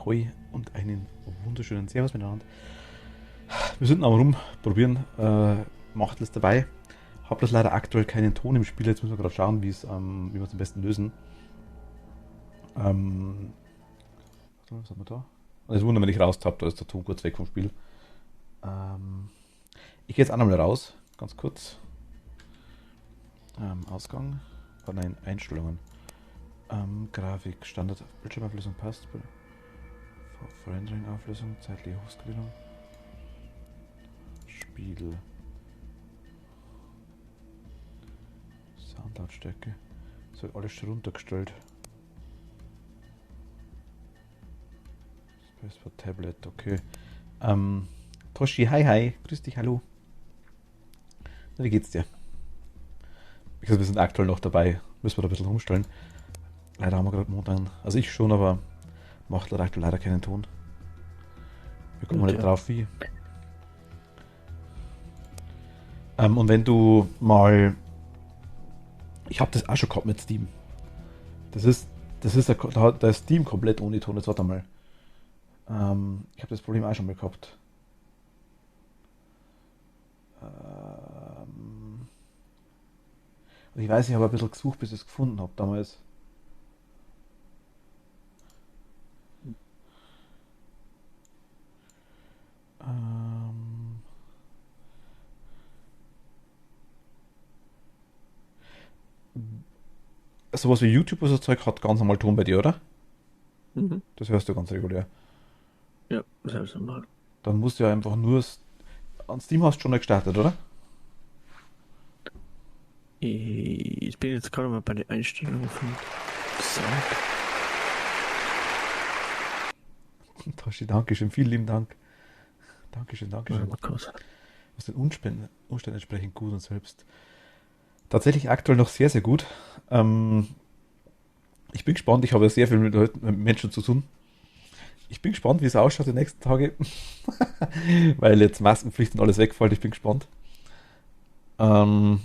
Ahoi und einen wunderschönen Servus miteinander. Wir sind am rumprobieren, macht es dabei. Hab das leider aktuell keinen Ton im Spiel, jetzt müssen wir gerade schauen, wie wir es am besten lösen. Was haben wir da? Es wundert, wenn ich raustappe, da ist der Ton kurz weg vom Spiel. Ich gehe jetzt auch nochmal raus, ganz kurz. Ausgang. Oh nein, Einstellungen. Grafik, Standard, Bildschirmauflösung passt. Rendering-Auflösung, zeitliche Hochskalierung. Spiel. Soundlautstärke. Das wird alles schon runtergestellt. Space for Tablet, okay. Toshi, hi, grüß dich, hallo. Na, wie geht's dir? Wir sind aktuell noch dabei, müssen wir da ein bisschen umstellen. Leider haben wir gerade Montag, also ich schon, aber macht leider keinen Ton. Wir kommen nicht drauf, wie. Und wenn du mal, ich habe das auch schon gehabt mit Steam. Da ist Steam komplett ohne Ton. Jetzt warte mal. Ich habe das Problem auch schon mal gehabt. Ich weiß, ich habe ein bisschen gesucht, bis ich es gefunden habe damals. Sowas wie YouTube oder so Zeug hat ganz normal Ton bei dir, oder? Mhm. Das hörst du ganz regulär. Ja, selbst einmal. Dann musst du ja einfach nur an Steam hast du schon mal gestartet, oder? Ich bin jetzt gerade mal bei den Einstellungen von Sound. Tashi, Dankeschön, vielen lieben Dank. Dankeschön. Was den Umständen entsprechend gut und selbst. Tatsächlich aktuell noch sehr, sehr gut. Ich bin gespannt, ich habe ja sehr viel mit Menschen zu tun. Ich bin gespannt, wie es ausschaut die nächsten Tage. Weil jetzt Maskenpflicht und alles wegfällt, ich bin gespannt. Aber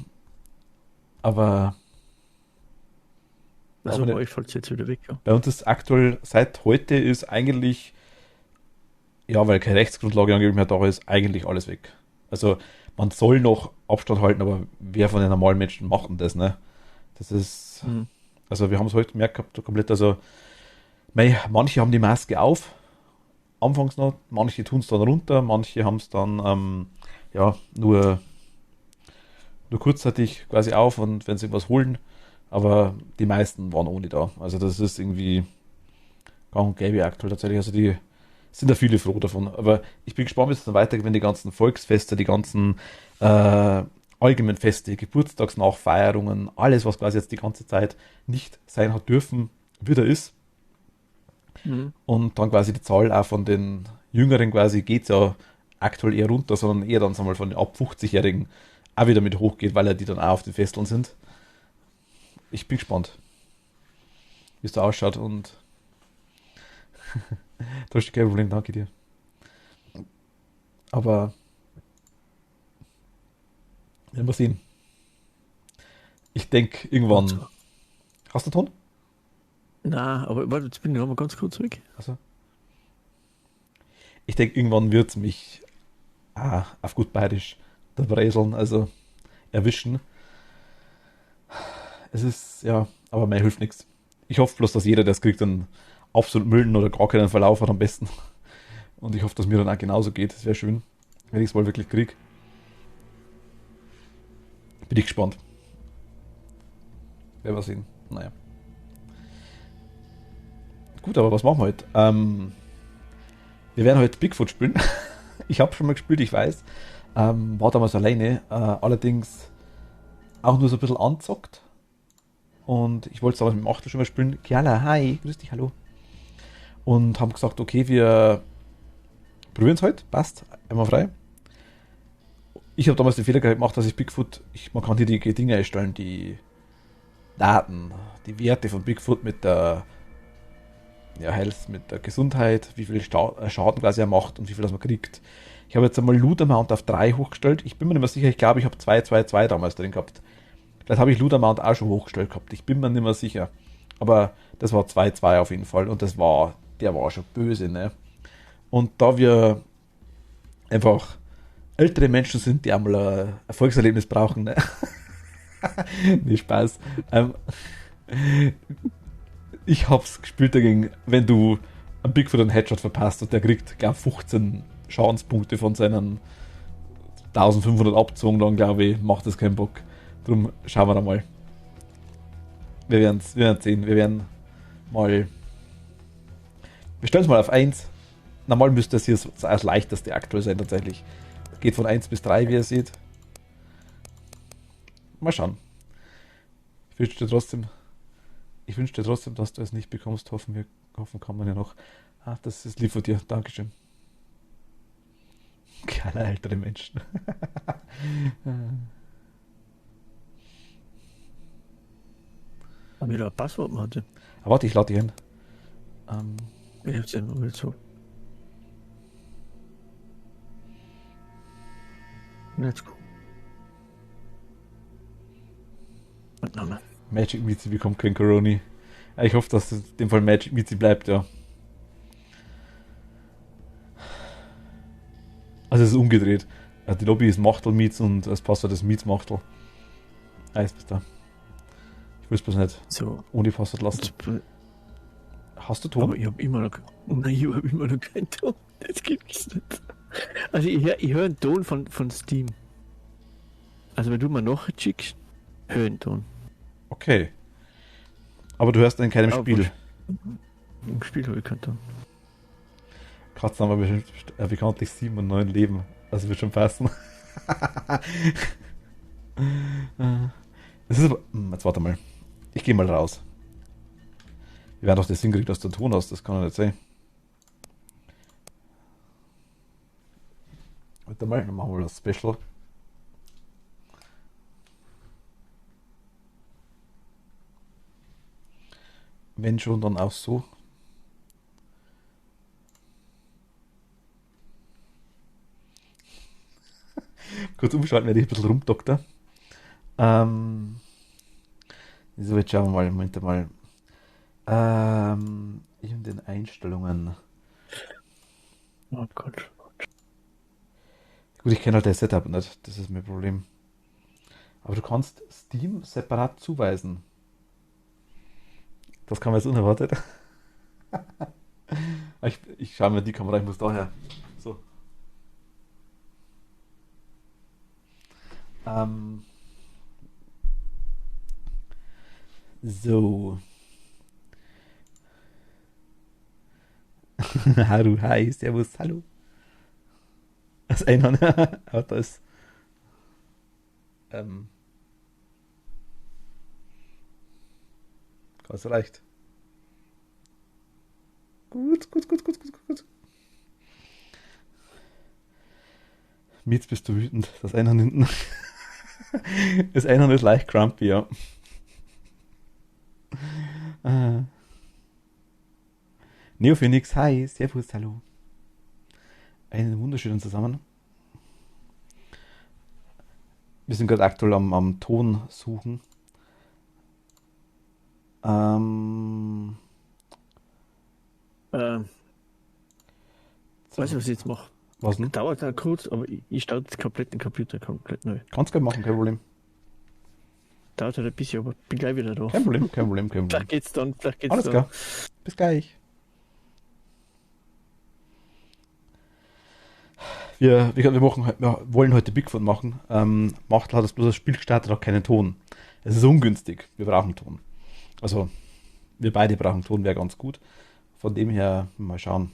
also bei euch fällt es jetzt wieder weg, ja? Bei uns ist aktuell, seit heute ist eigentlich, ja, weil keine Rechtsgrundlage angeblich mehr da ist, eigentlich alles weg. Also man soll noch Abstand halten, aber wer von den normalen Menschen macht denn das, ne? Das ist, also wir haben es heute gemerkt gehabt, komplett, also manche haben die Maske auf, anfangs noch, manche tun es dann runter, manche haben es dann, nur kurzzeitig quasi auf und wenn sie irgendwas holen, aber die meisten waren ohne da. Also das ist irgendwie gang und gäbe aktuell tatsächlich. Also die sind da viele froh davon. Aber ich bin gespannt, wie es dann weitergeht, wenn die ganzen Volksfeste, die ganzen allgemeinen Feste, Geburtstagsnachfeierungen, alles, was quasi jetzt die ganze Zeit nicht sein hat dürfen, wieder ist. Und dann quasi die Zahl auch von den Jüngeren quasi geht es ja aktuell eher runter, sondern eher dann sagen wir mal von den ab 50-Jährigen auch wieder mit hochgeht, weil ja die dann auch auf den Festeln sind. Ich bin gespannt, wie es da ausschaut und da ist kein Problem, danke dir. Aber werden wir sehen. Ich denke, irgendwann. Hast du Ton? Nein, aber warte, jetzt bin ich noch mal ganz kurz weg. Also. Ich denke, irgendwann wird es mich auf gut bayerisch der Bräseln, also erwischen. Es ist, ja, aber mir hilft nichts. Ich hoffe bloß, dass jeder, der es kriegt, einen absolut milden oder gar keinen Verlauf hat am besten. Und ich hoffe, dass mir dann auch genauso geht. Das wäre schön, wenn ich es mal wirklich kriege. Bin ich gespannt. Werden wir sehen. Naja. Gut, aber was machen wir heute? Wir werden heute Bigfoot spielen. Ich habe schon mal gespielt, ich weiß. War damals alleine. Allerdings auch nur so ein bisschen anzockt. Und ich wollte es damals mit dem Achtel schon mal spielen. Kiala, hi, grüß dich, hallo. Und haben gesagt, okay, wir probieren es heute. Passt, einmal frei. Ich habe damals den Fehler gemacht, dass ich Bigfoot, man kann hier die Dinge erstellen, die Daten, die Werte von Bigfoot mit der Health, mit der Gesundheit, wie viel Schaden quasi er macht und wie viel das man kriegt. Ich habe jetzt einmal Loot Amount auf 3 hochgestellt. Ich bin mir nicht mehr sicher, ich glaube, ich habe 2 damals drin gehabt. Vielleicht habe ich Loot auch schon hochgestellt gehabt. Ich bin mir nicht mehr sicher. Aber das war 2-2 auf jeden Fall. Und das war der war schon böse, ne? Und da wir einfach ältere Menschen sind, die einmal ein Erfolgserlebnis brauchen, ne? Nee, Spaß. Ich hab's gespielt dagegen, wenn du einen Bigfoot einen Headshot verpasst und der kriegt, glaube 15 Schadenspunkte von seinen 1500 abgezogen, dann glaube ich, macht das keinen Bock. Drum schauen wir da mal. Wir werden sehen. Wir werden mal. Wir stellen es mal auf 1. Normal müsste das hier das leichteste aktuell sein, tatsächlich. Geht von 1 bis 3, wie ihr seht. Mal schauen. Ich wünsche dir trotzdem, dass du es nicht bekommst. Hoffen kann man ja noch. Das ist lieb von dir. Dankeschön. Keine ältere Menschen. Haben wir da ein Passwort hatte? Aber warte, ich lade dich hin. Ich hab's ja noch nicht so. Let's go. Und Name. Magic Mizi bekommt kein Coroni. Ja, ich hoffe, dass es in dem Fall Magic Mizi bleibt, ja. Also es ist umgedreht. Die Lobby ist Machtel Mietz und das Passwort ist Mietz Machtel. Jetzt bist du. Ich will es bloß nicht So. ohne Passwort lassen. Hast du Ton? Aber ich habe immer noch. Nein, ich habe immer noch keinen Ton. Das gibt's nicht. Also ich hör einen Ton von Steam. Also wenn du mal noch schickst, hör einen Ton. Okay. Aber du hörst in keinem Aber Spiel. Im Spiel habe ich keinen Ton. Katzen haben bekanntlich 7 und 9 Leben. Also wird schon passen. Das ist aber. Jetzt warte mal. Ich gehe mal raus. Wir werden doch das hinkriegen, dass du Ton hast. Das kann ja nicht sein. Warte mal, dann machen wir das Special. Wenn schon, dann auch so. Kurz umschalten, werde ich ein bisschen rumdokter. So, jetzt schauen wir mal. Moment mal. In den Einstellungen. Oh Gott. Gut, ich kenne halt das Setup nicht. Das ist mein Problem. Aber du kannst Steam separat zuweisen. Das kam jetzt unerwartet. Ich schaue mir die Kamera, ich muss daher. So. So. Haru, hi, servus, hallo. Das ist einer, aber da ist. Ganz leicht. Gut. Mietz, bist du wütend? Das einer hinten. Das einer ist leicht grumpy, ja. Neo Phoenix, hi, servus, hallo. Einen wunderschönen zusammen. Wir sind gerade aktuell am Ton suchen. Weißt du, was ich jetzt mache? Was denn? Dauert auch kurz, aber ich starte jetzt komplett den Computer komplett neu. Kannst du machen, kein Problem. Dauert halt ein bisschen, aber bin gleich wieder da. Kein Problem. Vielleicht geht's dann. Alles klar. Bis gleich. Wir wollen heute Bigfoot machen. Machtel hat das bloß das Spiel gestartet, auch keinen Ton. Es ist ungünstig. Wir brauchen Ton. Also, wir beide brauchen Ton, wäre ganz gut. Von dem her, mal schauen.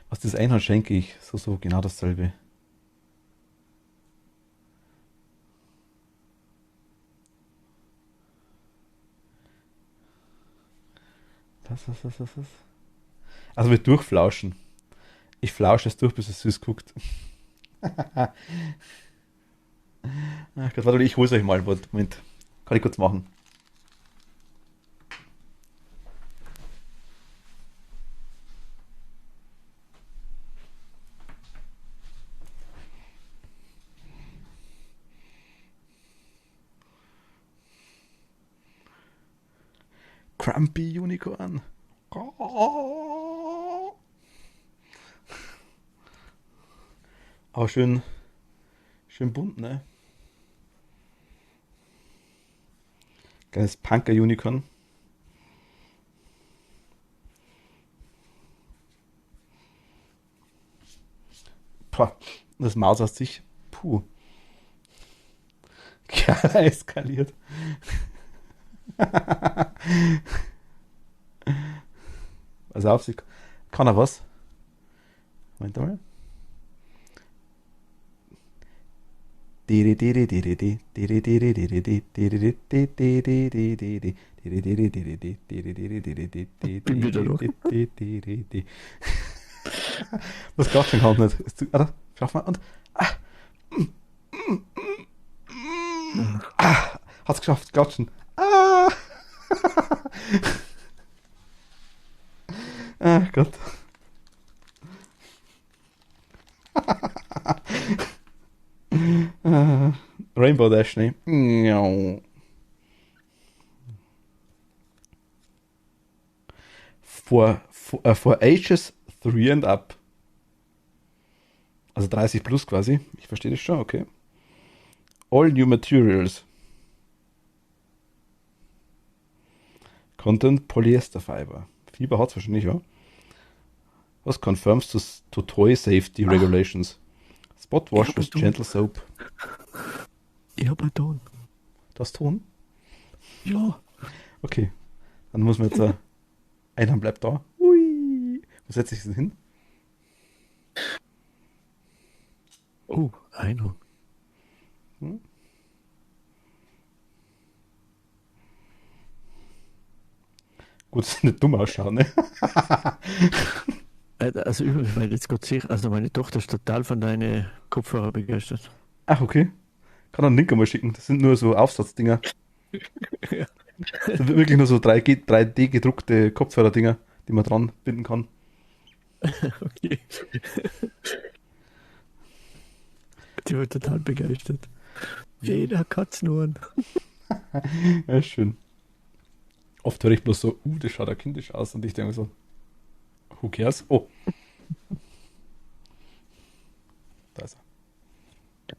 Was das einhat, schenke ich. So, genau dasselbe. Was? Also wir durchflauschen. Ich flausche es durch, bis es süß guckt. Ach Gott, warte, ich hol's euch mal. Moment. Kann ich kurz machen. Crumpy Unicorn. Oh. Aber schön, schön bunt, ne? Kleines Punker-Unicorn. Boah, das Maus aus sich. Puh. Ja, eskaliert. Also auf sich. Kann er was? Moment mal. Bin wieder noch. Das klatschen kann nicht. Schaff mal und. Hat's geschafft, klatschen. Ah! Ah, Gott. Rainbow Dash, ne? Miau. For ages 3 and up. Also 30 plus quasi. Ich verstehe das schon, okay. All new materials. Content Polyester Fiber. Fieber hat es wahrscheinlich, ja. Was confirms to toy safety regulations? Spot wash with gentle soap. Ich hab einen Ton. Das Ton? Ja. Okay. Dann muss man jetzt einer bleibt da. Ui. Wo setze ich das hin? Oh, Einhorn. Gut, dass es nicht dumm ausschaut, ne? Also übrigens, weil jetzt Gott sicher, also meine Tochter ist total von deinen Kopfhörer begeistert. Ach, okay. Kann einen Link einmal schicken. Das sind nur so Aufsatzdinger. Ja. Das sind wirklich nur so 3D gedruckte Kopfhörer-Dinger, die man dran binden kann. Okay. Die wird total begeistert. Jeder Katzenohren. Ja, ist schön. Oft höre ich bloß so, das schaut ja kindisch aus und ich denke so, who cares? Oh. Da ist er.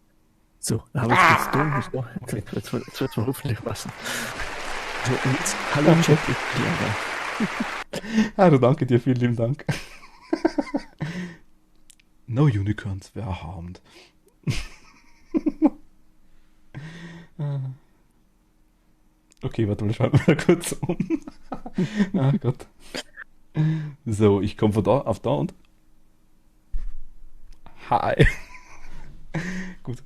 So, da habe ich jetzt Ton. Jetzt wird man hoffentlich passen. So, und jetzt, hallo Chat, ich bin da. Also danke dir, vielen lieben Dank. No unicorns were harmed. Okay, warte mal, schauen wir mal kurz um. Ah Gott. So, ich komme von da auf da und. Hi. Gut.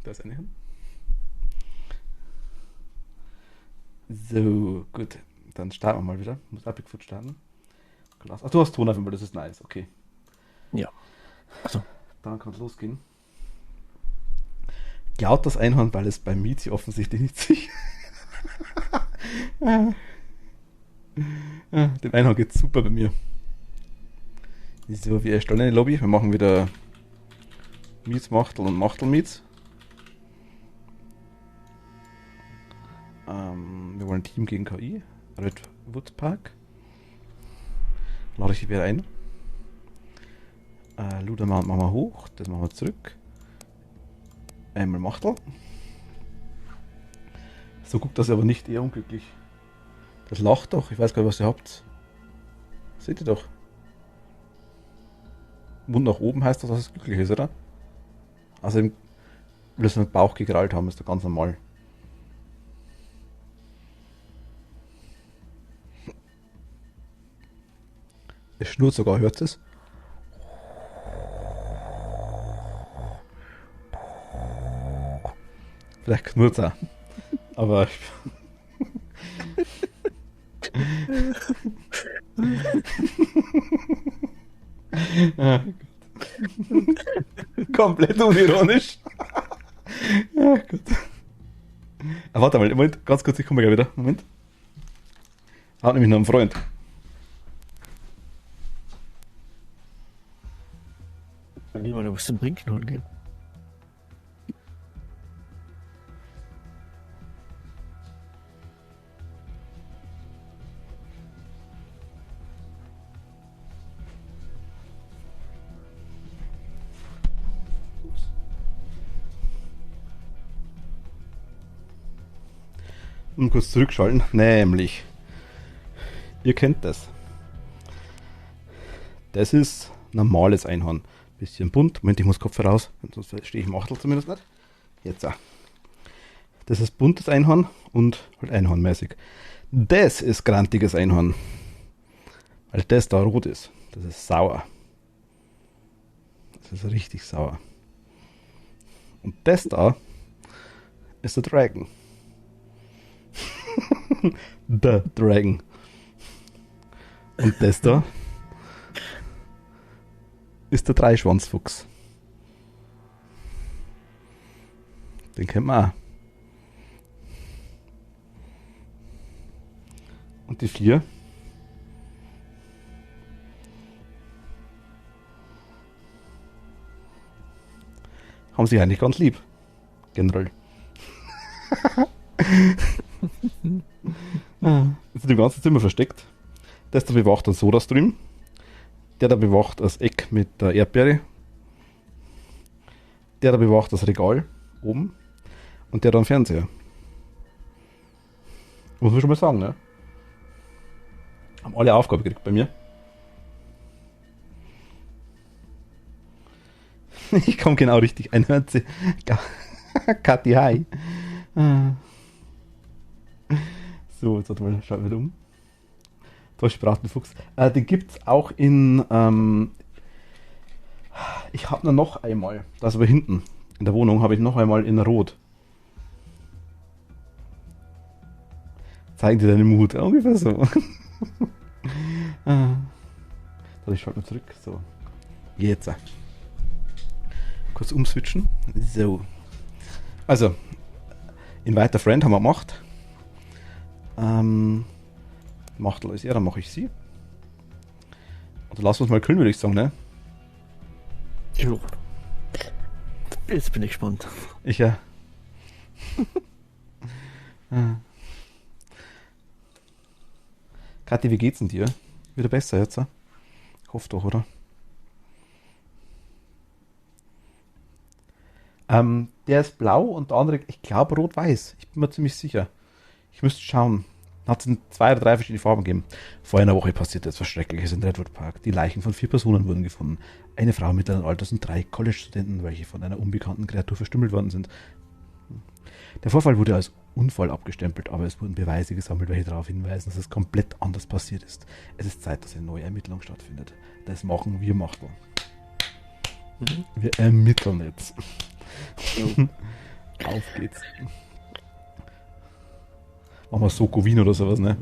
Da ist eine hin. So, gut. Dann starten wir mal wieder. Muss auch Bigfoot starten. Klasse. Ach, du hast Ton auf jeden Fall, das ist nice. Okay. Ja. Also, Dann kann es losgehen. Klaut das Einhorn, weil es beim Miezi offensichtlich nicht sich. Dem Einhorn geht's super bei mir. So, wir erstellen eine Lobby. Wir machen wieder Mietsmachtel und Machtelmiets. Wir wollen Team gegen KI. Redwood Park. Lade ich die wieder ein. Ludermount machen wir hoch. Das machen wir zurück. Einmal Machtel. So guckt das aber nicht eher unglücklich. Das lacht doch. Ich weiß gar nicht, was ihr habt. Seht ihr doch. Mund nach oben heißt das, dass es glücklich ist, oder? Also, weil es mit Bauch gekrallt haben, ist doch ganz normal. Es schnurrt sogar, hört es? Vielleicht knurrt es auch. Aber ah, komplett unironisch. Ja, gut. Warte mal, Moment, ganz kurz, ich komme gleich wieder. Moment. Hat nämlich noch einen Freund. dann gehen wir noch was zum Trinken holen gehen. Und kurz zurückschalten. Nämlich, ihr kennt das. Das ist normales Einhorn. Bisschen bunt. Moment, ich muss Kopfhörer raus. Sonst stehe ich im Achtel zumindest nicht. Jetzt auch. Das ist buntes Einhorn und halt einhornmäßig. Das ist grantiges Einhorn. Weil das da rot ist. Das ist sauer. Das ist richtig sauer. Und das da ist der Dragon. Der Dragon. Und das da ist der Dreischwanzfuchs. Den kennt man auch. Und die 4 haben sich eigentlich ganz lieb. Generell. Ist im ganzen Zimmer versteckt. Das da bewacht das Sodastream. Der da bewacht das Eck mit der Erdbeere. Der da bewacht das Regal oben. Und der da am Fernseher. Muss man schon mal sagen, ne? Haben alle Aufgabe gekriegt bei mir. Ich komme genau richtig. Ein Hörnze. Kathi, hi. So, jetzt mal, schauen wir um. Durchbraten Fuchs. Den gibt es auch in. Ich habe noch einmal. Das aber hinten. In der Wohnung habe ich noch einmal in Rot. Zeigen dir deinen Mut. Ungefähr so. Ich schalte mal zurück. So. Jetzt. Kurz umswitchen. So. Also. Invite a Friend haben wir gemacht. Macht alles er, dann mache ich sie. Und dann lassen wir uns mal kühlen, würde ich sagen, ne? Jo. Jetzt bin ich gespannt. Ich ja. Kathi, wie geht's denn dir? Wieder besser jetzt? Ich hoffe doch, oder? Der ist blau und der andere, ich glaube, rot-weiß. Ich bin mir ziemlich sicher. Ich müsste schauen. Hat es in 2 oder 3 verschiedene Farben gegeben. Vor einer Woche passierte etwas Schreckliches in Redwood Park. Die Leichen von 4 Personen wurden gefunden. Eine Frau mittleren Alters und 3 College-Studenten, welche von einer unbekannten Kreatur verstümmelt worden sind. Der Vorfall wurde als Unfall abgestempelt, aber es wurden Beweise gesammelt, welche darauf hinweisen, dass es komplett anders passiert ist. Es ist Zeit, dass eine neue Ermittlung stattfindet. Das machen wir Machtel. Wir ermitteln jetzt. Auf geht's. Machen wir Soko Wien oder sowas, ne?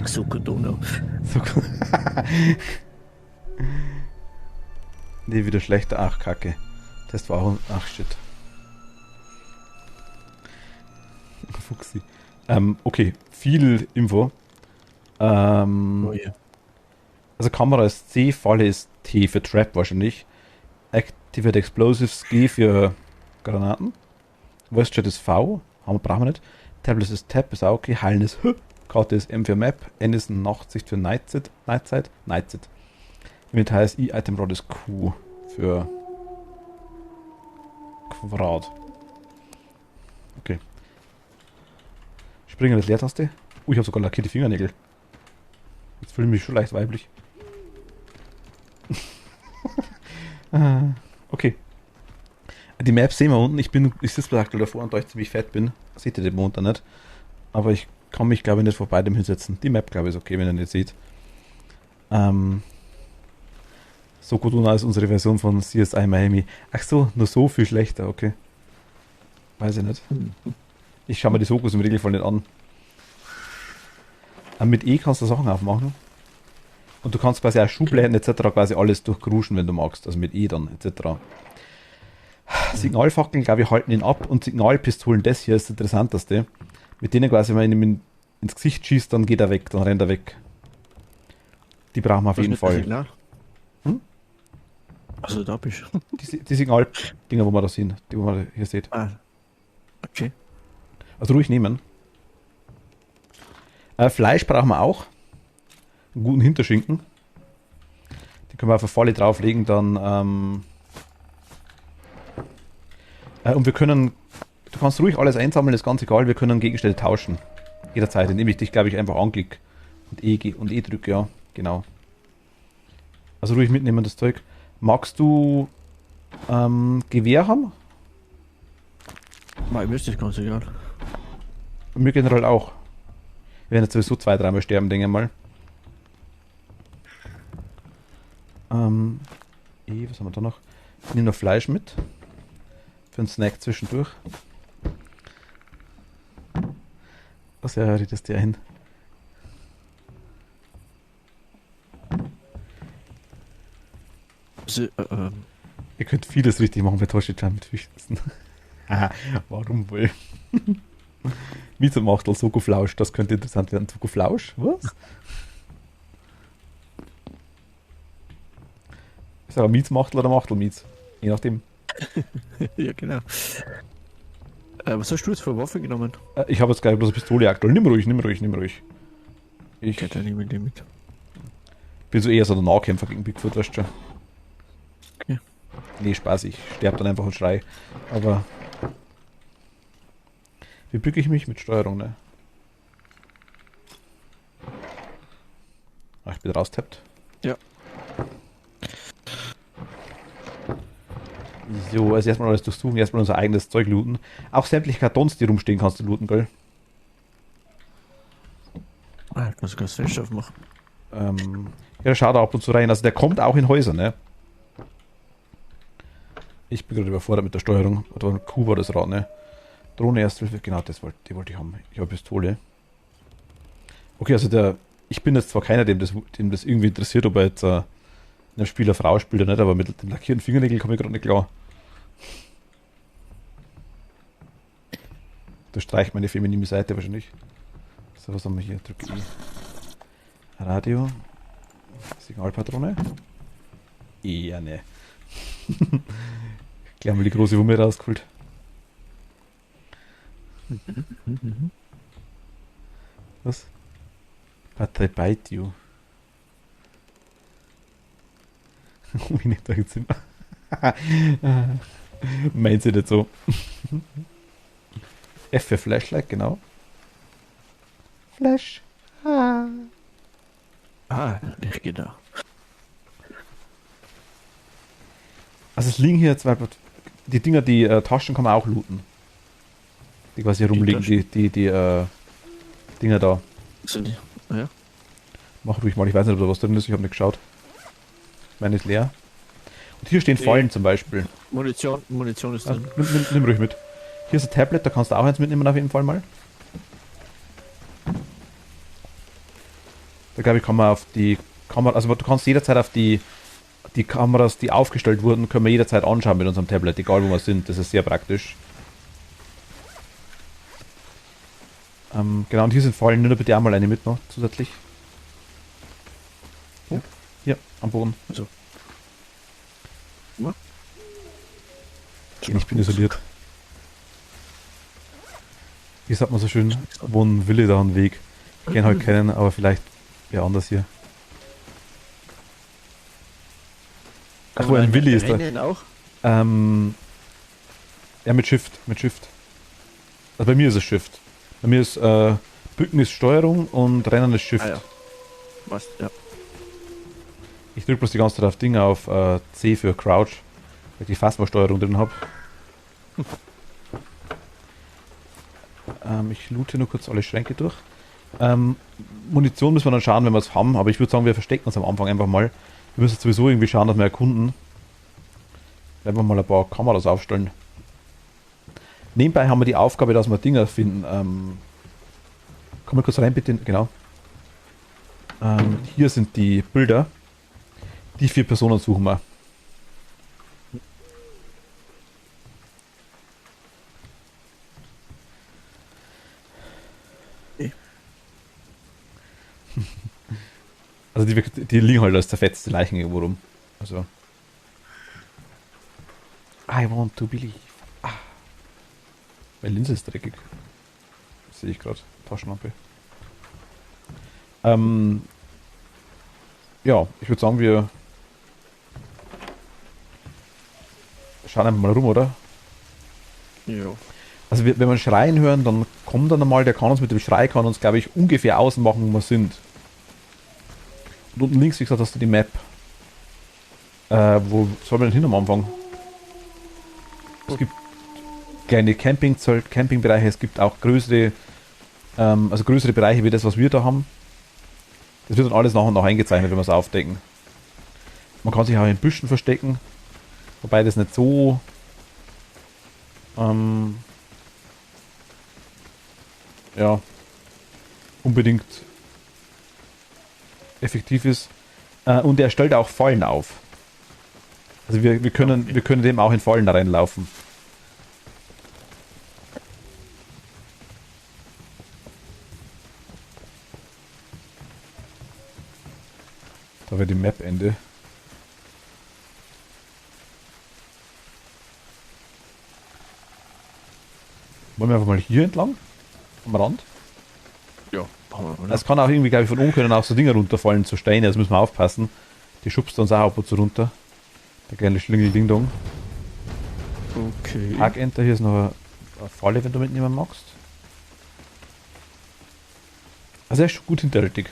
Soko Donau. Soko. Ne, wieder schlechter. Ach, Kacke. Das war auch. Ach, shit. Fuchsi. Okay, viel Info. Oh yeah. Also Kamera ist C, Falle ist T für Trap wahrscheinlich. Activate Explosives, G für Granaten. Voice Chat ist V, brauchen wir nicht. Tablet ist Tab, ist auch okay. Heilen ist H. Karte ist M für Map. N ist Nachtsicht für Nightsight. Inventar ist I, Item Rod ist Q für Quadrat. Okay. Springen das Leertaste. Ich habe sogar lackierte Fingernägel. Jetzt fühle ich mich schon leicht weiblich. Okay. Die Map sehen wir unten. Ich sitze aktuell davor und da ich ziemlich fett bin, seht ihr den Mond da nicht. Aber ich kann mich, glaube ich, nicht vor beidem hinsetzen. Die Map, glaube ich, ist okay, wenn ihr nicht seht. Sokoduna ist unsere Version von CSI Miami. Ach so, nur so viel schlechter, okay. Weiß ich nicht. Ich schaue mir die Sokos im Regelfall nicht an. Mit E kannst du Sachen aufmachen. Und du kannst quasi auch Schubladen etc. quasi alles durchkruschen, wenn du magst. Also mit E dann etc. Signalfackeln, glaube ich, halten ihn ab. Und Signalpistolen, das hier ist das Interessanteste. Mit denen quasi, wenn man ihm ins Gesicht schießt, dann geht er weg, dann rennt er weg. Die brauchen wir auf jeden Fall. Hm? Also da bist du. Die Signaldinger, wo wir da sehen, die wo man hier sieht. Ah, okay. Also ruhig nehmen. Fleisch brauchen wir auch. Einen guten Hinterschinken. Die können wir auf eine Falle drauflegen, dann und wir können du kannst ruhig alles einsammeln, ist ganz egal, wir können Gegenstände tauschen. Jederzeit, indem ich dich, glaube ich, einfach anklicke. Und E drücke, ja, genau. Also ruhig mitnehmen, das Zeug. Magst du Gewehr haben? Mal, mir ist das ganz egal. Und mir generell auch. Wir werden jetzt sowieso 2-3 Mal sterben, denke ich mal. Was haben wir da noch? Ich nehme noch Fleisch mit. Für einen Snack zwischendurch. Was ja, das der hin. Also, Ihr könnt vieles richtig machen bei Toshi-chan mit Fischessen. Warum wohl? Miezemachtel, Soko-Flausch, das könnte interessant werden. Soko-Flausch? Was? Ist er Miezmachtel oder Machtelmiez? Je nachdem. ja, genau. Was hast du jetzt für Waffe genommen? Ich habe jetzt gleich bloß eine Pistole aktuell. Nimm ruhig. Ich Geht ja nicht mit dem mit. bin so eher so der Nahkämpfer gegen Bigfoot, weißt du schon. Okay. Nee, Spaß, ich sterbe dann einfach und schrei. Aber wie bücke ich mich? Mit Steuerung, ne? Ich bin raustappt. Ja. So, also erstmal alles durchsuchen, erstmal unser eigenes Zeug looten. Auch sämtliche Kartons, die rumstehen, kannst du looten, gell? Kannst du ganz Fenster aufmachen. Ja, der schaut da ab und zu rein. Also der kommt auch in Häuser, ne? Ich bin gerade überfordert mit der Steuerung. Oder ein Q war das Rad, ne? Drohne Ersthilfe, genau, die wollte ich haben. Ich habe Pistole. Okay, also ich bin jetzt zwar keiner, dem das irgendwie interessiert, ob er jetzt eine Spieler Frau spielt oder nicht, aber mit dem lackierten Fingernägel komme ich gerade nicht klar. Da streicht meine feminine Seite wahrscheinlich. So, was haben wir hier? Drück E. Radio. Signalpatrone. Ja, ne. Gleich mal die große Wumme rausgeholt. Was? But I bite you. Wie nicht da jetzt immer. Meint sie nicht so. F für Flashlight, genau. Flash. Nicht genau. Also es liegen hier zwei, die Dinger, die Taschen kann man auch looten. Die quasi rumliegen, die Dinger da. Sind die? Ja. Mach ruhig mal, ich weiß nicht, ob da was drin ist, ich habe nicht geschaut. Meine ist leer. Und hier stehen Fallen zum Beispiel. Munition ist drin. Nimm ruhig mit. Hier ist ein Tablet, da kannst du auch eins mitnehmen auf jeden Fall mal. Da glaube ich kann man auf die Kamera, also du kannst jederzeit auf die Kameras, die aufgestellt wurden, können wir jederzeit anschauen mit unserem Tablet, egal wo wir sind. Das ist sehr praktisch. Genau, und hier sind Fallen, nimm bitte auch mal eine mit noch, zusätzlich. Oh. Hier, am Boden. Also. Ich bin isoliert. Wie sagt man so schön, wo ein Wille, da ein Weg. Ich kenne halt keinen, aber vielleicht wer anders hier. Ach, wo ein Willi ist da. Auch? Ja, mit Shift. Also bei mir ist es Shift. Bei mir ist Bücken ist Steuerung und Rennen ist Shift. Ja. Was? Ja. Ich drücke bloß die ganze Zeit auf Dinge auf C für Crouch, weil ich die Fastball-Steuerung drin habe. Ich loote nur kurz alle Schränke durch. Munition müssen wir dann schauen, wenn wir es haben, aber ich würde sagen, wir verstecken uns am Anfang einfach mal. Wir müssen sowieso irgendwie schauen, dass wir erkunden. Wenn wir mal ein paar Kameras aufstellen. Nebenbei haben wir die Aufgabe, dass wir Dinger finden. Komm mal kurz rein, bitte. Genau. Hier sind die Bilder. Die 4 Personen suchen wir. Also die liegen halt als zerfetzte Leichen irgendwo rum. Also. I want to believe. Meine Linse ist dreckig. Sehe ich gerade. Taschenlampe. Ja, ich würde sagen, wir schauen einfach mal rum, oder? Jo. Also wenn wir schreien hören, dann kommt er nochmal, der kann uns mit dem Schrei, kann uns, glaube ich, ungefähr ausmachen, wo wir sind. Und unten links, wie gesagt, hast du die Map. Wo soll man denn hin am Anfang? Es gibt kleine Campingbereiche, es gibt auch größere, also größere Bereiche wie das, was wir da haben. Das wird dann alles nach und nach eingezeichnet, wenn wir es aufdecken. Man kann sich auch in Büschen verstecken, wobei das nicht so ja, unbedingt effektiv ist. Und er stellt auch Fallen auf. Also wir können dem auch in Fallen reinlaufen. Da wäre die Map Ende. Wollen wir einfach mal hier entlang? Am Rand? Ja, Es kann auch irgendwie, glaube ich, von oben können auch so Dinge runterfallen, so Steine, das müssen wir aufpassen. Die schubst uns auch ab und zu runter. Der geile Schlingel-Ding-Dong. Okay. Hack Enter, hier ist noch eine Falle, wenn du mitnehmen magst. Also er ist schon gut hinterhältig.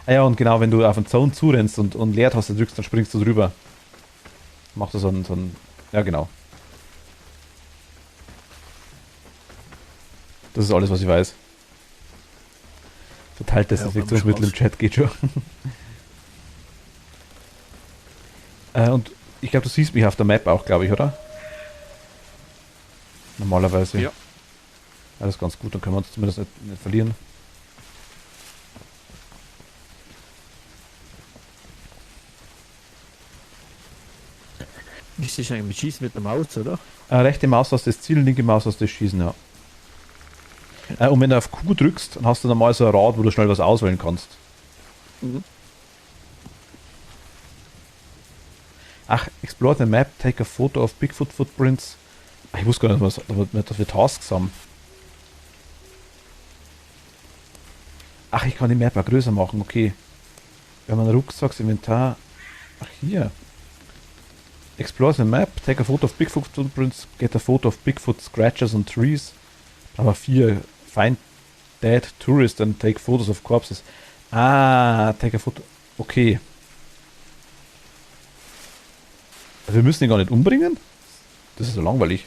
Ah ja, und genau, wenn du auf den Zaun zurennst und Leertaste drückst, dann springst du drüber. Macht er so ein... Ja, genau. Das ist alles, was ich weiß. Verteilt Desinfektionsmittel im Chat, geht schon. Und ich glaube, du siehst mich auf der Map auch, glaube ich, oder? Normalerweise. Ja. Das ist ganz gut, dann können wir uns zumindest nicht verlieren. Ist das eigentlich mit Schießen mit der Maus, oder? Rechte Maustaste ist Ziel, linke Maustaste ist Schießen, ja. Und wenn du auf Q drückst, dann hast du normal so ein Rad, wo du schnell was auswählen kannst. Mhm. Ach, explore the map, take a photo of Bigfoot footprints. Ach, ich wusste gar nicht, was wir Tasks haben. Ach, ich kann die Map auch größer machen, okay. Wenn man Rucksacks Inventar... Ach, hier. Explore the map, take a photo of Bigfoot footprints, get a photo of Bigfoot scratches on trees. Aber 4. Find dead tourists and take photos of corpses. Ah, take a photo. Okay. Also wir müssen ihn gar nicht umbringen? Das ist so langweilig.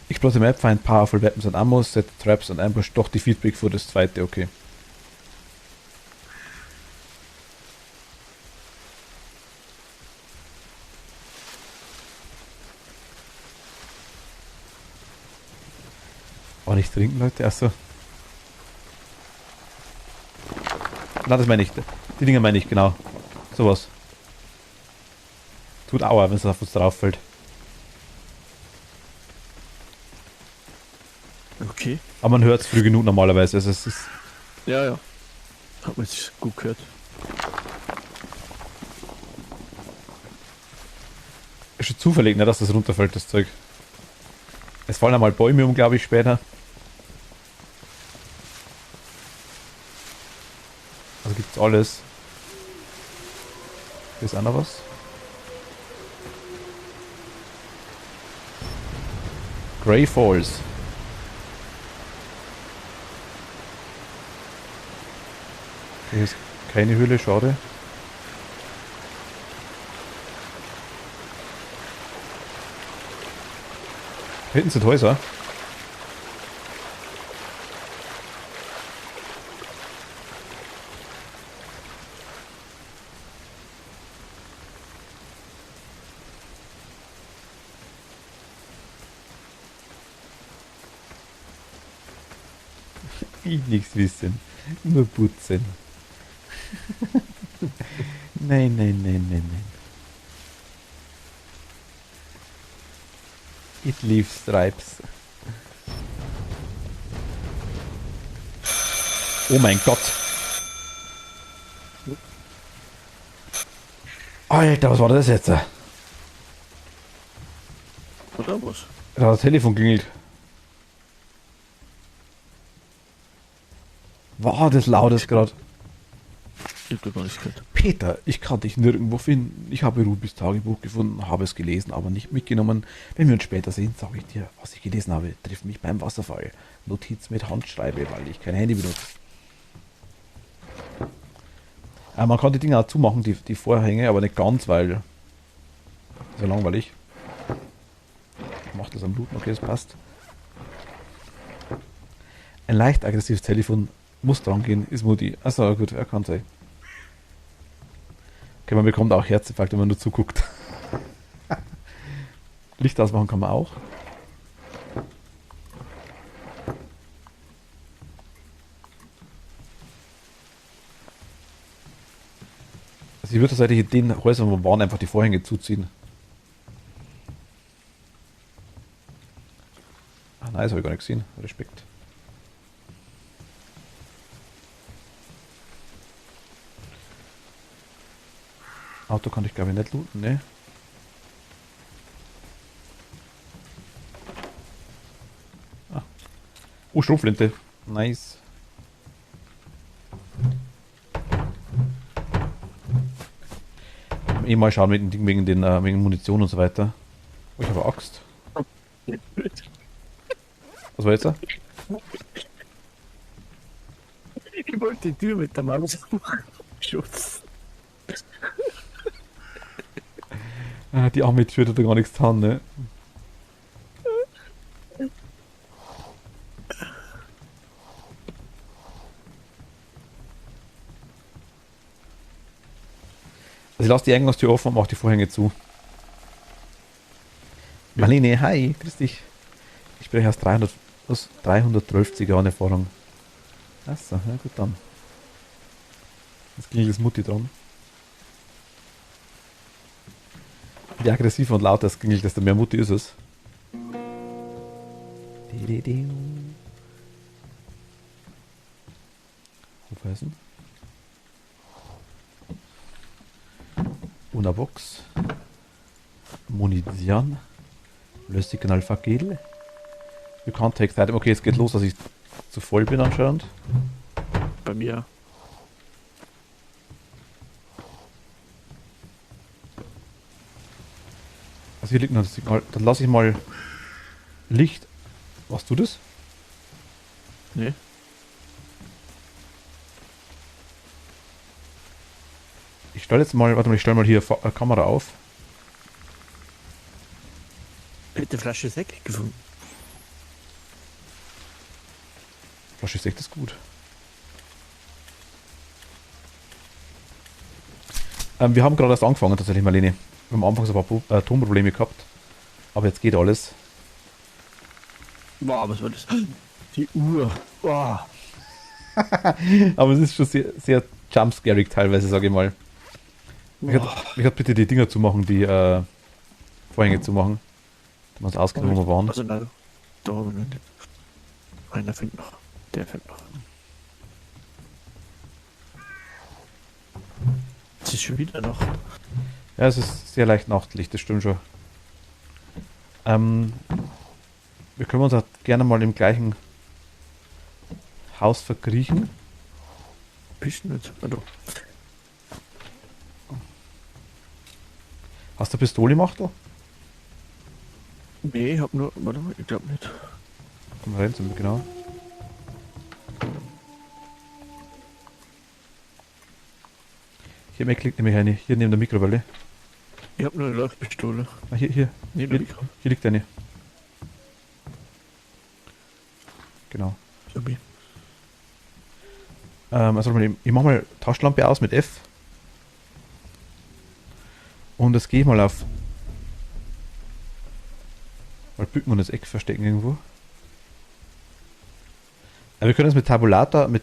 Explore the map, find powerful weapons and ammo, set traps and ambush. Doch, defeat Bigfoot, das zweite, okay. Auch nicht trinken, Leute, achso. Na, das meine ich. Die Dinger meine ich, genau. Sowas. Tut Aua, wenn es auf uns drauf fällt. Okay. Aber man hört es früh genug normalerweise. Also es ist. Ja, ja. Hat man jetzt gut gehört. Ist schon zufällig, ne, dass das runterfällt, das Zeug. Es fallen einmal Bäume um, glaube ich, später. Also gibt's alles. Hier ist auch noch was. Grey Falls. Okay, hier ist keine Höhle, schade. Da hinten sind Häuser. Ich nichts wissen. Nur putzen. Nein, nein, nein, nein, nein. It leaves stripes. Oh mein Gott. Alter, was war das jetzt? Oder was? Da hat das Telefon klingelt. War das lautes gerade? Ich hab da gar nichts gehört. Peter, ich kann dich nirgendwo finden. Ich habe Rubis Tagebuch gefunden, habe es gelesen, aber nicht mitgenommen. Wenn wir uns später sehen, sage ich dir, was ich gelesen habe. Triff mich beim Wasserfall. Notiz mit Handschreibe, weil ich kein Handy benutze. Man kann die Dinger auch zumachen, die Vorhänge, aber nicht ganz, weil das ist ja langweilig. Macht das am Bluten, okay, das passt. Ein leicht aggressives Telefon muss dran gehen, ist Mutti. Achso, gut, er kann sein. Okay, man bekommt auch Herzinfarkt, wenn man nur zuguckt. Licht ausmachen kann man auch. Also ich würde tatsächlich in den Häusern, wo wir waren, einfach die Vorhänge zuziehen. Ah nein, das habe ich gar nicht gesehen. Respekt. Auto kann ich glaube ich nicht looten, ne? Ah. Oh, Schrotflinte. Nice. Mal schauen mit dem Ding wegen Munition und so weiter. Oh, ich habe eine Axt. Was war jetzt da? Ich wollte die Tür mit der Maus machen. Schutz. Die arme Tür hat da gar nichts getan, ne? Also ich lasse die Eingangstür offen und mache die Vorhänge zu. Marlene, hi, grüß dich. Ich bin erst 312 Jahren Erfahrung. Achso, ja gut dann. Jetzt ging das Mutti dran. Je aggressiver und lauter es klingelt, desto mehr Mutti ist es. Hufeisen. Una Box. Munition. Löstig Alpha Gel. You can't take that. Okay, es geht los, dass ich zu voll bin anscheinend. Bei mir. Also hier liegt noch das Signal. Dann lasse ich mal Licht. Machst du das? Nee. Ich stelle jetzt mal, warte mal, ich stelle mal hier Kamera auf. Hätte Flasche Sekt gefunden. Flasche ist echt das gut. Wir haben gerade erst angefangen tatsächlich, Marlene. Wir haben am Anfang so ein paar Tonprobleme gehabt. Aber jetzt geht alles. Boah, was war das? Die Uhr. Boah. Aber es ist schon sehr, sehr jumpscarig teilweise, sage ich mal. Ich hatte bitte die Dinger zu machen, die Vorhänge zu machen. Da wir uns auskennen, wo wir waren. Also nein, da haben wir nicht. Einer fehlt noch. Der fehlt noch. Es ist schon wieder Nacht. Ja, es ist sehr leicht Nachtlicht, das stimmt schon. Wir können uns auch gerne mal im gleichen Haus verkriechen. Bist du nicht? Also, Hast du eine Pistole gemacht? nee, ich hab nur. Warte mal, ich glaube nicht. Komm rein, sind wir genau. Hier liegt nämlich eine, hier neben der Mikrowelle. Ich hab nur eine Leuchtpistole. Ah, hier Nee, Hier- Mikro. hier liegt eine. Genau. Sorry. Also ich mach mal Taschenlampe aus mit F. Und jetzt gehe ich mal auf. Mal bücken und das Eck verstecken irgendwo. Wir können jetzt mit Tabulator, mit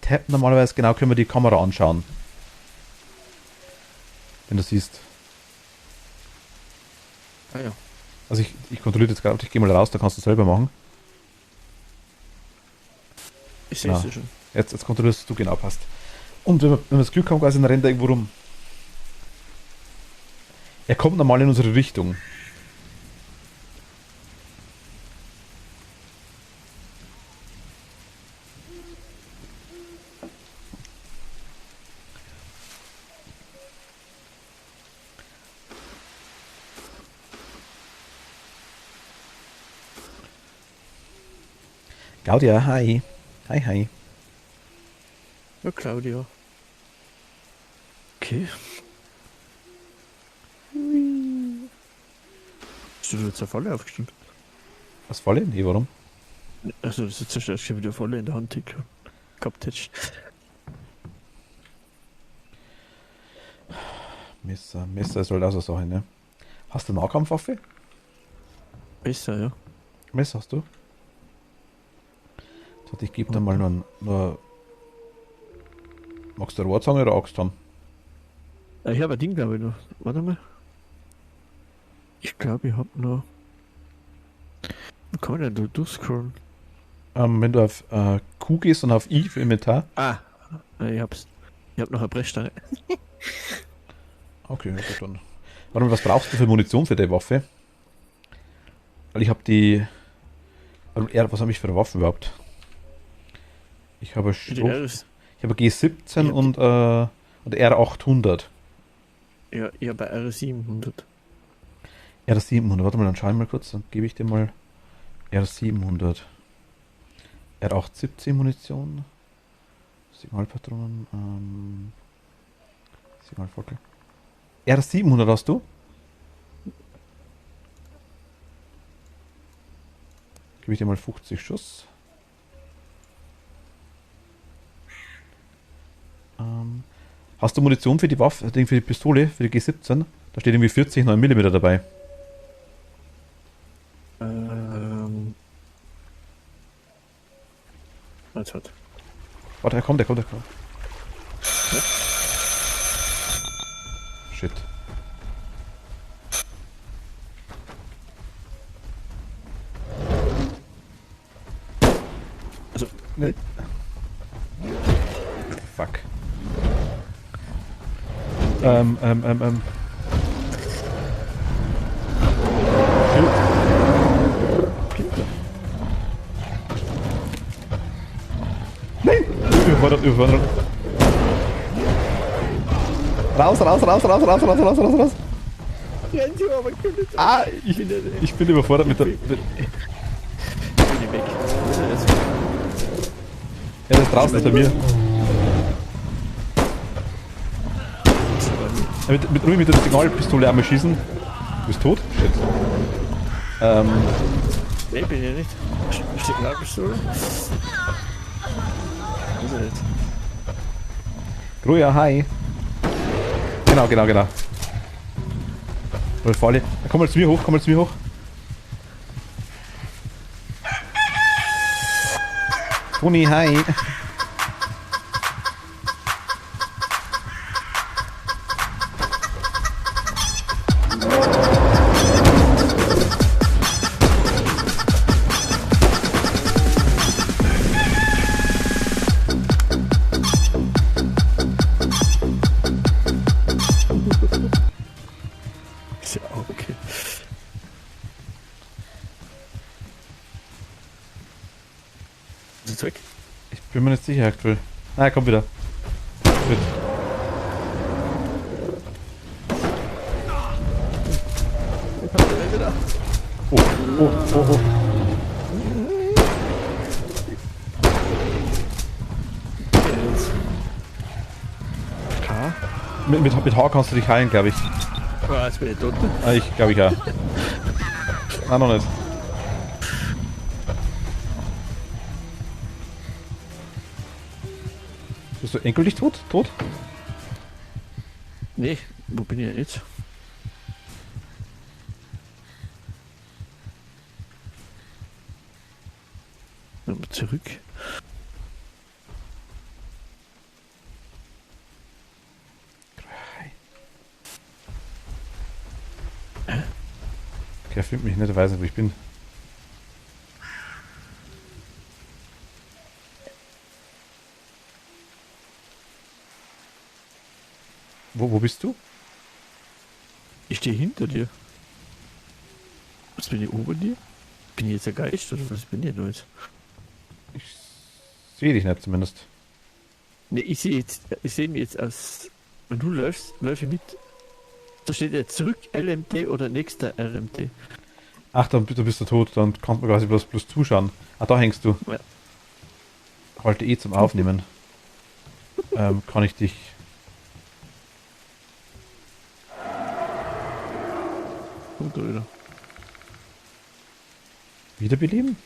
Tab normalerweise genau können wir die Kamera anschauen. Wenn du siehst. Ah ja. Also ich kontrolliere jetzt gerade, ich gehe mal raus, da kannst du selber machen. Ich sehe Ja. es schon. Jetzt kontrollierst du genau, passt. Und wenn wir das Glück haben, quasi, dann rennt er irgendwo rum. Er kommt normal in unsere Richtung. Claudia, hi. Hi, hi. Ja, Claudia. Okay. Hast du jetzt eine Falle aufgestellt? Was voll? Nee, warum? Also, das ist zuerst schon wieder Falle in der Hand gehabt hättest. Messer ist halt auch so eine Sache, ne? Hast du eine Nahkampfwaffe? Besser, ja. Messer hast du? So, ich gebe dir mal nur. Magst du eine Rohrzange oder Axt haben? Ich habe ein Ding, glaube ich, noch. Warte mal. Ich glaube, ich habe noch. Wo kann man denn da durchscrollen? Wenn du auf Q gehst und auf I für Inventar. Ah, ich hab's. Ich hab noch eine Brechstange. Okay, gut dann. Warte mal, was brauchst du für Munition für die Waffe? Weil ich habe die. Was habe ich für eine Waffe überhaupt? Ich habe Die RS, ich habe G17 Ja, und R800. ja, ich habe eine R700. R700, warte mal, dann schau ich mal kurz, dann gebe ich dir mal R700. R817 Munition. Signalpatronen. Signalfackel. R700 hast du? Gebe ich dir mal 50 Schuss. Hast du Munition für die Waffe, für die Pistole, für die G17? Da steht irgendwie 40 9mm dabei. Was hat? Warte, er kommt. Shit. Also, Ne. Fuck. Nein! Überfordert. Raus! ja, aber Ah, ich bin überfordert mit der. bin ich weg. Ja, das ist draußen bei mir. Ja, mit der Signalpistole einmal schießen. Du bist tot? Shit. Nee, bin ich nicht. Signalpistole? Ist er nicht. Gruja, hi. Genau. Falle. Komm mal zu mir hoch. Toni, hi. Ist ja auch okay. Ist jetzt weg? Ich bin mir nicht sicher aktuell. Ah, er kommt wieder. Gut. Oh. K? Mit H kannst du dich heilen, glaube ich. Ah, jetzt bin ich tot. Ah, ich glaube ich auch. Nein, noch nicht. Bist du endgültig tot? Nee, wo bin ich jetzt? Nochmal zurück. Okay, er findet mich nicht, er weiß nicht, wo ich bin. Wo bist du? Ich stehe hinter dir. Was bin ich oben dir? Bin ich jetzt ein Geist oder was bin ich denn jetzt? Ich sehe dich nicht zumindest. Ne, ich sehe mich jetzt als. Wenn du läufst, läufe ich mit. Da steht ja zurück LMT oder nächster LMT. Ach, dann bist du tot, dann kann man quasi bloß zuschauen. Ah, da hängst du. Halte eh zum Aufnehmen. Kann ich dich... Kommt da wieder. wiederbeleben?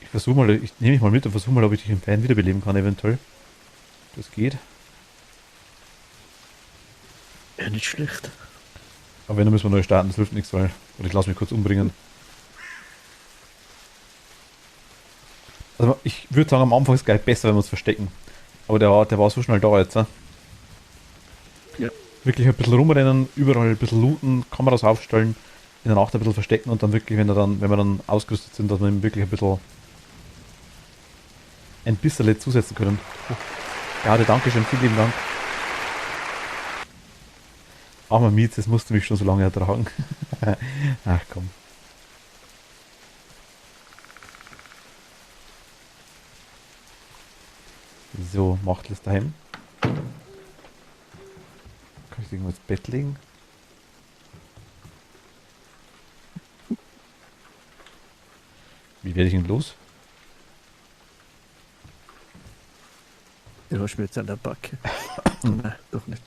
Ich versuche mal, ich nehme mich mal mit und versuche mal, ob ich dich im Fan wiederbeleben kann, eventuell. Das geht. Ja, nicht schlecht. Aber wenn, dann müssen wir neu starten, das hilft nichts, weil... Oder ich lasse mich kurz umbringen. Also ich würde sagen, am Anfang ist es gleich besser, wenn wir uns verstecken. Aber der war so schnell da jetzt. Ja? Wirklich ein bisschen rumrennen, überall ein bisschen looten, Kameras aufstellen, in der Nacht ein bisschen verstecken und dann wirklich, wenn wir dann ausgerüstet sind, dass wir ihm wirklich ein bisschen zusetzen können. Ja, Dankeschön, vielen lieben Dank. Armer Mietz, das musst du mich schon so lange ertragen. Ach komm. So, Machtel ist daheim. Kann ich irgendwo ins Bett legen? Wie werde ich ihn los? Du hast mir jetzt an der Backe. Nein, doch nicht.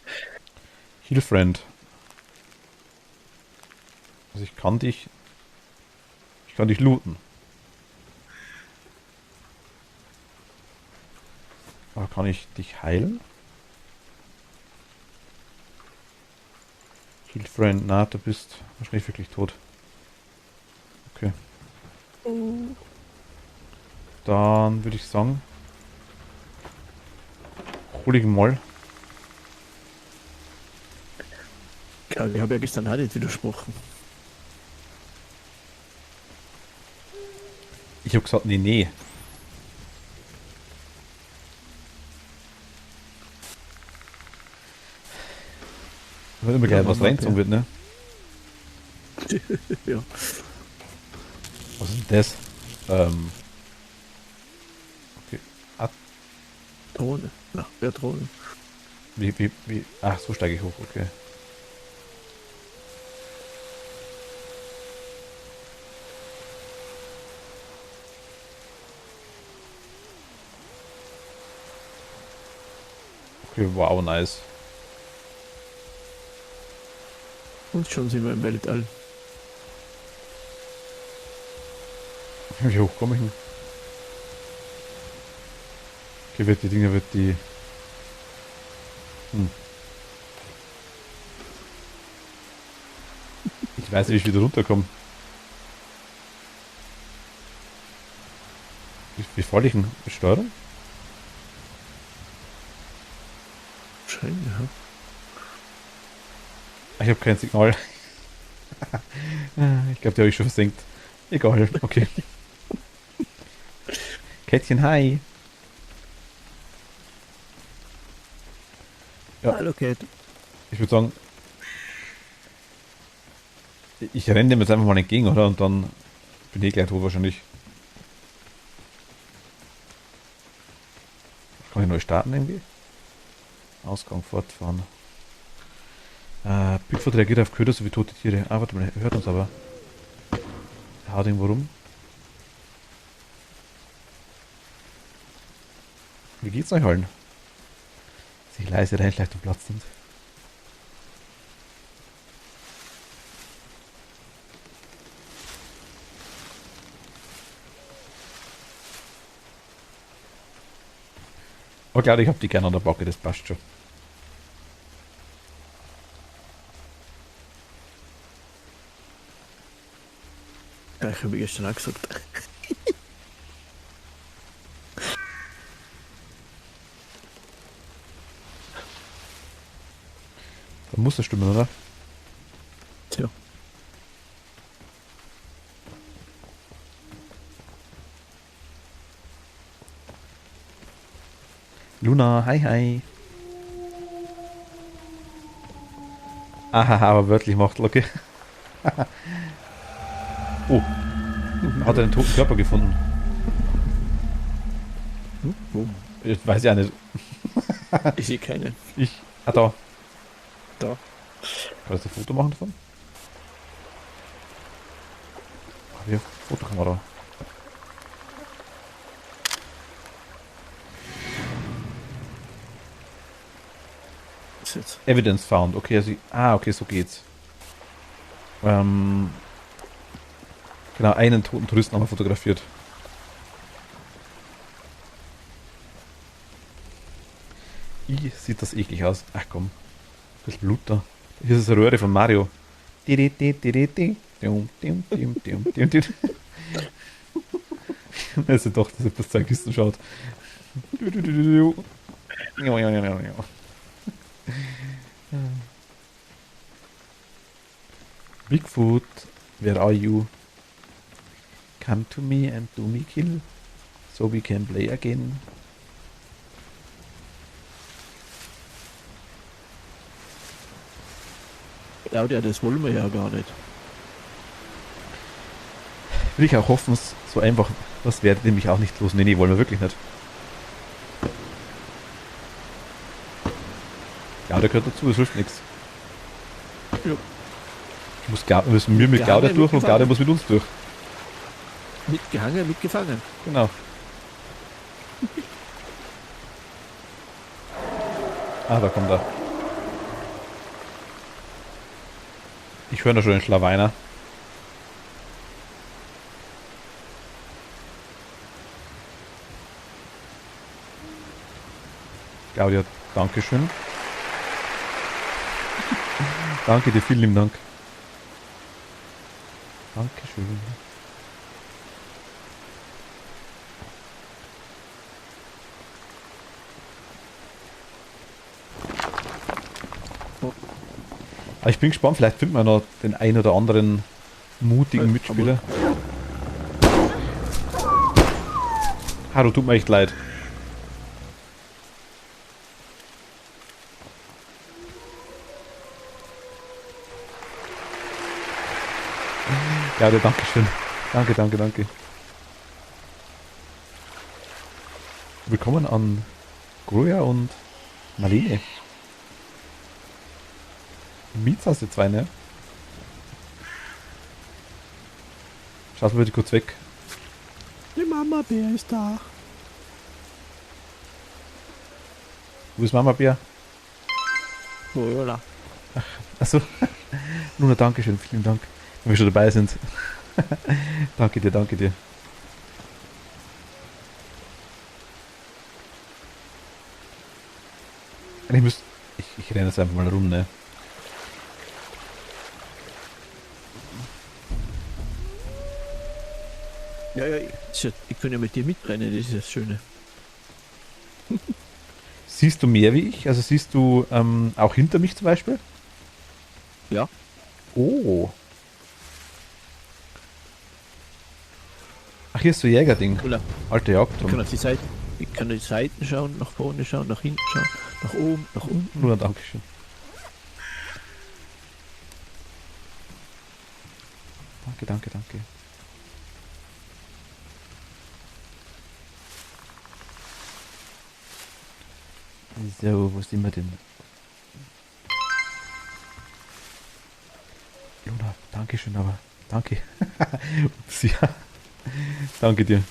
Heal Friend. Also ich kann dich looten. Aber kann ich dich heilen? Heal Friend, na, du bist wahrscheinlich wirklich tot. Okay. Dann würde ich sagen, hol ich ihn mal. Klar, ich habe ja gestern auch nicht widersprochen. Ich habe gesagt, nee. Weil immer gleich was reingezogen wird, ne? Ja. Was ist denn das? Okay. Drohne. Na, wer Drohne? Wie? Ach, so steige ich hoch, okay. Okay, wow, nice. Und schon sind wir im Weltall. Wie hoch komme ich denn? Okay, wird die... Ich weiß nicht, wie ich wieder runterkomme. Wie falle ich denn? Mit Steuerung? Schein, ja. Ich habe kein Signal. Ich glaube, die habe ich schon versenkt. Egal, okay. Kätzchen, hi. Ja. Hallo, Cat. Ich würde sagen, ich renne dem jetzt einfach mal entgegen, oder? Und dann bin ich gleich tot wahrscheinlich. Kann ich neu starten irgendwie? Ausgang fortfahren. Bigfoot reagiert auf Köder sowie tote Tiere. Ah, warte mal, er hört uns aber. Er haut irgendwo rum. Wie geht's euch allen? Sich leise reinschleicht und Platz sind. Oh klar, ich hab die gerne an der Backe, das passt schon. Ja, ich habe gestern auch gesagt. Dann muss das stimmen, oder? Tja. Luna, hi hi. Aha, aber wörtlich macht, okay. Oh, hat er einen toten Körper gefunden? Wo? Ich weiß ja nicht. Ich sehe keinen. Da. Da. Kannst du ein Foto machen davon? Habe ich eine Fotokamera? Was ist jetzt? Evidence found. Okay, also okay, so geht's. Genau, einen toten Touristen haben wir fotografiert. Sieht das eklig aus. Ach komm. Ein bisschen Blut da. Hier ist das Röhre von Mario. Ich weiß ja doch, dass etwas zwei Kisten schaut. Bigfoot, where are you? Come to me and do me kill, so we can play again. Claudia, das wollen wir ja gar nicht. Will ich auch hoffen, so einfach, das werdet ihr mich auch nicht los. Nee, wollen wir wirklich nicht. Ja, der gehört dazu, das hilft nichts. Ja. Müssen wir mit Claudia durch und Claudia muss mit uns durch. Mitgehangen, mitgefangen. Genau. Da kommt er. Ich höre da schon den Schlaweiner. Claudia, Dankeschön. Danke dir, vielen lieben Dank. Dankeschön. Aber ich bin gespannt, vielleicht finden wir noch den einen oder anderen mutigen Mitspieler. Haru, tut mir echt leid. Ja, danke schön. Danke. Willkommen an Groja und Marlene. Miet's die zwei, ne? Schaut mal bitte kurz weg. Die Mama Bär ist da. Wo ist Mama Bär? Oh, ja. Achso. Luna, Dankeschön, vielen Dank. Wenn wir schon dabei sind. Danke dir. Ich renne jetzt einfach mal rum, ne? Ja, ich kann ja mit dir mitrennen, das ist das Schöne. Siehst du mehr wie ich? Also siehst du auch hinter mich zum Beispiel? Ja. Oh. Ach, hier ist so ein Jägerding. Oder? Alter Jagd. Ich kann auf die Seiten schauen, nach vorne schauen, nach hinten schauen, nach oben, nach unten. Nur Dankeschön. Danke. So, wo sind wir denn? Luna, Dankeschön, aber danke. Ups, ja. Danke dir.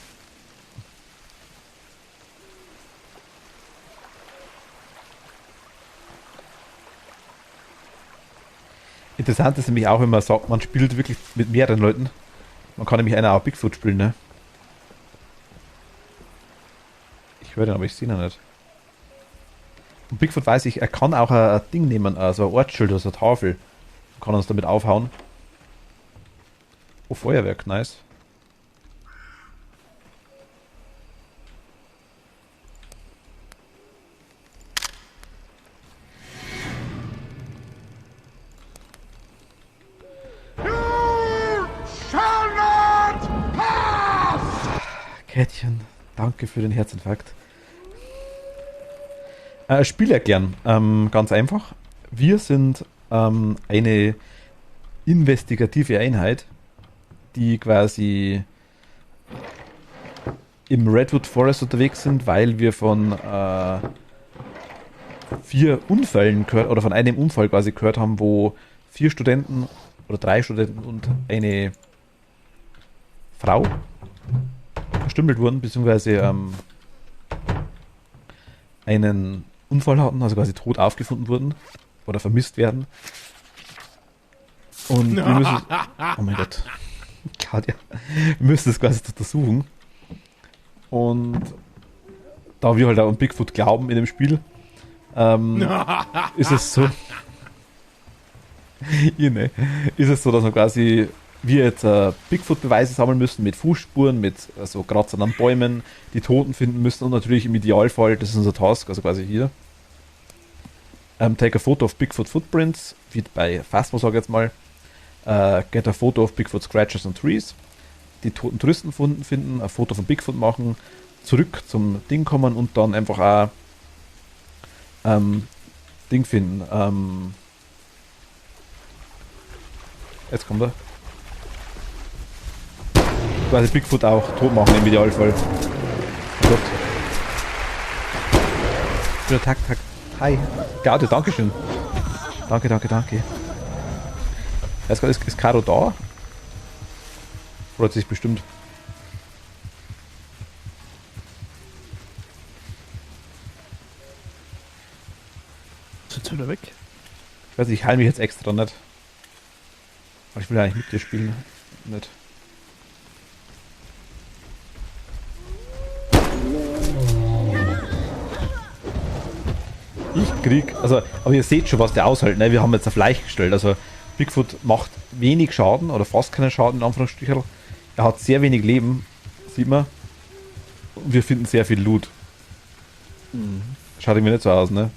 Interessant ist nämlich auch, wenn man sagt, man spielt wirklich mit mehreren Leuten. Man kann nämlich einer auch Bigfoot spielen, ne? Ich höre den, aber ich sehe ihn nicht. Und Bigfoot weiß ich, er kann auch ein Ding nehmen, also ein Ortsschild, also eine Tafel. Man kann uns damit aufhauen. Oh, Feuerwerk, nice. Kätchen, danke für den Herzinfarkt. Spiel erklären, ganz einfach. Wir sind eine investigative Einheit, die quasi im Redwood Forest unterwegs sind, weil wir von 4 Unfällen gehört, oder von einem Unfall quasi gehört haben, wo 4 Studenten oder 3 Studenten und eine Frau verstümmelt wurden, beziehungsweise einen Unfall hatten, also quasi tot aufgefunden wurden oder vermisst werden. Und wir müssen, oh mein Gott, Claudia, wir müssen das quasi untersuchen. Und da wir halt auch an Bigfoot glauben in dem Spiel, ist es so, ist es so, dass wir quasi wir jetzt Bigfoot-Beweise sammeln müssen mit Fußspuren, mit so Kratzern an Bäumen, die Toten finden müssen und natürlich im Idealfall, das ist unser Task, also quasi hier, take a photo of Bigfoot footprints, wie bei Phasmo, sage ich jetzt mal, get a photo of Bigfoot scratches and trees, die toten Touristen finden, ein Foto von Bigfoot machen, zurück zum Ding kommen und dann einfach auch Ding finden. Jetzt kommt er. Quasi Bigfoot auch tot machen im Idealfall. Oh Gott. Wieder Tag. Hi. Claudia, dankeschön. Danke. Ist Caro da? Freut sich bestimmt. Ist jetzt wieder weg? Ich weiß nicht, ich heile mich jetzt extra nicht. Aber ich will eigentlich mit dir spielen. Nicht. Ich krieg, also, aber ihr seht schon, was der aushält, ne? Wir haben jetzt auf leicht gestellt, also Bigfoot macht wenig Schaden oder fast keinen Schaden in Anführungsstrichen. Er hat sehr wenig Leben, sieht man. Und wir finden sehr viel Loot. Schaut irgendwie nicht so aus, ne?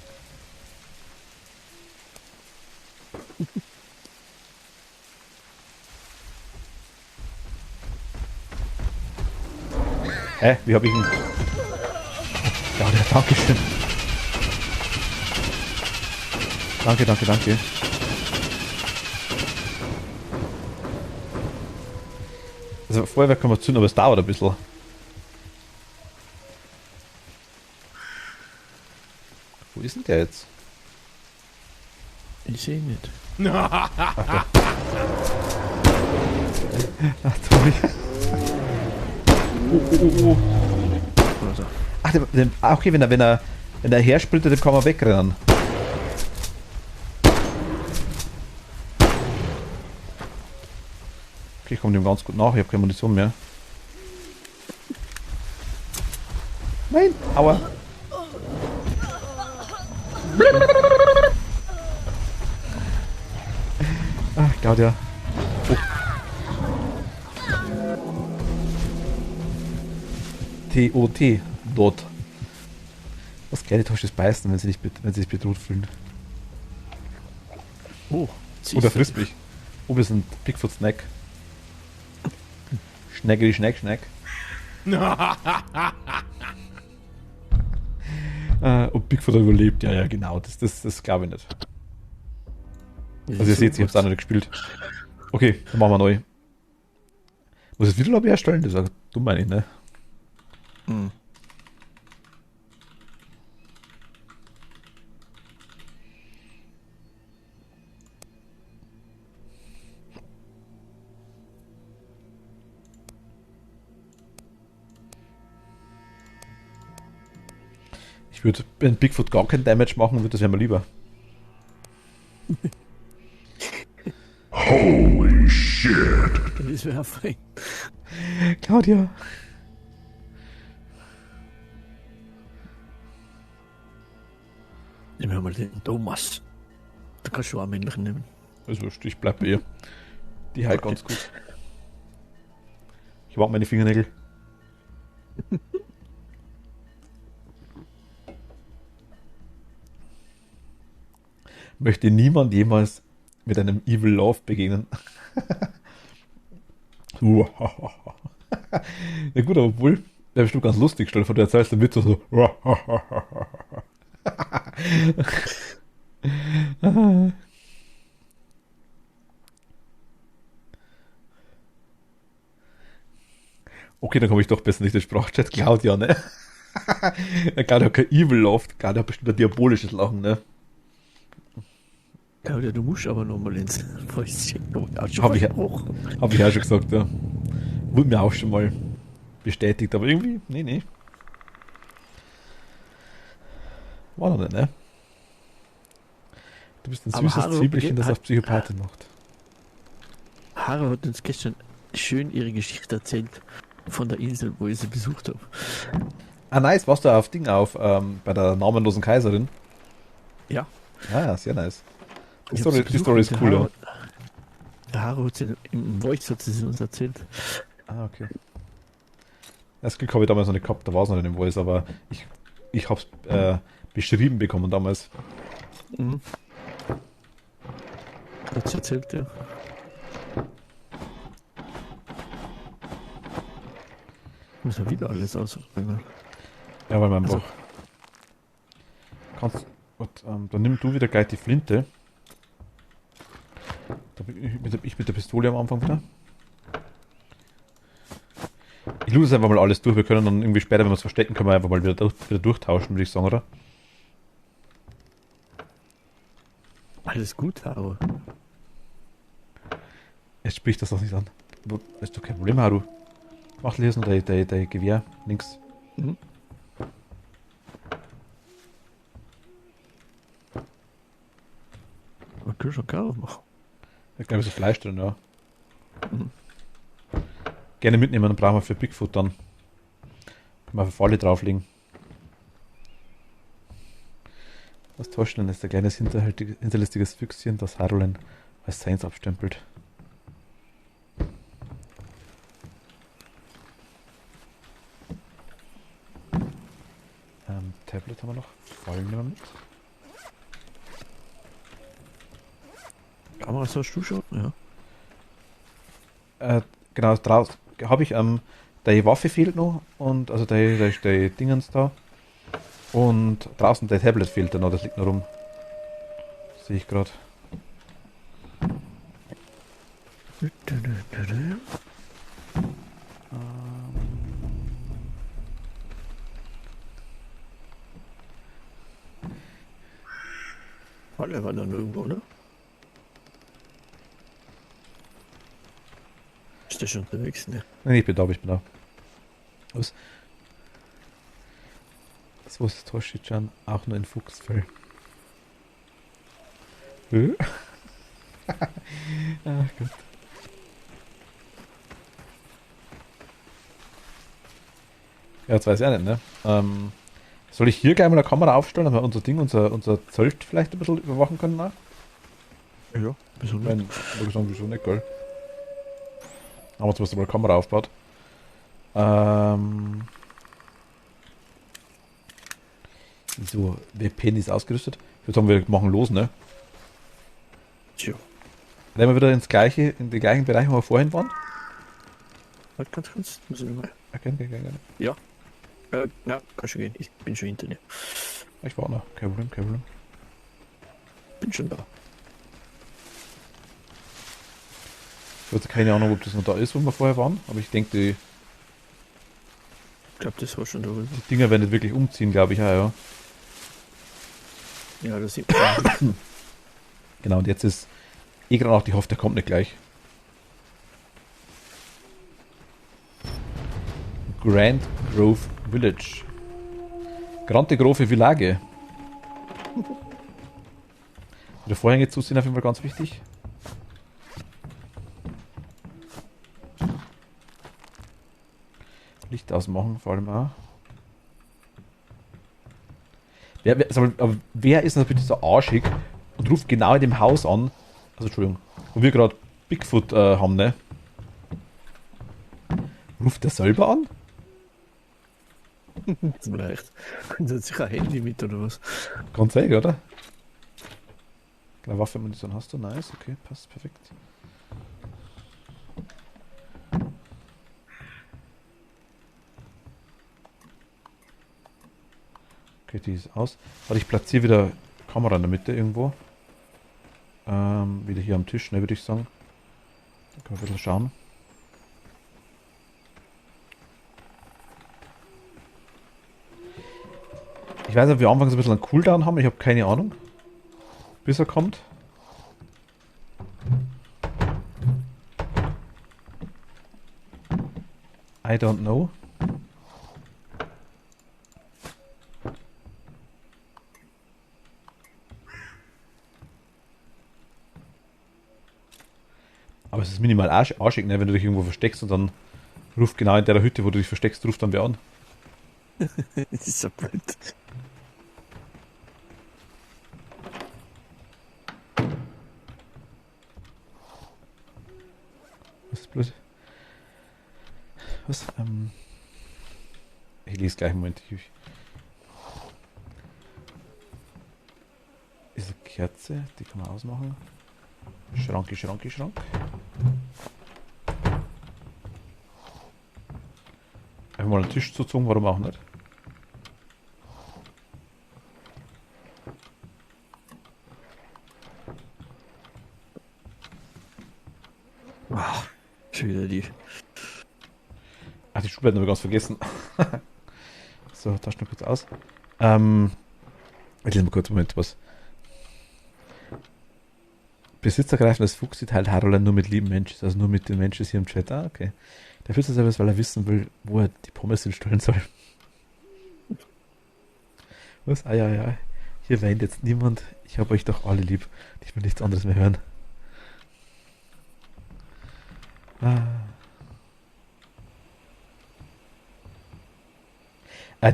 Hä? Wie hab ich ihn? Ja, Dankeschön. Danke. Also Feuerwerk kann man zünden, aber es dauert ein bisschen. Wo ist denn der jetzt? Ich sehe ihn nicht. Ach, sorry. Oh. Ach, okay, wenn er hersprintet, dann kann man wegrennen. Okay, ich komme dem ganz gut nach, ich habe keine Munition mehr. Nein, aua. Ach, Claudia. Oh. T-O-T. Dort. Was kleine Tasche beißen, wenn sie sich bedroht fühlen. Oh, der frisst mich. Oh, wir sind Bigfoot Snack. Schneckeli, Schneck. Ob Bigfoot überlebt, ja, genau. Das glaube ich nicht. Also ihr seht, ich habe es auch noch nicht gespielt. Okay, dann machen wir neu. Muss ich das Videolobby erstellen? Das ist ja dumm eigentlich, ne? Ich würde, wenn Bigfoot gar kein Damage machen würde, das wäre mir lieber. Holy shit. Das wäre fein. Claudia. Nehmen wir mal den Thomas. Da kannst du auch einen männlichen nehmen. Also ich bleib bei ihr. Die heilt ganz gut. Ich mag meine Fingernägel. Möchte niemand jemals mit einem Evil Love begegnen. Ja gut, aber obwohl, der ist bestimmt ganz lustig. Stell dir vor, du erzählst den Witz so. Okay, dann komme ich doch besser nicht in den Sprachchat. Claudia, ne? Ja, Claudia hat kein Evil Loft. Claudia hat bestimmt ein diabolisches Lachen, ne? Claudia, du musst aber nochmal ins Fäustchen. Hab ich auch schon gesagt, ja. Wurde mir auch schon mal bestätigt, aber irgendwie, nee. War noch nicht, ne? Du bist ein Aber süßes Haro Zwiebelchen, das auf Psychopathin macht. Haro hat uns gestern schön ihre Geschichte erzählt von der Insel, wo ich sie besucht habe. Ah, nice, warst du auf Ding bei der namenlosen Kaiserin? Ja. Ah, sehr nice. Die Ich hab sie Story besucht ist und cool, ja. Der Haro hat sie im Voice hat sie uns erzählt. Ah, okay. Das Glück habe ich damals noch nicht gehabt, da war es noch nicht im Voice, aber ich habe es beschrieben bekommen damals. Mhm. Hat sie erzählt, ja. Müssen wir wieder alles ausbringen. Ja, weil man Also- einfach. Kannst. Und, dann nimm du wieder gleich die Flinte. Da bin ich mit der Pistole am Anfang wieder. Ich löse es einfach mal alles durch. Wir können dann irgendwie später, wenn wir es verstecken, können wir einfach mal wieder durchtauschen, würde ich sagen, oder? Alles gut, Haro. Jetzt spricht das doch nicht an. Ist doch kein Problem, Haru. Mach lesen dein Gewehr links. Mhm. Man kann schon gar machen. Da glaube ich so Fleisch drin, ja. Mhm. Gerne mitnehmen, dann brauchen wir für Bigfoot dann. Können wir auf eine Falle drauflegen. Das Torstellen ist ein kleines hinterlistiges Füchschen, das Harolen als seins abstempelt. Tablet haben wir noch. Fallen nehmen wir mit. Kameras hast du schon? Ja. Genau, draußen habe ich, die Waffe fehlt noch und also die Dingens da. Und draußen der Tablet fehlt da noch, das liegt noch rum. Sehe ich gerade. Alle waren dann irgendwo, oder? Ist der schon unterwegs, ne? Nein, ich bin da. Was? Das was das Tor steht schon auch nur in Fuchsfell. Ach Gott. Ja, jetzt weiß ich auch nicht, ne? Soll ich hier gleich mal eine Kamera aufstellen, damit wir unser Zelt vielleicht ein bisschen überwachen können? Auch? Ja, wieso Ich meine, würde sagen, wieso nicht, gell? Haben wir zumindest mal eine Kamera aufgebaut. So, WPN ist ausgerüstet. Ich würde sagen, wir machen los, ne? Tja, Nehmen wir wieder in den gleichen Bereich, wo wir vorhin waren? halt ganz kurz. Muss ich mal. Okay. Ja, kann schon gehen. Ich bin schon hinter dir. Ich war noch. Kein Problem. Bin schon da. Ich hatte keine Ahnung, ob das noch da ist, wo wir vorher waren, aber ich denke, die Ich glaube, das war schon darüber. Dinger werden nicht wirklich umziehen, glaube ich, ja. Ja, das sieht man. Genau, und jetzt ist gerade noch, ich hoffe, der kommt nicht gleich. Grand Grove Village. Grande Grove Village. Die Vorhänge zusehen auf jeden Fall ganz wichtig. Licht ausmachen, vor allem auch. Wer ist denn bitte so arschig und ruft genau in dem Haus an, also Entschuldigung, wo wir gerade Bigfoot haben, ne? Ruft der selber an? Vielleicht. Und hat sich ein Handy mit oder was? Ganz ehrlich, oder? Eine Waffe, Munition hast du, nice, okay, passt perfekt. Okay, die ist aus. Warte, ich platziere wieder Kamera in der Mitte irgendwo. Wieder hier am Tisch, ne, würde ich sagen. Da können wir ein bisschen schauen. Ich weiß nicht, ob wir anfangs ein bisschen einen Cooldown haben. Ich habe keine Ahnung. Bis er kommt. I don't know. Aber es ist minimal arschig, ne, wenn du dich irgendwo versteckst und dann ruft genau in der Hütte, wo du dich versteckst, ruft dann wer an. Das ist so blöd. Was ist blöd? Was? Ich lese gleich einen Moment. Diese Kerze, die kann man ausmachen. Schranke, Schranke, Schrank. Einfach mal einen Tisch zuzogen, warum auch nicht? Schon wieder die. Ach, die Schubladen habe ich ganz vergessen. So, taschen wir kurz aus. Ich lese mal kurz Moment was. Besitzergreifendes Fuchsi teilt Harold nur mit lieben Menschen, also nur mit den Menschen hier im Chat. Ah, okay. Der führt das selbst, weil er wissen will, wo er die Pommes hinstellen soll. Was? Ah, ja, ja. Hier weint jetzt niemand. Ich habe euch doch alle lieb. Ich will nichts anderes mehr hören.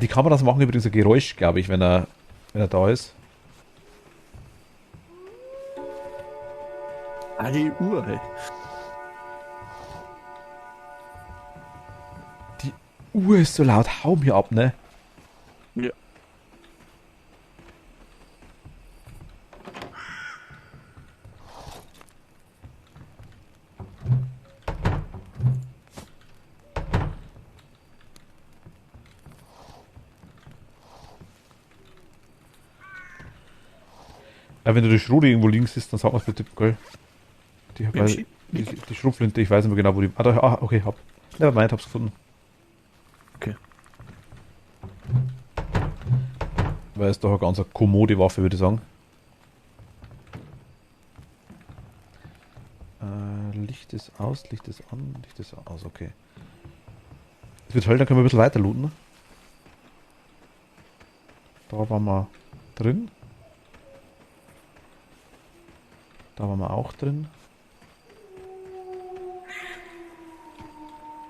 Die Kameras machen übrigens ein Geräusch, glaube ich, wenn er da ist. Ah, die Uhr, ey. Die Uhr ist so laut, hau mir ab, ne? Ja. Wenn du die Schrode irgendwo liegen siehst, dann sag mal bitte, gell? Die Schrotflinte, ich weiß nicht mehr genau, wo die. Okay, hab. Nevermind, hab's gefunden. Okay. Weil es doch eine ganz kommode Waffe, würde ich sagen. Licht ist aus, Licht ist an, Licht ist aus, okay. Es wird hell, dann können wir ein bisschen weiter looten. Ne? Da waren wir drin. Da waren wir auch drin.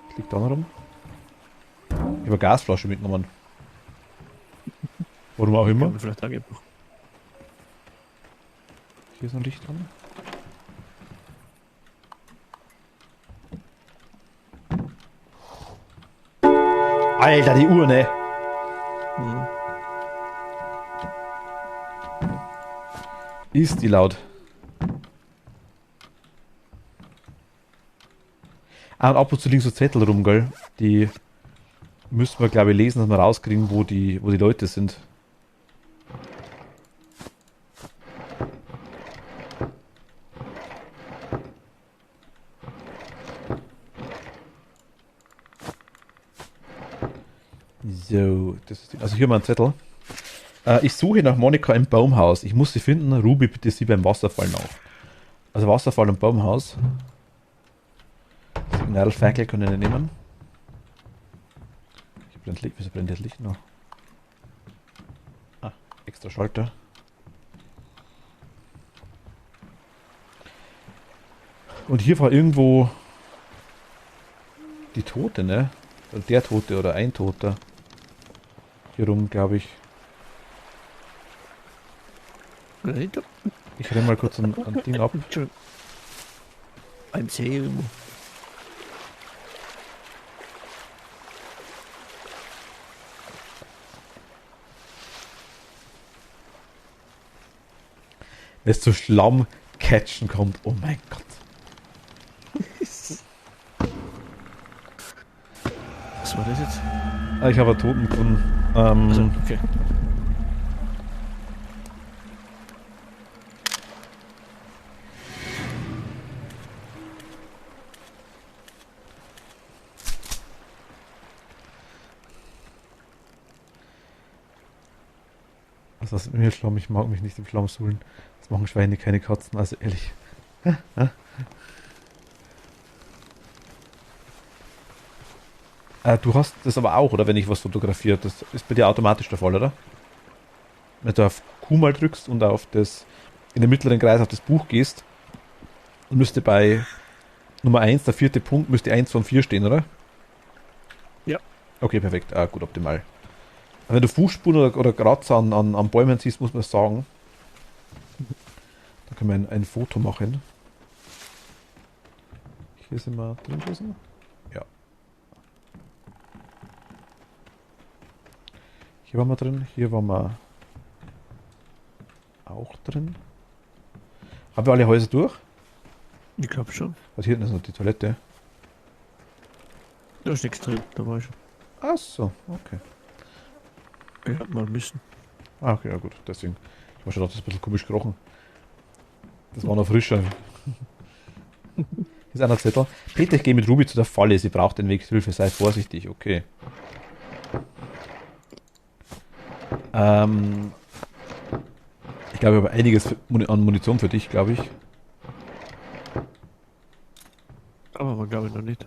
Was liegt da noch rum? Ich habe eine Gasflasche mitgenommen. Warum auch immer. Vielleicht angebracht. Hier ist noch Licht dran. Alter, die Uhr, ne? Mhm. Ist die laut. Und ab und zu liegen so Zettel rum, gell? Die müssen wir, glaube ich, lesen, dass wir rauskriegen, wo die Leute sind. So, das ist also hier mal ein Zettel. Ich suche nach Monika im Baumhaus. Ich muss sie finden. Ruby, bitte sie beim Wasserfall nach. Also Wasserfall und Baumhaus. Signalferkel können wir nehmen. Hier brennt Licht. Wieso brennt das Licht noch? Ah, extra Schalter. Und hier war irgendwo die Tote, ne? Oder der Tote oder ein Toter. Hier rum, glaube ich. Ich renne mal kurz ein Ding ab. Ein Serum. Wenn es zu Schlamm-Catchen kommt, oh mein Gott. Was war das jetzt? Ich habe einen Toten gefunden. Also, okay. Was ist mit mir Schlamm? Ich mag mich nicht im Schlamm suhlen. Das machen Schweine, keine Katzen, also ehrlich. Du hast das aber auch, oder? Wenn ich was fotografiere. Das ist bei dir automatisch der Fall, oder? Wenn du auf Q mal drückst und auf das in den mittleren Kreis auf das Buch gehst, müsste bei Nummer eins der vierte Punkt, müsste eins von 4 stehen, oder? Ja. Okay, perfekt. Gut, optimal. Wenn du Fußspuren oder Kratzer an Bäumen siehst, muss man sagen. Da können wir ein Foto machen. Hier sind wir drin gewesen. Ja. Hier waren wir drin. Hier waren wir auch drin. Haben wir alle Häuser durch? Ich glaube schon. Was hier hinten ist noch die Toilette. Da ist nichts drin, da war ich schon. Ach so, okay. Ich hab mal müssen. Okay, ja gut, deswegen. Ich war schon gedacht, das ist ein bisschen komisch gerochen. Das war noch frischer. Hier ist einer Zettel. Peter, ich gehe mit Ruby zu der Falle. Sie braucht den Weg Hilfe. Sei vorsichtig. Okay. Ich glaube, ich habe einiges an Munition für dich, glaube ich. Aber glaube ich noch nicht.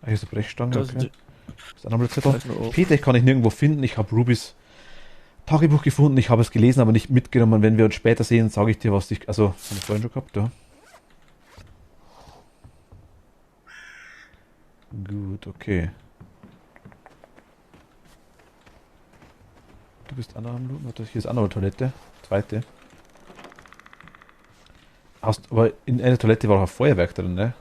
Hier ist eine Brechstange. Das Okay. ist- Das ist ein anderer Zettel. Da ist noch oben. Peter, ich kann dich nirgendwo finden. Ich habe Rubys Tagebuch gefunden. Ich habe es gelesen, aber nicht mitgenommen. Wenn wir uns später sehen, sage ich dir, was ich... Also, haben wir vorhin schon gehabt, ja. Gut, okay. Du bist Anna am Looten. Warte, hier ist auch noch eine Toilette. Zweite. Aber in einer Toilette war auch ein Feuerwerk drin, ne?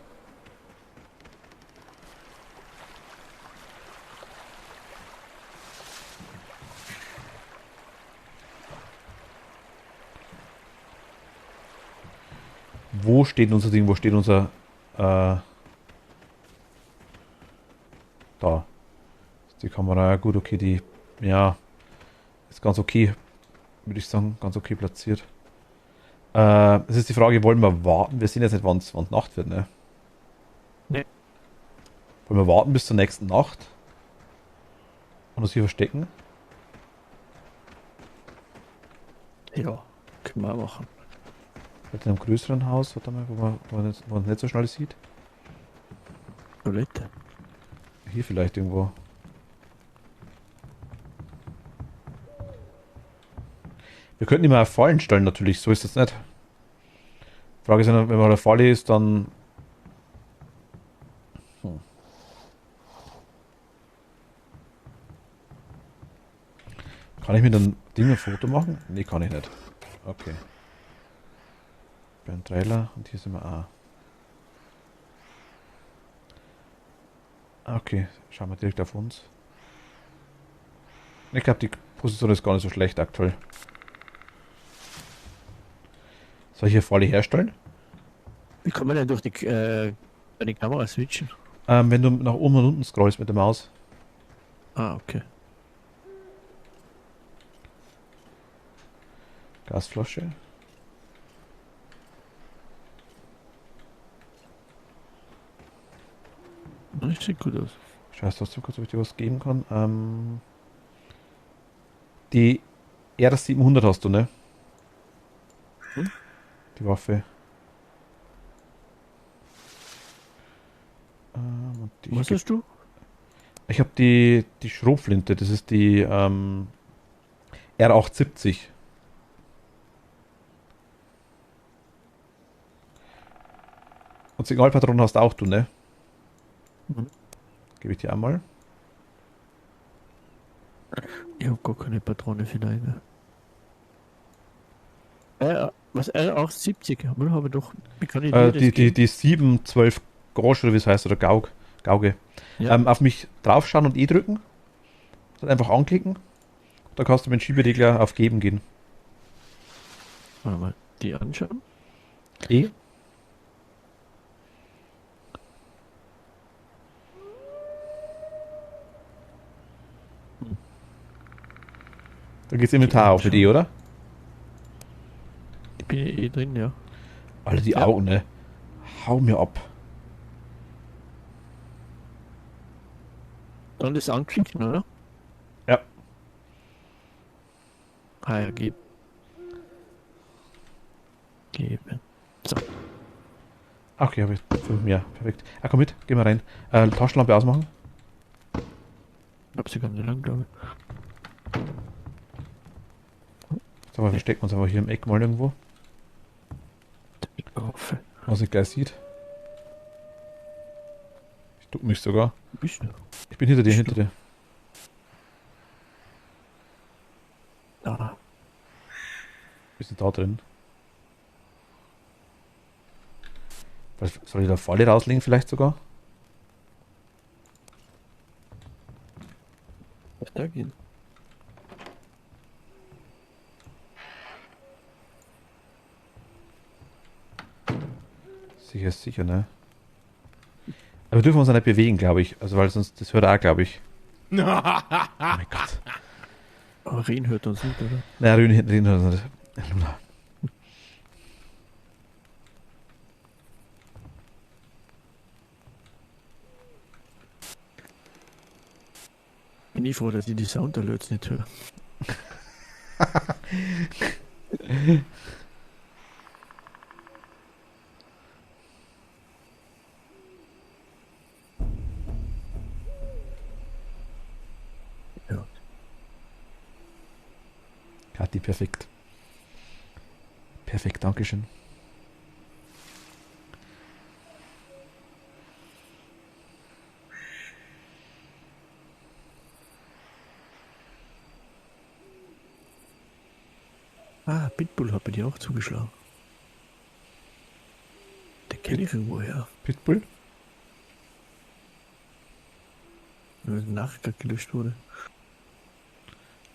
Wo steht unser Ding? Wo steht unser... Da. Ist die Kamera, ja gut, okay, die... Ja. Ist ganz okay. Würde ich sagen, ganz okay platziert. Es ist die Frage, wollen wir warten? Wir sehen jetzt nicht, wann es Nacht wird, ne? Nee. Wollen wir warten bis zur nächsten Nacht? Und uns hier verstecken? Ja, können wir auch machen. Vielleicht in einem größeren Haus, warte mal, wo man nicht so schnell sieht. Toilette. Hier vielleicht irgendwo. Wir könnten immer Fallen stellen natürlich, so ist das nicht. Frage ist ja, wenn man eine Falle ist, dann... Kann ich mit dem Ding ein Foto machen? Nee, kann ich nicht. Okay. Beim Trailer und hier sind wir auch. Okay, schauen wir direkt auf uns. Ich glaube, die Position ist gar nicht so schlecht aktuell. Soll ich hier Falle herstellen? Wie kann man denn durch die Kamera switchen? Wenn du nach oben und unten scrollst mit der Maus. Ah, okay. Gasflasche. Das sieht gut aus. Scheiß trotzdem kurz, ob ich dir was geben kann. Die R700 hast du, ne? Hm? Die Waffe. Und die Was hast du? ich habe die Schrotflinte, das ist die R870. Und Signalpatronen hast auch du, ne? Mhm. Gebe ich dir einmal. Ich habe gar keine Patrone für deine. Was R78? Aber habe ich doch. Wie kann ich dir das Die geben? 712 Grosch oder wie es heißt, oder Gauge. Ja. Auf mich draufschauen und E drücken. Dann einfach anklicken. Da kannst du mit dem Schieberegler auf Geben gehen. Warte mal, die anschauen. E. Da geht's Inventar auf mit E, oder? Ich bin eh drin, ja. Alter, die Ja. Augen, ne? Hau mir ab. Dann das anklicken, oder? Ja. Ah ja, geben. Geben. So. Okay, habe ich 5 mehr. Perfekt. Ah, komm mit, geh mal rein. Taschenlampe ausmachen. Hab sie gar nicht lang, glaube Sag mal, verstecken wir uns einfach hier im Eck mal irgendwo, ich. Waffe. was nicht gleich sieht. Ich duck mich sogar. Bist du? Ich bin hinter dir, Bist hinter du? dir. Da. Bist du da drin? Soll ich da Falle rauslegen vielleicht sogar? Was da gehen? Sicher ist sicher, ne? Aber wir dürfen uns ja nicht bewegen, glaube ich. Also weil sonst, das hört er auch, glaube ich. Oh mein Gott. Aber Rien hört uns nicht, oder? Naja, reden hört uns nicht. Luna. Bin ich froh, dass ich die Soundalerts nicht höre. Ja. Kathi, perfekt. Perfekt, Dankeschön. Ah, Pitbull hat bei dir auch zugeschlagen. Der kenne ich irgendwo her. Pitbull? Weil nachher gelöscht wurde.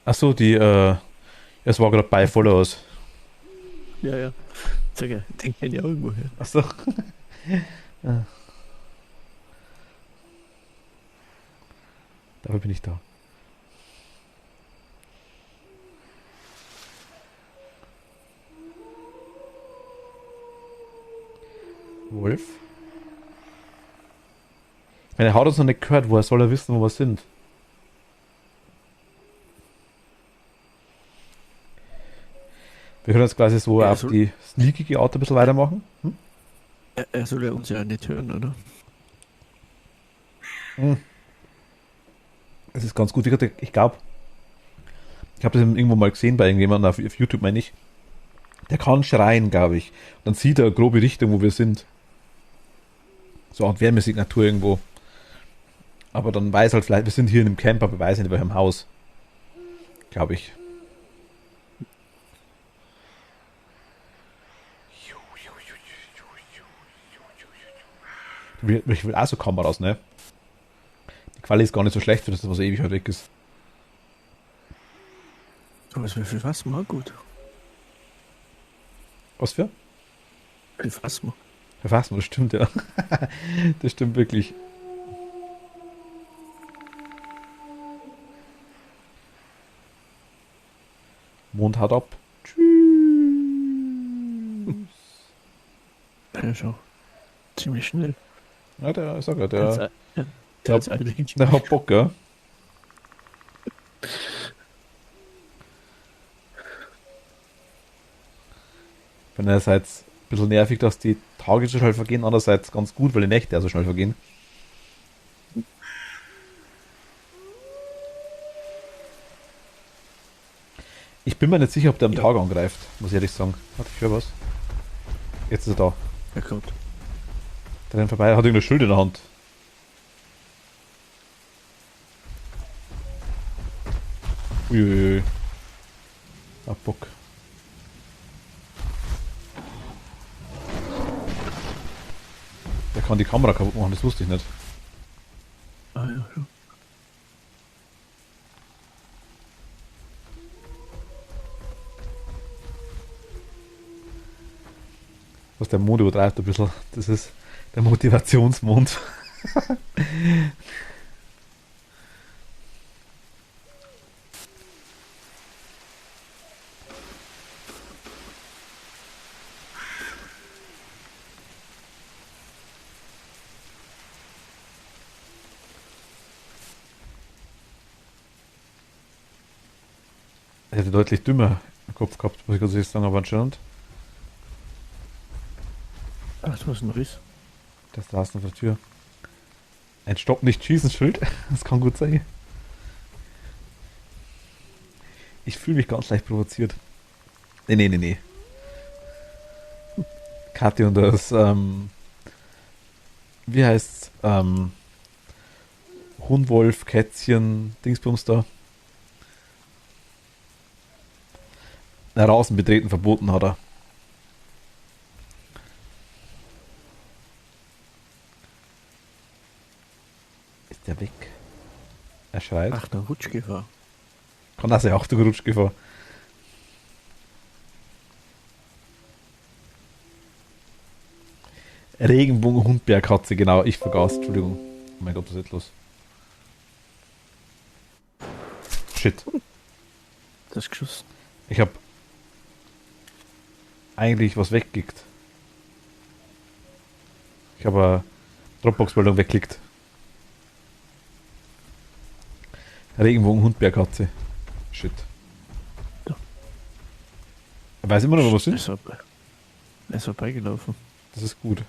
Achso, es war gerade bei Followers. Ja, ja. Sag ja, den kenne ich auch irgendwo her. Achso. Ja. Dafür bin ich da. Wolf? Ich meine, er hat uns noch nicht gehört, woher soll er wissen, wo wir sind? Wir können jetzt quasi so Ja, auf die sneakige Art ein bisschen weitermachen. Hm? Er soll ja uns ja nicht hören, oder? Hm. Das ist ganz gut. Ich glaube, ich habe das irgendwo mal gesehen bei irgendjemandem auf YouTube, meine ich. Der kann schreien, glaube ich. Dann sieht er eine grobe Richtung, wo wir sind. So eine Wärmesignatur irgendwo. Aber dann weiß halt vielleicht, wir sind hier in einem Camp, aber weiß nicht, in welchem Haus. Glaube ich. Ich will auch so Kameras, ne? Die Quali ist gar nicht so schlecht für das, was ewig halt weg ist. Aber es wäre für Phasma auch gut. Was für? Für Phasma. Verfassen, das stimmt, ja. Das stimmt wirklich. Mond haut ab. Tschüss. Ja, schon. Ziemlich schnell. Ja, der, ich sag ja, Der hat's eigentlich. der hat Bock, ja. Einerseits ein bisschen nervig, dass die Tage so schnell vergehen, andererseits ganz gut, weil die Nächte ja so schnell vergehen. Ich bin mir nicht sicher, ob der am Tag angreift, muss ich ehrlich sagen. Warte, ich höre was. Jetzt ist er da. Er kommt. Der rennt vorbei, hat irgendeine Schild in der Hand. Uiuiui. Hab Bock. Der kann die Kamera kaputt machen, das wusste ich nicht. Ah ja, schon. Was der Mond übertreibt ein bisschen. Das ist der Motivationsmond. Ich hätte deutlich dümmer im Kopf gehabt, muss ich ganz ehrlich sagen, aber anscheinend. Ach, was ein Riss. Der ist draußen auf der Tür. Ein Stopp nicht schießen Schild. Das kann gut sein. Ich fühle mich ganz leicht provoziert. Nee. Kathi und das, wie heißt's? Hundwolf, Kätzchen, Dingsbums da. Draußen betreten verboten hat er. Ist der weg? Er schreit. Ach, der Rutschgefahr. Kann das ja auch der Rutschgefahr. Regenbogen-Hundbärkatze, genau. Ich vergaß, Entschuldigung. Oh mein Gott, was ist jetzt los? Shit. Das ist geschossen. Ich hab eigentlich was weggeklickt. Ich habe eine Dropbox-Meldung weggeklickt. Regenbogen-Hundbärkatze. Shit. Ja. Er weiß immer noch, wo wir Er sind. ist vorbeigelaufen. Das ist gut.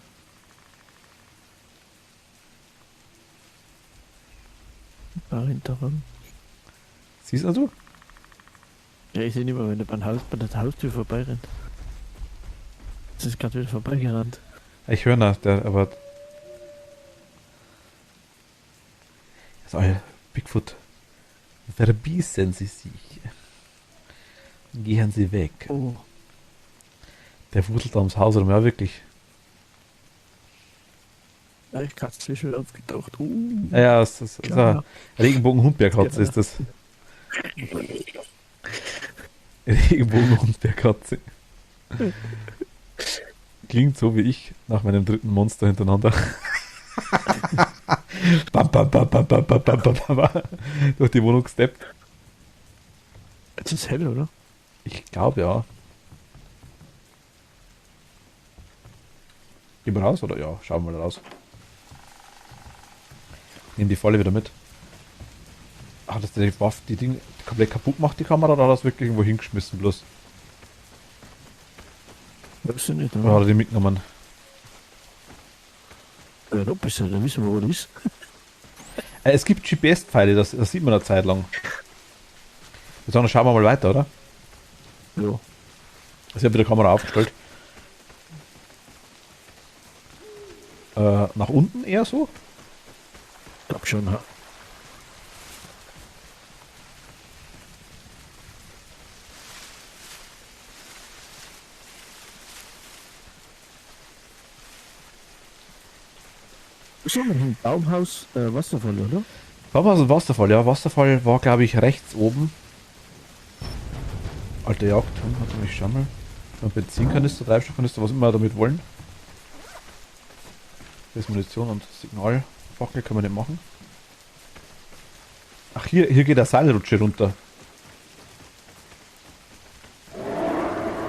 Da hinterher. Siehst du? Ja, ich sehe nicht mehr, wenn der bei der Haustür vorbeirennt. Das ist gerade wieder vorbeigerannt. Ich höre nach, aber. Also, Bigfoot. Verbissen Sie sich. Gehen Sie weg. Oh. Der wudelt da ums Haus rum, ja wirklich. Ja, ich gerade zwischen aufgetaucht. Ja, es ist Klar. Regenbogen-Hundbärkatze Ja. ist das. Regenbogen-Hundbärkatze. Klingt so wie ich nach meinem dritten Monster hintereinander. Bam, bam, bam, bam, bam, bam, bam, bam, bam. Durch die Wohnung gesteppt. Es ist hell, oder? Ich glaube ja. Gehen wir raus oder ja? Schauen wir mal raus. Nehmen die Falle wieder mit. Hat das die Waffe, die Ding komplett kaputt gemacht, die Kamera, oder hat das wirklich irgendwo hingeschmissen bloß? Weißt du nicht, Oder hat oder? er die mitgenommen? Ja, da bist du, da wissen wir, wo das ist. Es gibt GPS-Pfeile, das sieht man eine Zeit lang. Jetzt schauen wir mal weiter, oder? Ja. Ich habe wieder die Kamera aufgestellt. Nach unten eher so? Ich glaub schon, ha. So, mit dem Baumhaus Wasserfall, oder? Da war so ein Wasserfall, ja. Wasserfall war, glaube ich, rechts oben. Alte Jagdturm, warte mal, ich schau mal. Ein Benzinkanister, Treibstoffkanister, was immer wir damit wollen. Das ist Munition und Signalfackel können wir nicht machen. Ach, hier geht der Seilrutsche runter.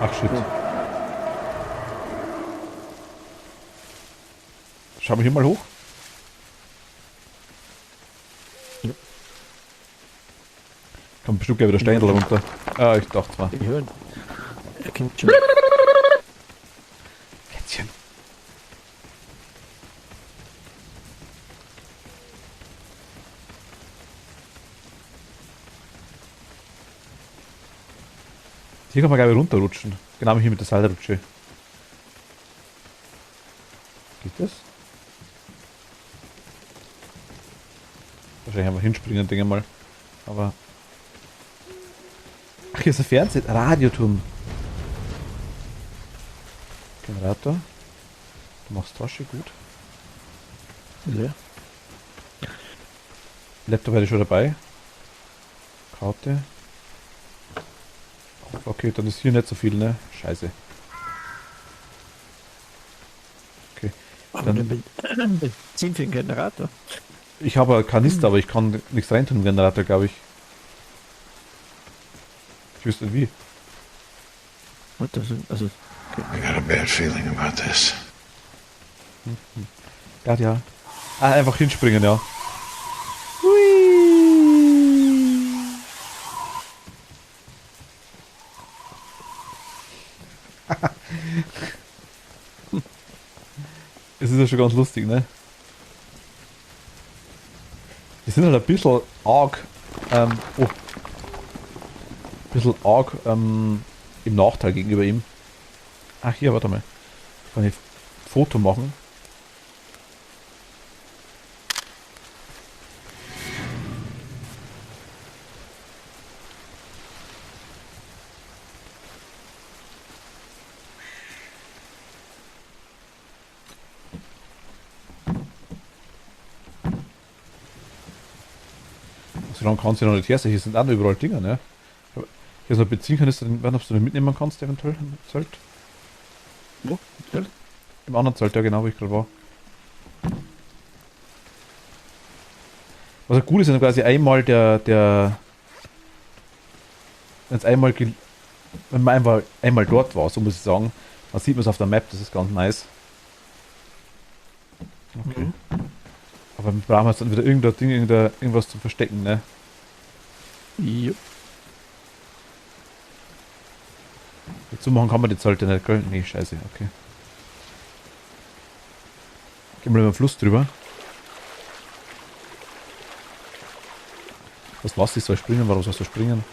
Ach, shit. Schauen wir hier mal hoch. Ja. Kommt bestimmt gleich wieder Stein runter. Ah, ich dachte zwar. Ich höre ihn. Er kennt schon. Kätzchen. Hier kann man gleich runterrutschen. Genau hier mit der Seilrutsche. Geht das? Wahrscheinlich einfach hinspringen, denke ich mal. Aber. Ach, hier ist ein Fernseh. Radioturm. Generator. Du machst Tasche gut. Ja. Laptop hätte ich schon dabei. Karte. Okay, dann ist hier nicht so viel, ne? Scheiße. Okay. Aber Dann- den Benzin für den Generator. Ich habe einen Kanister, aber ich kann nichts reintun im Generator, glaube ich. Ich wüsste nicht wie. Und das, also, I got a bad feeling about this. Ja, ja. Ah, einfach hinspringen, ja. Es ist ja schon ganz lustig, ne? Die sind halt ein bisschen arg, ein bisschen arg im Nachteil gegenüber ihm. Ach hier, warte mal. Kann ich ein Foto machen? So lange kannst du noch nicht her sein. Hier sind auch noch überall Dinger, ne? Hier ist noch beziehen kannst, wenn du den mitnehmen kannst, eventuell im Zelt. Wo? Ja. Im anderen Zelt, ja genau, wo ich gerade war. Was ja gut ist, wenn quasi einmal wenn es einmal, wenn man einfach einmal dort war, so muss ich sagen, dann sieht man es auf der Map, das ist ganz nice. Okay. Mhm. Aber wir brauchen jetzt dann wieder irgendein Ding, irgendwas zum Verstecken, ne? Jo. Dazu machen kann man die Zelte nicht, gell? Nee, scheiße, okay. Gehen wir über den Fluss drüber. Was ich soll springen? Warum sollst du springen?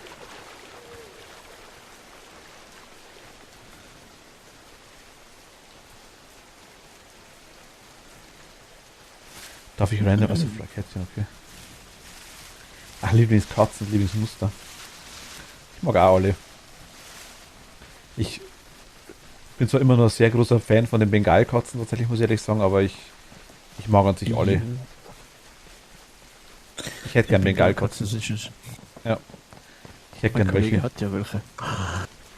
Darf ich random? Also Flaghettchen, okay. Ach, Lieblingskatzen, Lieblingsmuster. Ich mag auch alle. Ich bin zwar immer noch ein sehr großer Fan von den Bengalkatzen, tatsächlich muss ich ehrlich sagen, aber ich mag an sich alle. Ich hätte gern Bengalkatzen. Das ist es. Ja. Ich hätte Mein gern Kollege welche. hat ja welche.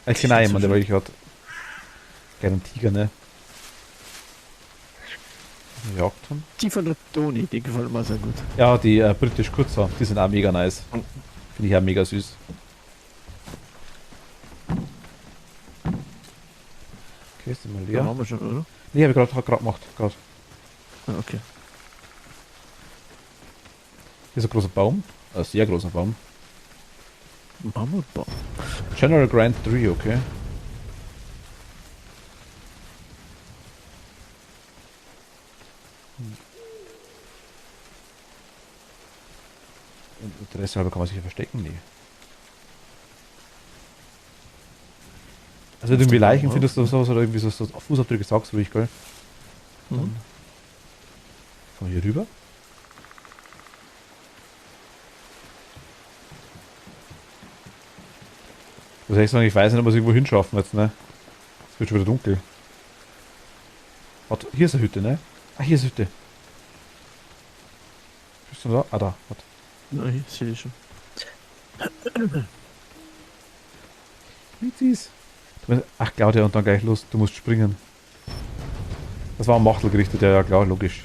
Ich kenne auch jemanden, der welche hat. Gerne einen Tiger, ne? Jagd haben. Die von der Toni, die gefallen mir sehr gut. Ja, die britisch Kurzhaar, die sind auch mega nice. Finde ich auch mega süß. Okay, ist die mal Ja, leer? haben wir schon, oder? Nee, habe ich gerade gemacht. Grad. Ah, okay. Hier ist ein großer Baum. Ein sehr großer Baum. Mammutbaum. General Grant 3, okay. Und Interesse halber kann man sich ja verstecken? Nee. Also irgendwie Leichen findest du sowas oder irgendwie so Fußabdrücke sagst du ruhig, gell? Mhm. Von hier rüber? Was soll ich sagen? Ich weiß nicht, ob wir es irgendwo hinschaffen jetzt, ne? Es wird schon wieder dunkel. Warte, hier ist eine Hütte, ne? Ah, hier ist eine Hütte. Bist du da? Ah, da. Warte. Nein, ich sehe schon. Mitzis. Ach, Claudia, und dann gleich los. Du musst springen. Das war am Machtel gerichtet, ja, ja, klar, logisch.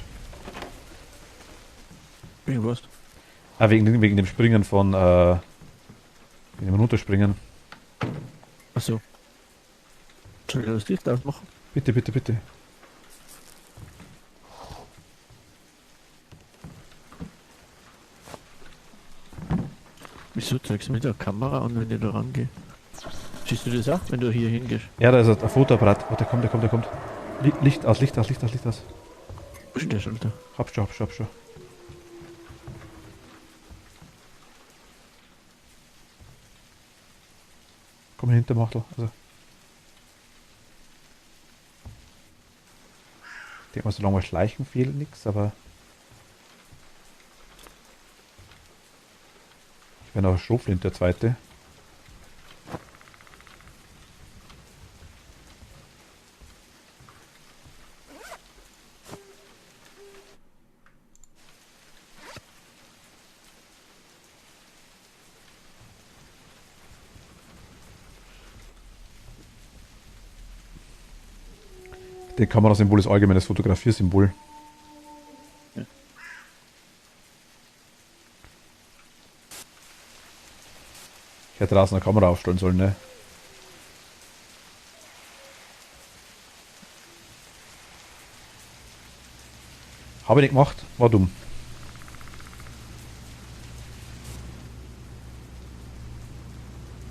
Irgendwas. Ah, wegen dem Springen von, wegen dem Runterspringen. Achso. Soll ich das Licht ausmachen? Bitte, bitte, bitte. Wieso zeigst du mit der Kamera an, wenn ich da rangehe? Siehst du das auch, wenn du hier hingehst? Ja, da ist ein Fotoapparat. Warte, der kommt. Licht aus. Wo ist der schon da? Hab schon. Komm hinter Machtel. Also. Ich denke mal, solange wir schleichen, fehlt nichts, aber. Ich wäre noch ein Schrotflint, der zweite. Die Kamerasymbol ist allgemeines Fotografiersymbol. Ja. Ich hätte draußen eine Kamera aufstellen sollen, ne? Habe ich nicht gemacht, war dumm.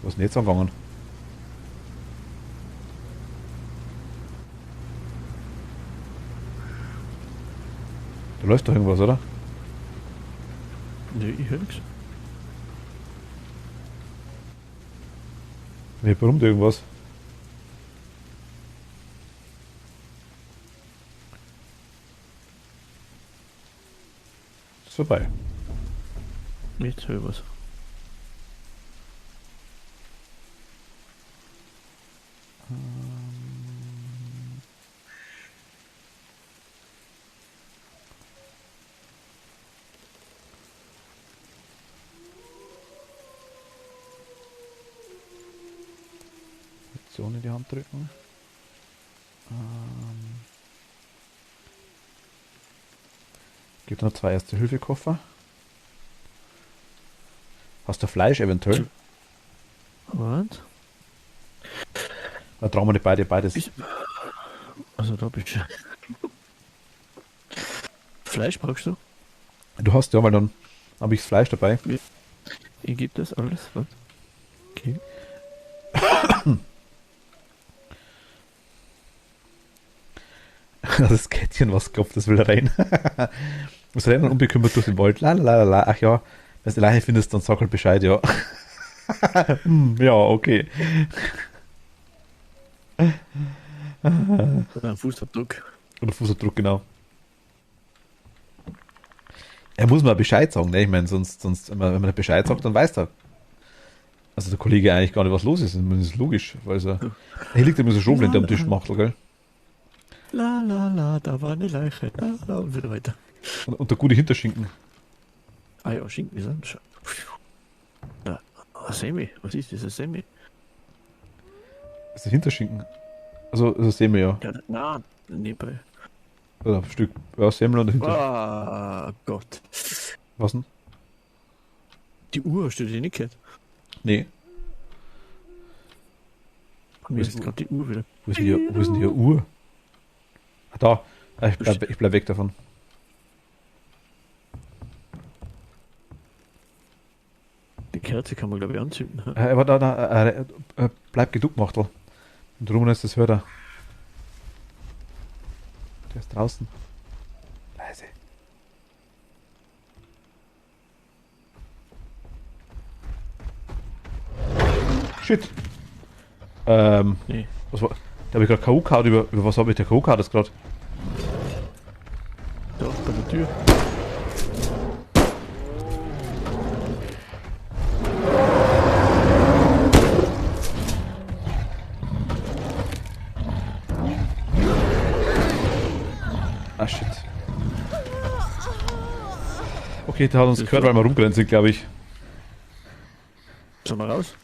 Was ist denn jetzt angegangen? Da läuft doch irgendwas, oder? Nee, ich höre nichts. Nee, brummt irgendwas. Ist vorbei. Jetzt höre ich was. Option in die Hand drücken. Gibt noch 2 Erste-Hilfe-Koffer. Hast du Fleisch eventuell? Was? Da trauen wir die beides. Also da bist du. Fleisch brauchst du? Du hast ja, weil dann habe ich das Fleisch dabei. Ich gebe das alles. Was? Okay. Das Kätzchen, was klopft, das will rein. Muss rennen und unbekümmert durch den Wald. Lalalala. Ach ja, wenn du die Leiche findest, dann sag halt Bescheid, ja. Ja, okay. Ein Fußabdruck. Oder Fußabdruck, genau. Er muss mal Bescheid sagen, ne? Ich meine, sonst wenn man nicht Bescheid sagt, dann weiß er. Also der Kollege eigentlich gar nicht, was los ist. Das ist logisch, weil hier liegt immer so Schobel am Tisch gemacht, gell? La la la, da war eine Leiche. La, la, und wieder weiter. Und der gute Hinterschinken. Ah ja, Schinken ist anders. Da, Semi. Was ist das? Ein Semi? Das ist der Hinterschinken. Also sehen wir ja. Ja, nein, nebenbei. Oder ein Stück. Ja, Semmel und dahinter. Ah, Gott. Was denn? Die Uhr hast du dir nicht gehört? Nee. Mir ist gerade die Uhr wieder. Wo ist denn die Uhr? Ah, da. Ah, ich bleib weg davon. Die Kerze kann man, glaube ich, anzünden. Aber bleib geduckt, Machtel. Und drum ist das Hörer. Der ist draußen. Leise. Shit. Nee. Was war? Da habe ich gerade K.O. gehauen über was habe ich der K.O. gehauen das gerade? Da, bei der Tür. Ah, shit. Okay, der hat uns gehört, weil wir rumgerannt sind, glaube ich. Sollen wir raus?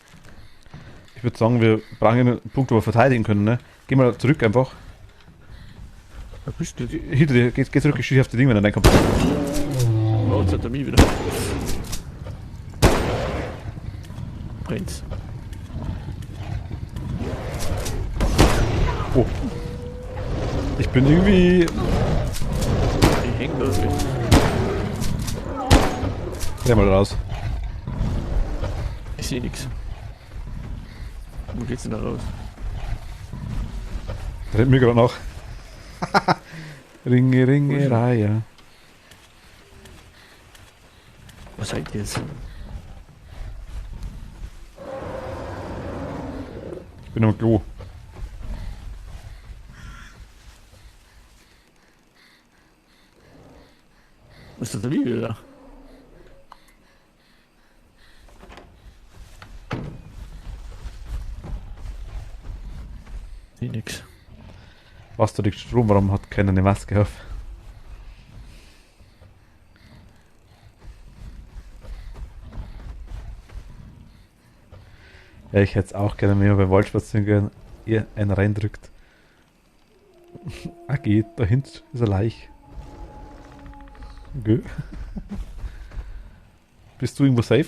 Ich würde sagen, wir brauchen einen Punkt, wo wir verteidigen können, ne? Geh mal zurück einfach. Da bist du. Hinter dir, geh zurück, ich schieße auf die Dinge, wenn er reinkommt. Oh, jetzt hat er mich wieder. Brennt's. Oh. Ich bin irgendwie... Ich häng da so. Geh mal raus. Ich seh nix. Wo geht's denn da raus? Der rennt mir gerade noch. Ringe, Ringe, Reihe. Was seid ihr jetzt? Ich bin am Klo. Was ist das da wieder da? Seh nix. Was, da liegt Strom, warum hat keiner eine Maske auf? Ja, ich hätte es auch gerne mehr beim Waldspaziergang gehen, ihr einen reindrückt. Ah, geht, da hinten ist eine Leiche. Okay. Bist du irgendwo safe?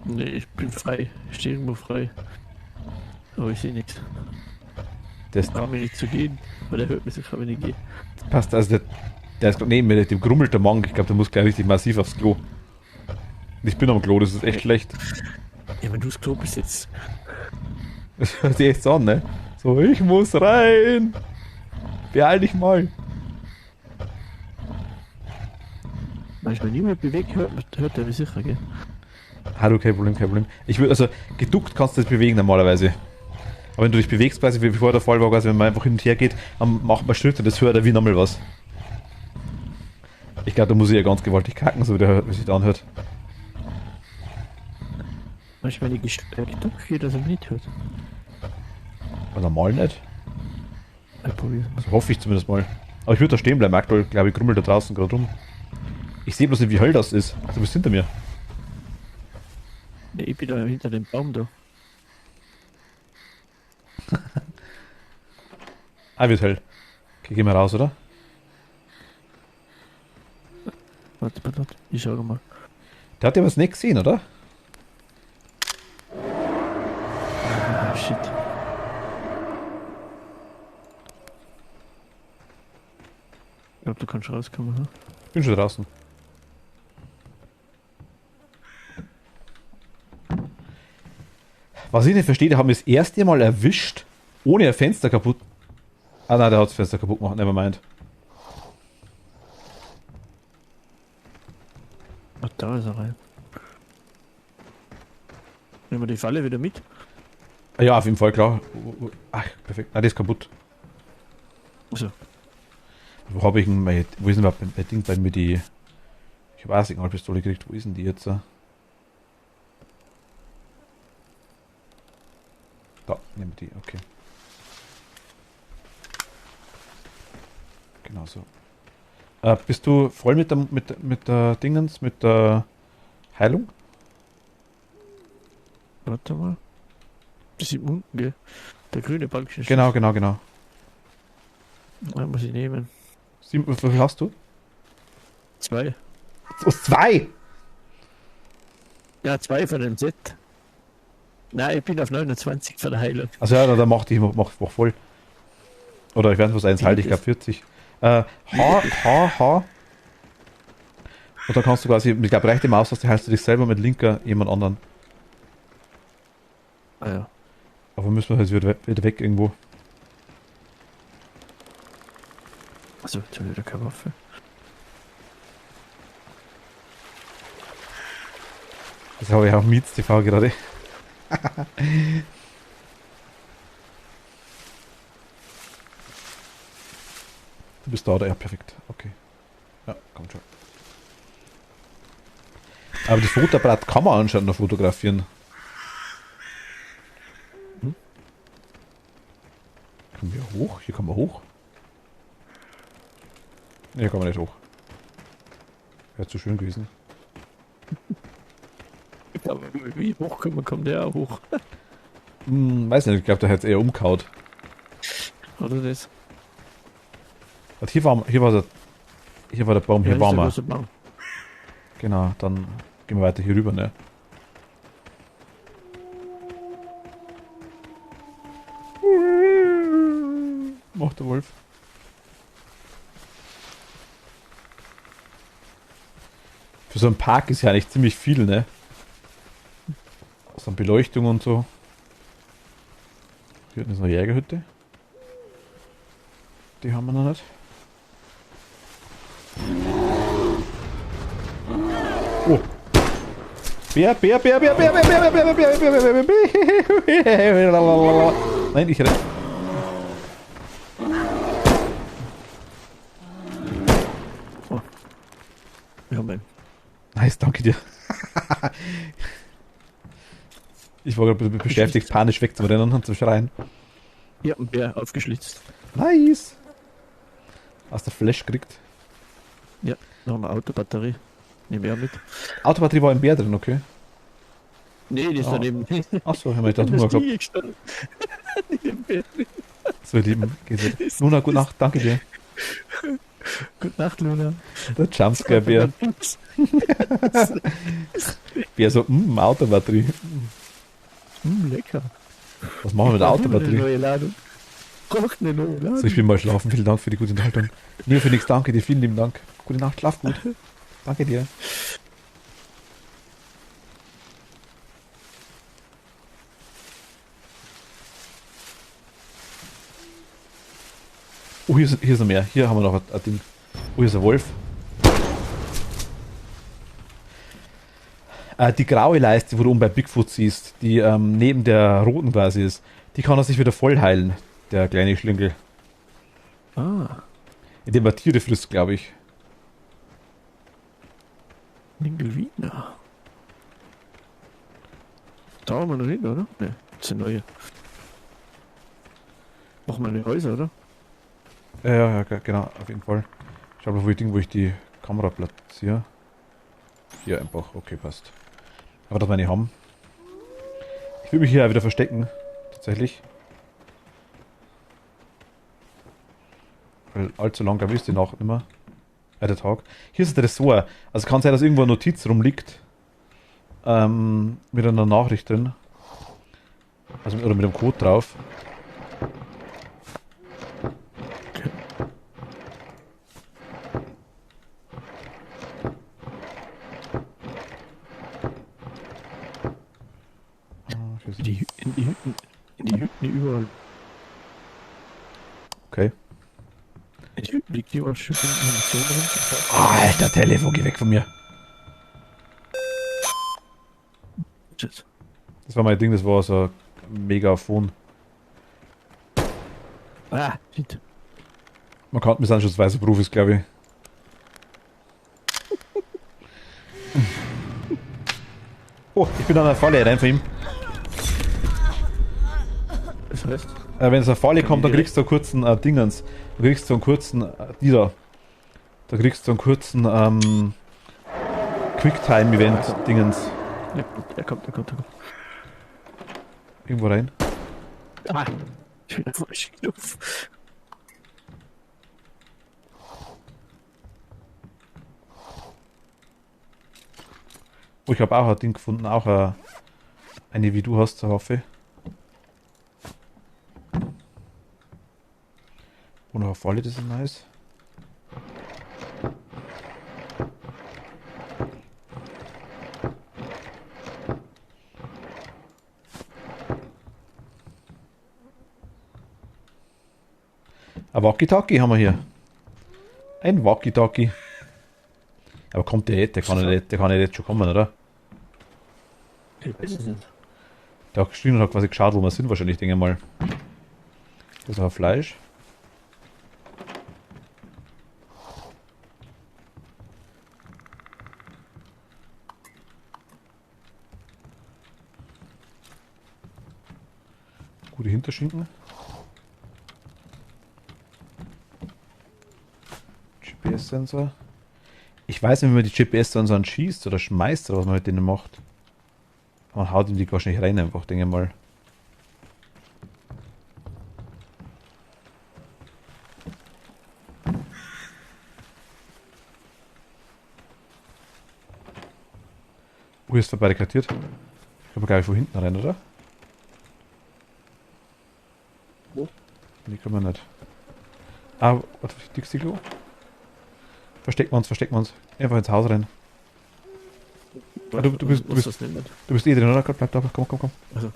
Nee, ich bin frei. Ich stehe irgendwo frei. Aber ich sehe nichts. Der ist, Braucht mir nicht zu gehen, weil der hört mich sicher, wenn ich gehe. passt, also der ist gerade neben mir, dem grummelt der Magen. Ich glaube, der muss gleich richtig massiv aufs Klo. Und ich bin am Klo, das ist echt schlecht. Ja, wenn du das Klo bist jetzt. Das hört sich echt so an, ne? So, ich muss rein! Beeil dich mal! Manchmal niemand bewegt, hört er wie sicher, gell? Hallo, kein Problem, kein Problem. Ich würde, also, geduckt kannst du das bewegen normalerweise. Aber wenn du dich bewegst, quasi, wie vorher der Fall war, quasi, wenn man einfach hin und her geht, dann macht man Schritte, das hört er wie nochmal was. Ich glaube, da muss ich ja ganz gewaltig kacken, so wie sich da anhört. Manchmal, wenn ich geduckt geht, dass er mich nicht hört. Aber normal nicht. Ich probier's mal. Also hoffe ich zumindest mal. Aber ich würde da stehen bleiben, aktuell, glaube ich, grummelt da draußen gerade rum. Ich sehe bloß nicht, wie hell das ist. Du bist hinter mir. Nee, ich bin da hinter dem Baum da. Wird hell. Okay, gehen wir raus, oder? Warte. Ich schau mal. Der hat ja was nicht gesehen, oder? Ah, shit. Ich glaube, du kannst rauskommen, hm? Ich bin schon draußen. Was ich nicht verstehe, die haben das erste Mal erwischt, ohne ein Fenster kaputt. Ah nein, der hat das Fenster kaputt gemacht, nevermind. Ach, da ist er rein. Nehmen wir die Falle wieder mit? Ah, ja, auf jeden Fall, klar. Ach, perfekt. Ah, das ist kaputt. Also, Wo habe ich denn mein, wo ist denn überhaupt mein Ding bei mir die... Ich habe eine Signalpistole gekriegt, wo ist denn die jetzt? Da, nehmen wir die, okay. Genau so. Bist du voll mit der Dingens, mit der Heilung? warte mal. Das ist unten, gell? Der grüne Balken ist. Genau. Den muss ich nehmen. Wie viel hast du? 2. Oh, 2! Ja, 2 von dem Set. Nein, ich bin auf 29 für der Heilung. Also ja, dann mach voll. Oder ich weiß nicht, was eins halt, ich glaube 40. H. Und dann kannst du quasi, ich glaube, rechte Maustaste heilst du dich selber, mit linker jemand anderen. Ah ja. Aber müssen wir halt wieder weg irgendwo. Also, jetzt habe ich wieder keine Waffe. Das habe ich auch Mietz TV gerade. Du bist da, oder? Ja, perfekt. Okay. Ja, kommt schon. Aber das Fotoapparat kann man anscheinend noch fotografieren. Kommen wir hoch? Hier kommen wir hoch. Nee, hier kommen wir nicht hoch. Wäre zu schön gewesen. Aber wie hoch kommt der auch hoch? Weiß nicht, ich glaube, der hat es eher umkaut. Oder das? Und hier war der Baum, hier Ja, waren wir. ist der große Baum. Genau, dann gehen wir weiter hier rüber, ne? Macht der Wolf. Für so einen Park ist ja eigentlich ziemlich viel, ne? So eine Beleuchtung und so. Hier unten ist eine Jägerhütte. Die haben wir noch nicht. Oh. Bär. Nein, ich renne. Wir haben einen. Nice, danke dir. Ich war gerade beschäftigt, panisch wegzurennen und zu schreien. Ja, ein Bär aufgeschlitzt. Nice. Hast du Flash gekriegt? Ja, noch eine Autobatterie. Nehmen wir mit. Autobatterie war im Bär drin, okay. Nee, die ist Ah. daneben. Achso, haben wir gedacht, Hunger gehabt. gestanden. Neben Bär. So, ihr Lieben, geht's weiter. Luna, gute Nacht, danke dir. Gute Nacht, Luna. Der Jumpscare-Bär. Bär so, Autobatterie. Lecker. Was machen wir mit der Eine Autobatterie? neue Ladung. Braucht eine neue Ladung. So, ich will mal schlafen. Vielen Dank für die gute Unterhaltung. Nee, für nichts, danke dir. Vielen lieben Dank. Gute Nacht, schlaf gut. Danke dir. Oh, hier ist noch mehr. Hier haben wir noch ein Ding. Oh, hier ist ein Wolf. Die graue Leiste, wo du oben bei Bigfoot siehst, die neben der roten quasi ist, die kann er sich wieder voll heilen, der kleine Schlingel. Ah, Indem er Tiere frisst, glaube ich. Ningelwiener. Da haben wir noch hin, oder? Ne, das sind neue. Machen wir eine Häuser, oder? Ja, genau, auf jeden Fall. Schau mal, wo ich die Kamera platziere. Hier einfach, okay, passt. Aber das meine ich haben. Ich will mich hier auch wieder verstecken, tatsächlich. Weil allzu lang, glaube ich, ist die Nacht nicht mehr. Der Tag. Hier ist der Tresor. Also kann sein, dass irgendwo eine Notiz rumliegt. Mit einer Nachricht drin. Also oder mit einem Code drauf. In die Hütten überall. Okay. In die Hütten liegt überall Stück Munition drin. Alter, Telefon, geh weg von mir. Shit. Das war mein Ding, das war so ein Megafon. Ah, shit. Wir sind schon zwei so Profis, glaube ich. Oh, ich bin an einer Falle rein von ihm. Das heißt? Wenn es eine Falle kommt, dann kriegst du einen kurzen Dingens. Du kriegst so einen kurzen, Da kriegst du einen kurzen Quicktime-Event-Dingens. Ja, er kommt. Irgendwo rein. Ah, ich bin einfach nicht Knopf. Oh, ich habe auch ein Ding gefunden, auch eine wie du hast, zur Waffe. Und noch eine Falle, das ist nice. Ein Walkie-Talkie haben wir hier. Ein Walkie-Talkie. Aber kommt der jetzt? Der kann ja jetzt schon kommen, oder? Ich weiß es nicht. Der hat geschrien und hat quasi geschaut, wo wir sind, wahrscheinlich, denke ich mal. Das ist auch Fleisch. Gute Hinterschinken. GPS-Sensor. Ich weiß nicht, wie man die GPS-Sensoren schießt oder schmeißt oder was man mit denen macht. Man haut in die wahrscheinlich rein einfach, denke ich mal. Hier ist verbarrikadiert. Ich komme gleich von hinten rein, oder? Wo? Nee, kann man nicht. Ah, warte, Dixie-Klo? Verstecken wir uns. Einfach ins Haus rein. Ah, du bist eh drin, oder? Bleib da, komm. Also.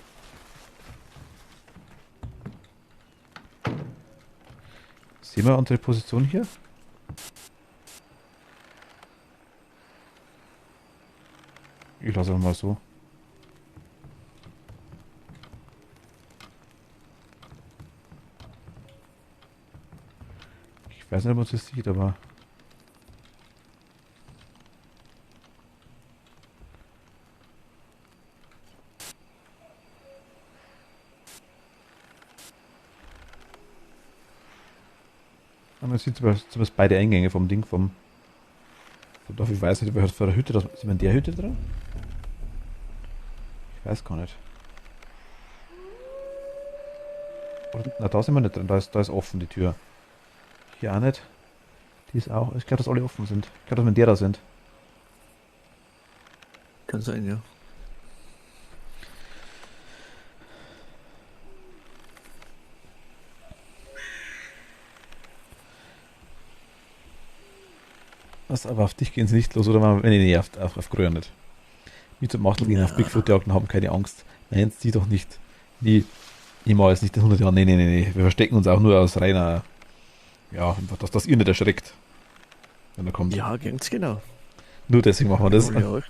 Sehen wir unsere Position hier? Ich lasse einfach mal so. Ich weiß nicht, ob man das sieht, aber... Man sieht zumindest beide Eingänge vom Ding, vom Dorf. Ich weiß nicht, ob er vor der Hütte, sind wir in der Hütte drin? Ich weiß gar nicht. Oder, na, da sind wir nicht drin, da ist offen die Tür. Hier auch nicht. Die ist auch, ich glaube, dass alle offen sind. Ich glaube, dass wir in der da sind. Kann sein, ja. Was, aber auf dich gehen sie nicht los, oder? Nee, auf Gröer nicht. Wie zum Machtel gehen auf Bigfoot-Jagd und haben keine Angst. Nein, sie doch nicht. Niemals, nicht in 100 Jahren. Nee. Wir verstecken uns auch nur aus reiner, ja, einfach, dass ihr nicht erschreckt. Wenn er kommt. Ja, ganz genau. Nur deswegen machen wir das. Ja,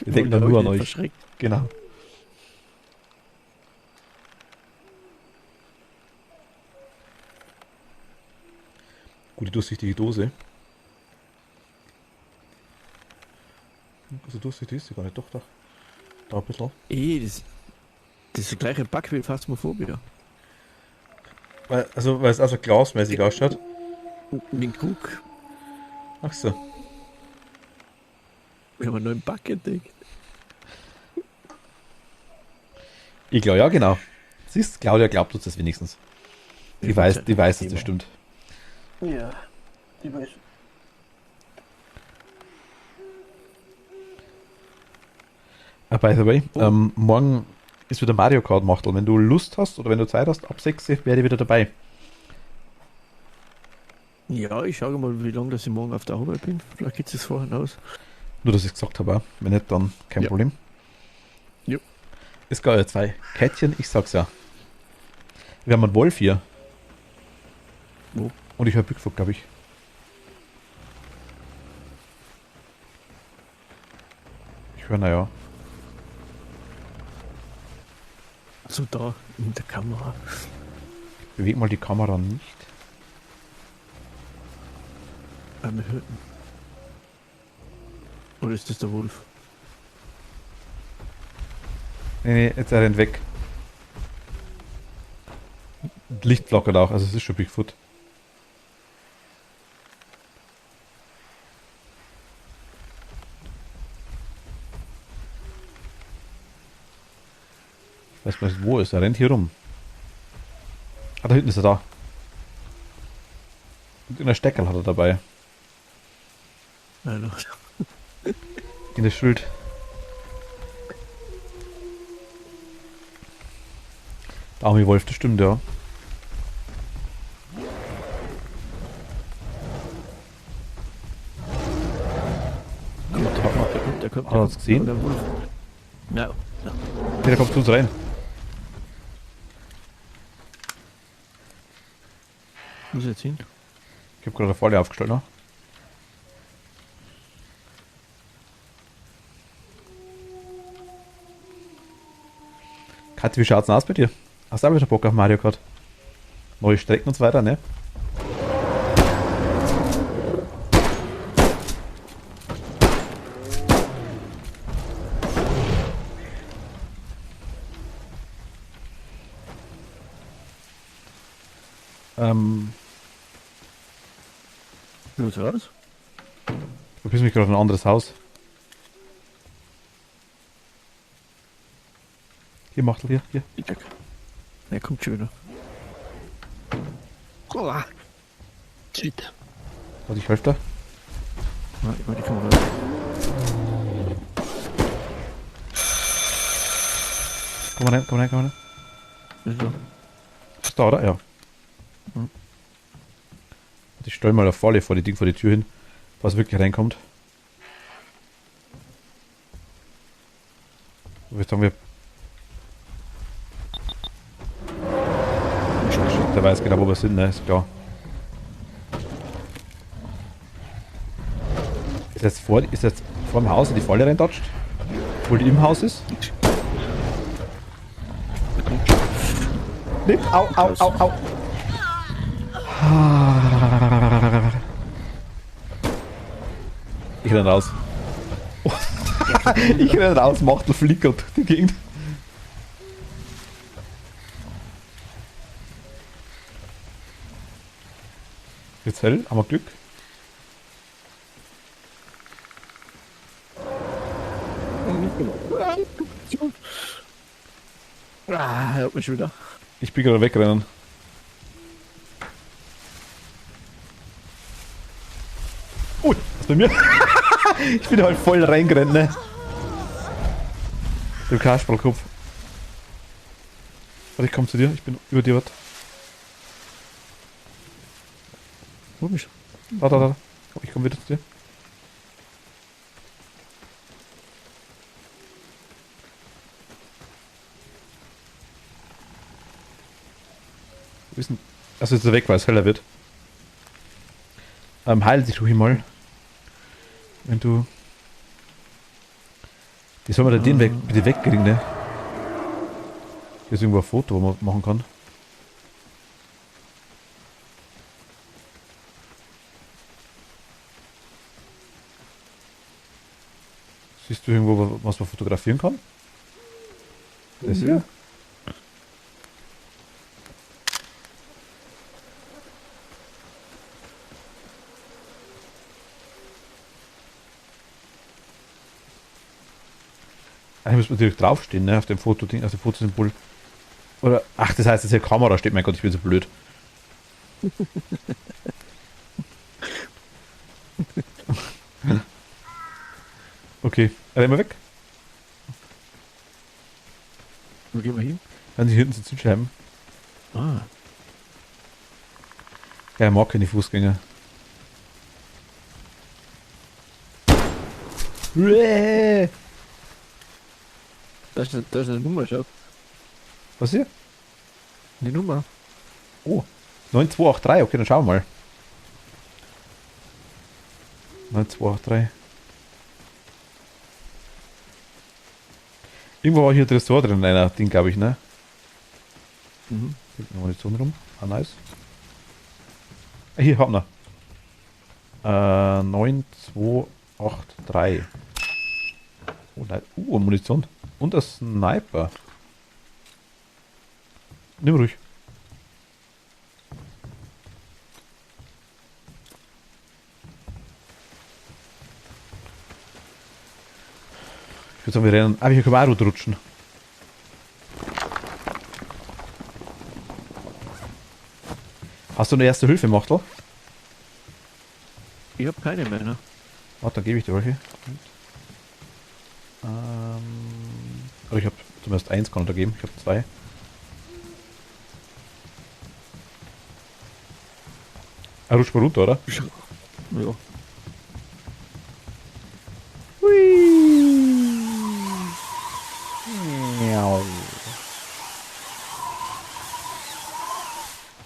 Wir denken dann nur an euch. Verschreckt. Genau. Gute durchsichtige Dose. Also durchsichtig ist sie gar nicht, doch. Da ein bisschen. Das ist der gleiche Back wie Phasmophobia. Weil es also glasmäßig ausschaut. Wie ein Krug. Ach so. Wir haben einen neuen Back entdeckt. Ich glaube, ja, genau. Siehst, Claudia glaubt uns das wenigstens. Die weiß, dass das stimmt. Ja, die weiß. By the way, morgen ist wieder Mario Kart Machtel. Wenn du Lust hast oder wenn du Zeit hast, ab 6 werde ich wieder dabei. Ja, ich schaue mal, wie lange dass ich morgen auf der Arbeit bin. Vielleicht geht es vorher aus. Nur, dass ich es gesagt habe. Wenn nicht, dann kein Problem. Jo. Es gab ja 2 Kätzchen, ich sag's ja. Wir haben einen Wolf hier. Wo? Und ich höre Bigfoot, glaube ich. Ich höre, naja. Also da, in der Kamera. Beweg mal die Kamera nicht. Wir hörten. Oder ist das der Wolf? Nee, jetzt er rennt weg. Licht flackert auch, also es ist schon Bigfoot. Ich weiß nicht, wo ist er? Rennt hier rum. Ah, da hinten ist er da. Und in der Steckerl hat er dabei. Nein, In der Schild. Der arme Wolf, das stimmt, ja. der kommt. Hat er uns gesehen? Der Wolf. Ja. Der kommt zu uns rein. Muss ich jetzt hin? Ich habe gerade eine Falle aufgestellt, ne? Kathi, wie schaut's denn aus bei dir? Hast du auch wieder Bock auf Mario Kart? Neue Strecken und so weiter, ne? Los raus. Du bist mich gerade in ein anderes Haus. Hier, Machtel, hier. Er kommt schon wieder. Oh. Shit. Warte, ich helfe da. Ich mach die Kamera raus. Komm rein. Ist so. Ist da, oder? Ja. Mhm. Ich stelle mal eine Falle vor die Tür hin, was wirklich reinkommt. So, jetzt haben wir. Der weiß genau, wo wir sind, ne? Ist klar. Ist jetzt vor dem Haus in die Falle reindatscht? Obwohl die im Haus ist? Nimm, au. Ich renn raus. Ich renn raus, Machtel flickert die Gegend. Jetzt hell, haben wir Glück. Er hat mich schon wieder. Ich bin gerade wegrennen. Ui, was ist bei mir? Ich bin halt voll reingerannt, ne? Du Kasperlkopf. Warte, ich komm zu dir, ich bin über dir, was? Wo bist Da. Ich komm wieder zu dir. Wo ist denn? Achso, jetzt ist er weg, weil es heller wird. Heil dich ruhig mal. Wenn du Wie soll man denn den bitte wegkriegen, ne? Hier ist irgendwo ein Foto, wo man machen kann. Siehst du irgendwo, was man fotografieren kann? Das hier? Eigentlich muss man natürlich draufstehen, ne? Auf dem Fotoding, auf dem Fotosymbol. Oder, ach, das heißt, dass hier Kamera steht. Mein Gott, ich bin so blöd. Okay, rennen wir weg. Wo gehen wir hin? Dann hier hinten sind Zielscheiben. Ah, Ja, ich mag keine Fußgänger. Uäh. da ist eine Nummer, schau. Was hier? Die Nummer. Oh, 9283, okay, dann schauen wir mal. 9283. Irgendwo war hier ein Tresor drin, einer Ding, glaube ich, ne? Mhm. Liegt noch Munition rum. Ah, nice. Ah, hier, haben wir. 9283. Oh, nein. Munition. Und ein Sniper. Nimm ruhig. Ich würde sagen, wir rennen. Aber hier können wir auch rutschen. Hast du eine erste Hilfe gemacht, oder? Ich habe keine mehr, ne? Warte, dann gebe ich dir welche. Aber ich habe zumindest eins kann ich da geben. Ich habe zwei. Er rutscht mal runter, oder? Ja.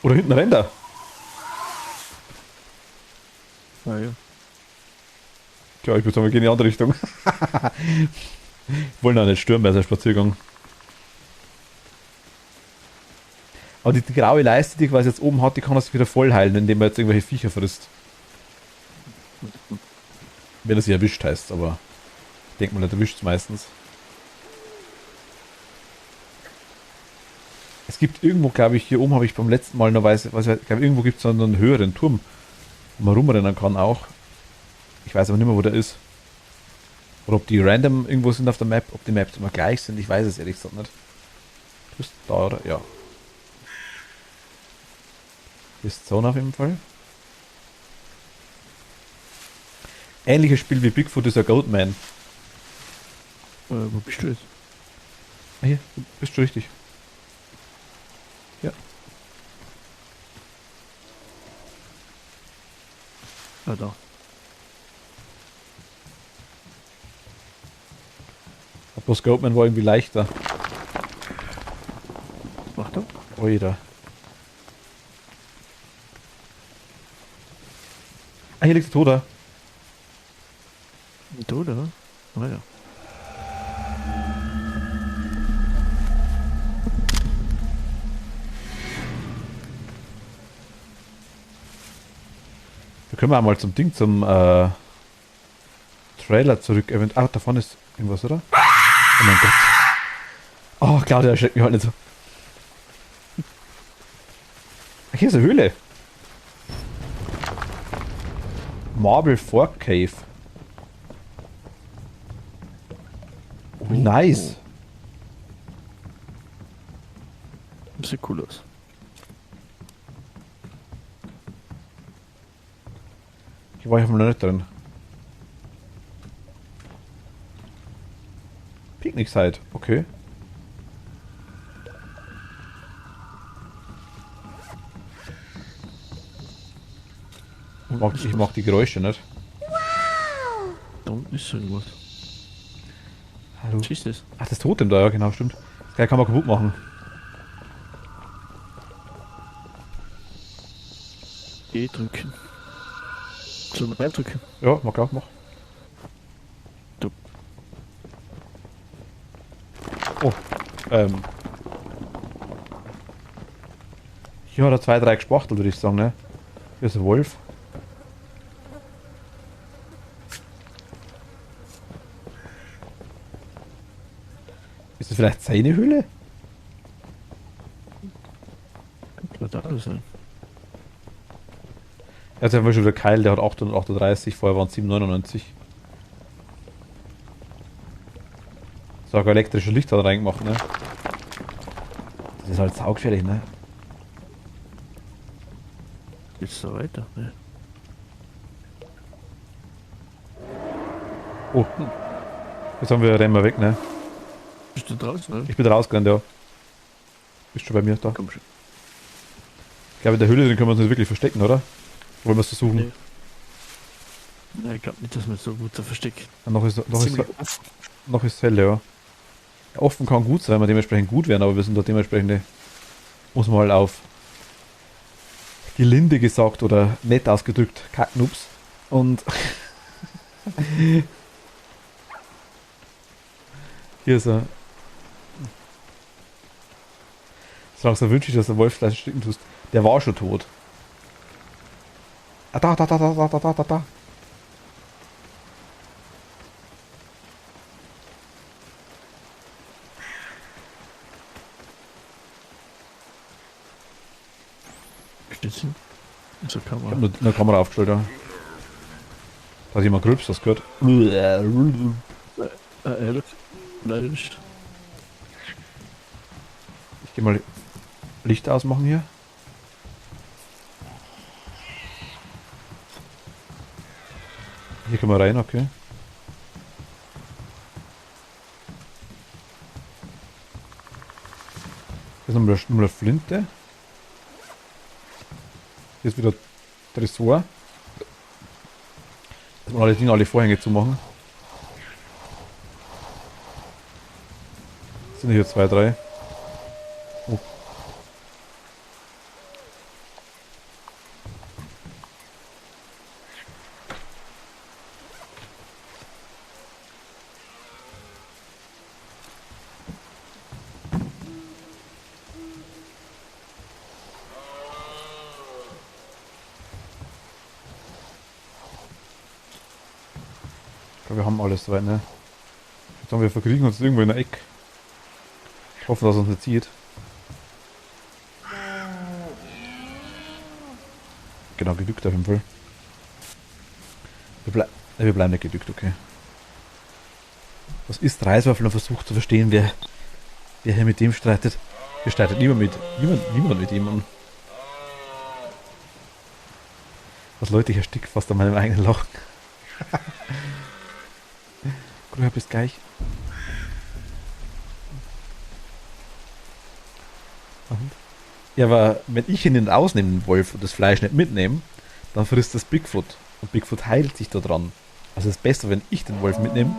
Oder hinten rennt er. Ah, ja. Tja, ich würde sagen, wir gehen in die andere Richtung. Wollen auch nicht stürmen bei seinem Spaziergang. Aber die graue Leiste, die quasi jetzt oben hat, die kann er sich wieder voll heilen, indem er jetzt irgendwelche Viecher frisst. Wenn er sie erwischt heißt, aber ich denke mal, nicht erwischt es meistens. Es gibt irgendwo, glaube ich, hier oben habe ich beim letzten Mal noch weiß, ich glaube, irgendwo gibt es so einen höheren Turm, wo man rumrennen kann auch. Ich weiß aber nicht mehr, wo der ist. Oder ob die random irgendwo sind auf der Map, ob die Maps immer gleich sind, ich weiß es ehrlich gesagt nicht. Du bist da, oder? Ja. Hier ist Zone auf jeden Fall. Ähnliches Spiel wie Bigfoot ist ja Goatman. Wo bist du jetzt? Ah, hier, bist du richtig. Ja. Ah, da. Bloß Goatman war irgendwie leichter. Mach da. Oida. Ah, hier liegt der Toter. Da, oder? Ah, ja. Da können wir einmal zum Ding, zum Trailer zurück. Ah, da vorne ist irgendwas, oder? Oh mein Gott. Oh, Claudia, erschreckt mich halt nicht so. Ach, hier ist eine Höhle. Marble Fork Cave. Oh, nice. Sieht cool aus. Hier war ich noch nicht drin. Picknick-Site, okay. Ich mag die Geräusche nicht. Da unten ist irgendwas. Hallo. Was ist das? Ach, das Totem da, ja genau, stimmt. Das Geil kann man kaputt machen. E drücken. Sollen wir reindrücken? Ja, mach auch, mach. Du. Hier hat er 2, 3 gespachtelt, würde ich sagen, ne? Hier ist ein Wolf. Ist das vielleicht seine Höhle? Wird da sein. Jetzt haben wir schon wieder Keil, der hat 838, vorher waren es 799. So, ein elektrisches Licht hat er reingemacht, ne? Das ist halt saugefährlich, ne? Geht's da weiter? Ne? Oh, jetzt haben wir rennen wir weg, ne? Bist du draußen, oder? Ich bin rausgerannt, ja. Bist schon bei mir da? Komm schon. Ich glaube, in der Höhle drin können wir uns nicht wirklich verstecken, oder? Wollen wir es versuchen? Nee. Nein, ich glaube nicht, dass man so gut da versteckt. Ja, noch ist Ziemlich offen. noch ist hell, ja. Ja, offen kann gut sein, wenn wir dementsprechend gut werden, aber wir sind da dementsprechend, muss man halt auf gelinde gesagt oder nett ausgedrückt, Kacknubs. Und hier ist er. So langsam wünsche ich, dass der Wolf gleich stecken tust. Der war schon tot. Ah, da. Stützen. So kann Ich habe man. nur eine Kamera aufgestellt, ja. Da hat jemand grübst, das gehört. Ehrlich? Leider nicht. Ich gehe mal Licht ausmachen hier. Hier können wir rein, okay. Hier ist nochmal eine Flinte. Hier ist wieder Tresor. Dass wir alle Dinge, alle Vorhänge zu machen. Sind hier 2, 3. Oh. Ich glaube, wir haben alles soweit, ne? Jetzt haben wir verkriegen uns irgendwo in der Ecke. Ich hoffe, dass es uns nicht zieht. Genau, gedückt auf jeden Fall. Wir bleiben nicht gedückt, okay. Was ist Reiswaffel und versucht zu verstehen, wer hier mit dem streitet? Hier streitet niemand mit jemandem. Was Leute, ich erstick fast an meinem eigenen Lachen. Grüß, bis gleich. Und? Ja, aber wenn ich ihn nicht ausnehme, den Wolf, und das Fleisch nicht mitnehme, dann frisst das Bigfoot. Und Bigfoot heilt sich da dran. Also es ist besser, wenn ich den Wolf mitnehme,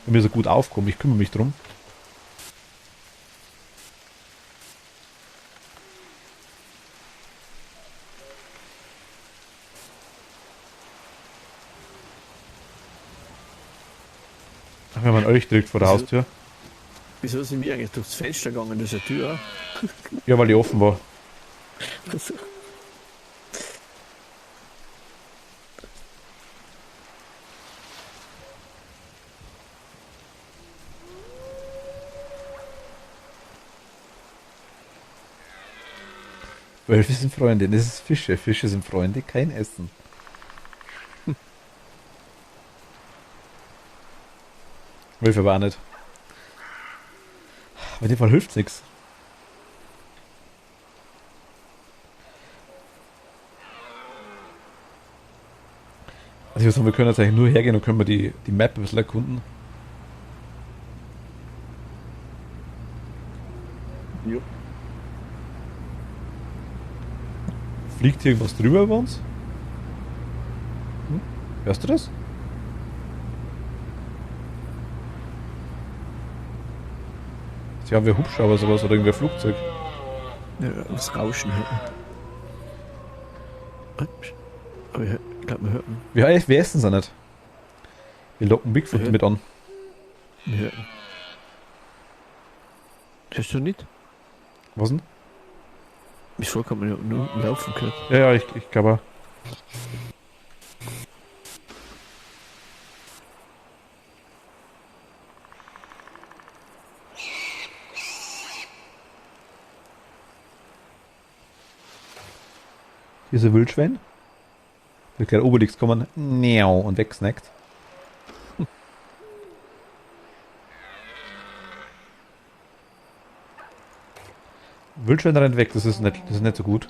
wenn wir so gut aufkommen. Ich kümmere mich drum. Ach, wenn man euch drückt vor der Haustür. Wieso sind wir eigentlich durchs Fenster gegangen, das ist eine Tür? Ja, weil die offen war. Also, Wölfe sind Freunde, das ist Fische. Fische sind Freunde, kein Essen. Wölfe aber auch nicht. Aber in dem Fall hilft nichts. Also ich würde sagen, wir können jetzt eigentlich nur hergehen und können wir die Map ein bisschen erkunden. ja. Fliegt hier irgendwas drüber über uns? Hörst du das? Sie haben wir Hubschrauber sowas oder irgendwie ein Flugzeug. Ja, das Rauschen hörten. Aber ich glaube, wir hörten. Wir essen sie nicht. Wir locken Bigfoot Ja. mit an. Wir hörten. Hörst du nicht? Was denn? Bis vor kann man ja nur laufen können. Ja, ich glaube auch. Hier ist ein Wildschwein. Der kleine Obelix kommen und wegsnackt. Wildschwein rennt weg, das ist nicht so gut.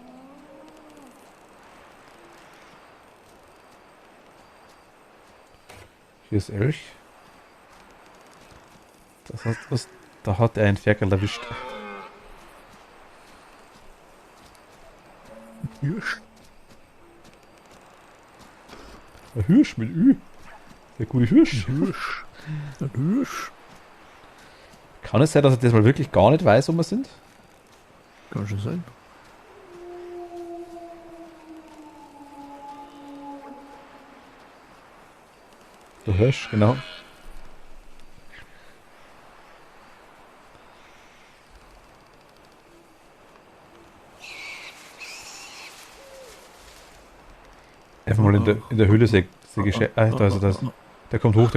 Hier ist Elch. Da hat er einen Ferkel erwischt. Hirsch. Ein Hirsch mit Ü. Der gute Hirsch. Hirsch. Ein Hirsch. Kann es sein, dass er das mal wirklich gar nicht weiß, wo wir sind? Kann schon sein. Der Hirsch, genau. Einfach mal in der Höhle da ist er. Der kommt hoch.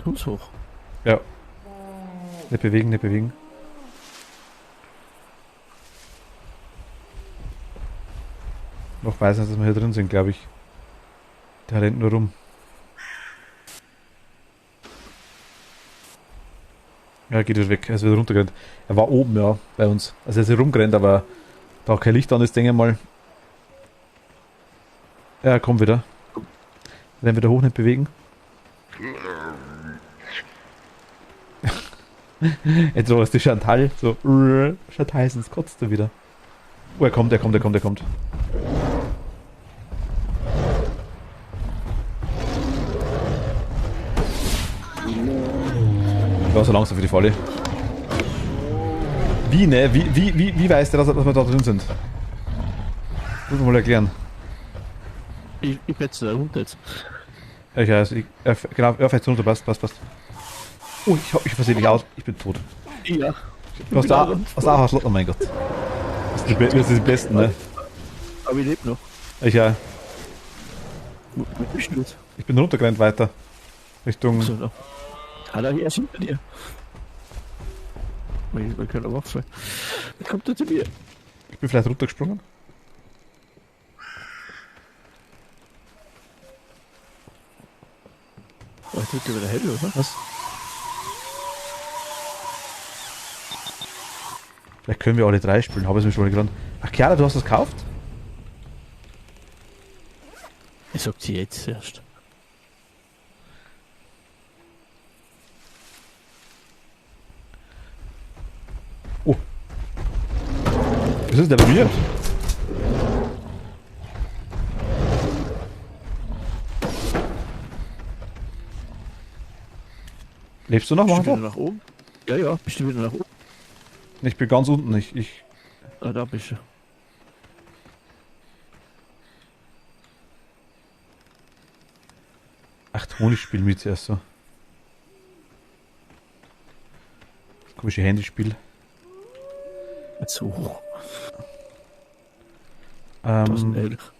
Komm's hoch. Ja. Nicht bewegen. Noch weiß nicht, dass wir hier drin sind, glaube ich. Der rennt nur rum. Ja, geht wieder weg. Er ist wieder runtergerannt. Er war oben, ja, bei uns. Also er ist hier rumgerannt, aber da kein Licht an ist, denke ich mal. Ja, er kommt wieder. Wenn wieder hoch, nicht bewegen. Jetzt so ist die Chantal. So, Chantal, sonst kotzt du wieder. Oh, er kommt. Ich war so langsam für die Falle. Wie, ne? Wie weiß der, dass wir da drin sind? Muss man mal erklären. Ich petze da runter jetzt. Ja, ich weiß. Genau, er fällt runter. Passt. Oh, ich verseh dich aus. Ich bin tot. Ja. Du hast auch einen Slot, oh mein Gott. Das sind die Besten, ne? Aber ich lebe noch. Ich ja. Wo bist du jetzt? Ich bin runtergerannt weiter. Richtung. So, da. Da er ist hinter dir. Man kann aber Waffe. Wer kommt da zu mir? Ich bin vielleicht runtergesprungen. Oh, ich drücke wieder hell, oder? Was? Vielleicht können wir alle drei spielen. Habe ich es mir schon mal gelernt. Ach, Chiara, du hast das gekauft? Ich sag sie jetzt erst. Oh. Was ist denn der bei mir? Lebst du noch? Bist Mach du wieder doch. nach oben? Ja, bist du wieder nach oben? Ich bin ganz unten. Ich Ah, da bist du. Ach, Honigspiel mit zuerst so. Das komische Handyspiel. Jetzt so hoch. 1011.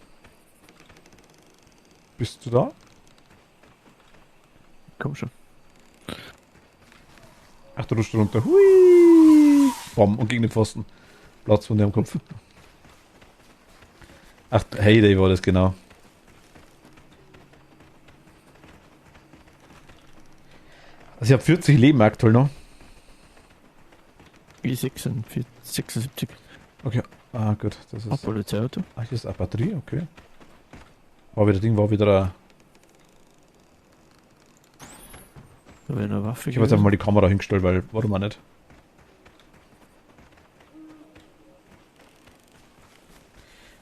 Bist du da? Komm schon. Ach, du rutschst runter. Hui! Bom, und gegen den Pfosten. Platz von dir am Kopf. Ach, Heyday war das genau. Also ich habe 40 Leben aktuell noch. Ich 46, 76. Okay. Ah, gut. Das ist. Polizeiauto. Ah, hier ist eine Batterie, okay. War wieder ein. Da wäre eine Waffe. Ich habe jetzt einfach mal die Kamera hingestellt, weil warum auch nicht?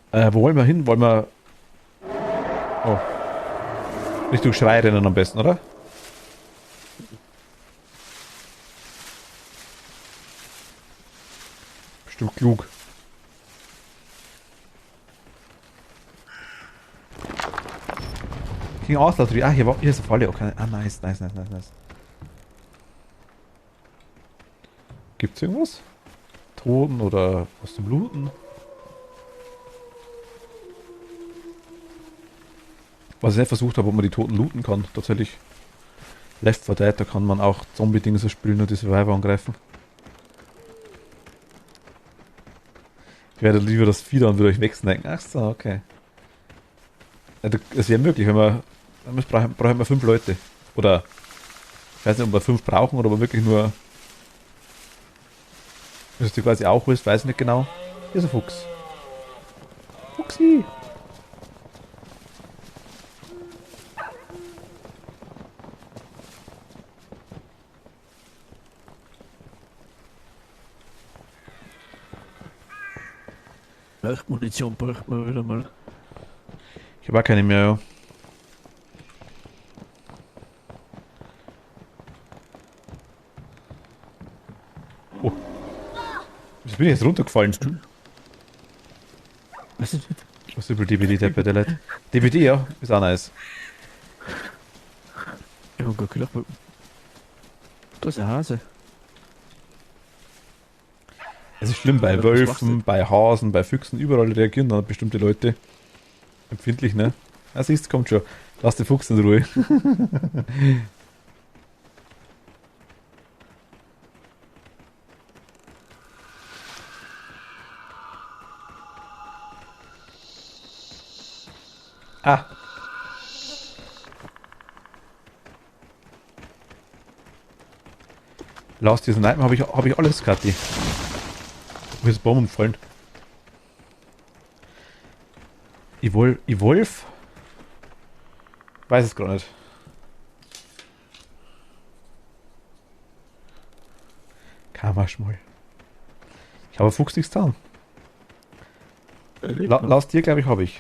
Wo wollen wir hin? Wollen wir. Oh. Richtung Schrei rennen am besten, oder? Bestimmt klug. Gegen Auslauterie. Ah, hier ist eine Falle. Okay. Ah, nice. Gibt's irgendwas? Toten oder was zum Bluten? Was ich nicht versucht habe, ob man die Toten looten kann. Tatsächlich. Left 4 Dead, da kann man auch Zombie-Dinge so spielen und die Survivor angreifen. Ich werde lieber das Vieh und würde euch wegsnacken. Ach so, okay. Ja, es wäre möglich, wenn wir brauchen wir 5 Leute. Oder ich weiß nicht, ob wir 5 brauchen oder ob wir wirklich nur. Was du quasi auch willst, weiß ich nicht genau. Hier ist ein Fuchs. Fuchsi! Munition braucht man wieder mal. Ich habe auch keine mehr, ja. Oh. Wieso bin ich jetzt runtergefallen? Was ist das? Was über DVD-Deppe der Leute? DVD, ja, ist auch nice. Ich hab gar gedacht, da ist ein Hase. Es ist schlimm, bei Ja, was Wölfen, machst du? bei Hasen, bei Füchsen, überall reagieren dann bestimmte Leute empfindlich, ne? Ja, siehst, kommt schon. Lass den Fuchs in Ruhe. Ah. Lass diesen Nightmare hab ich alles, Kathi. Mir ist Bomben gefallen. Evolve? Weiß es gar nicht. Kammerschmoll. Ich habe Fuchs nichts getan. Lass dir, glaube ich, habe ich.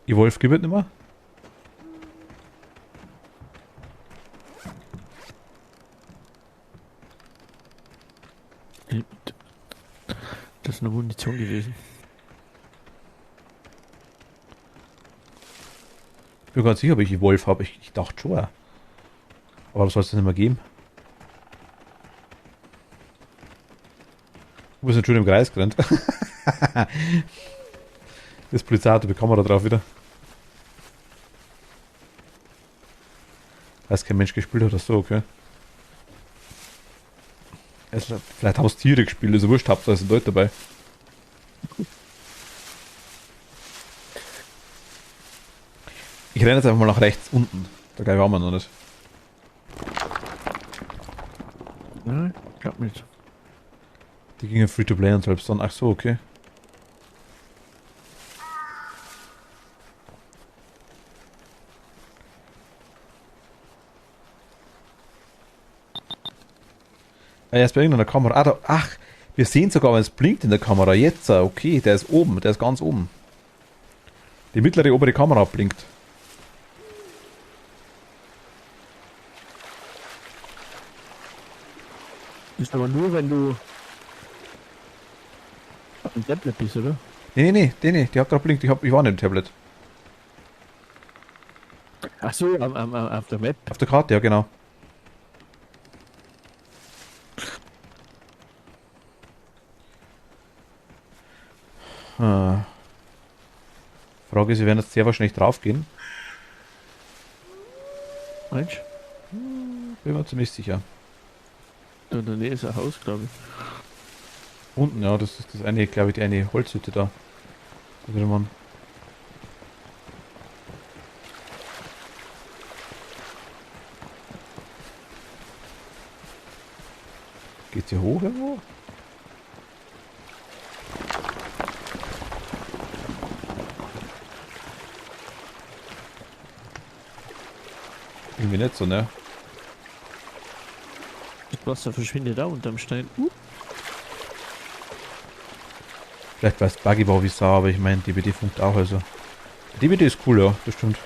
Evolve gibt es nicht mehr? Das ist eine Munition gewesen. Ich bin ganz sicher, ob ich Evolve habe. Ich dachte schon. Aber das soll es nicht mehr geben. Du bist jetzt schon im Kreis gerannt. Das Polizeiauto bekommen wir da drauf wieder. Weiß kein Mensch gespielt hat oder so, okay. Also, vielleicht haben es Tiere gespielt, also wurscht, habt ihr also Leute dabei. Ich renne jetzt einfach mal nach rechts unten. Da gleich waren wir noch nicht. Nein, glaub nicht. Die gingen free to play und selbst dann. Ach so, okay. Er ist bei irgendeiner Kamera. Ah, ach, wir sehen sogar, wenn es blinkt in der Kamera. Jetzt, okay, der ist oben, der ist ganz oben. Die mittlere obere Kamera blinkt. Ist aber nur, wenn du auf dem Tablet bist, oder? Nee, die hat gerade blinkt. Ich war nicht im Tablet. Ach so, auf der Map. Auf der Karte, ja genau. Frage ist, wir werden jetzt sehr wahrscheinlich draufgehen. Meinst Bin mir ziemlich sicher. du? Da in der Nähe ist ein Haus, glaube ich. Unten, ja, das ist das eine, glaube ich, die eine Holzhütte da. Da will man. Geht's hier hoch irgendwo? Irgendwie nicht so, ne? Das Wasser verschwindet da unterm Stein. Vielleicht weiß Buggy war wie Sau, aber ich meine, DBD funkt auch, also. DBD ist cool, ja, das stimmt.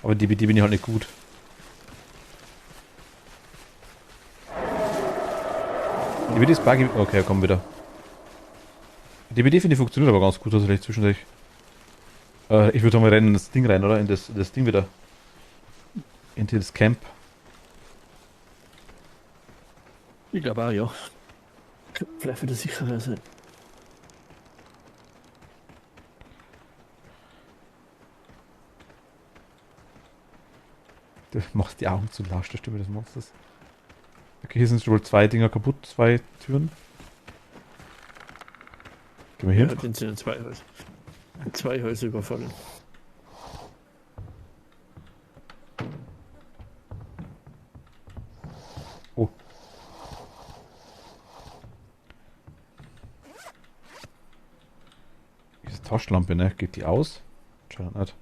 Aber die bin ich halt nicht gut. DBD ist buggy. Okay, komm wieder. DBD finde ich funktioniert aber ganz gut, also vielleicht zwischendurch. Ich würde sagen, wir rennen in das Ding rein, oder? In das Ding wieder. In das Camp. Ich glaube auch, ja. Vielleicht wird das sicherer sein. Du machst die Augen zu lasch, der Stimme des Monsters. Okay, hier sind schon wohl 2 Dinger kaputt, 2 Türen. Gehen wir hier Ja, einfach. den sind zwei Häuser überfallen. Oh. Diese Taschenlampe, ne? Geht die aus? Scheint nicht.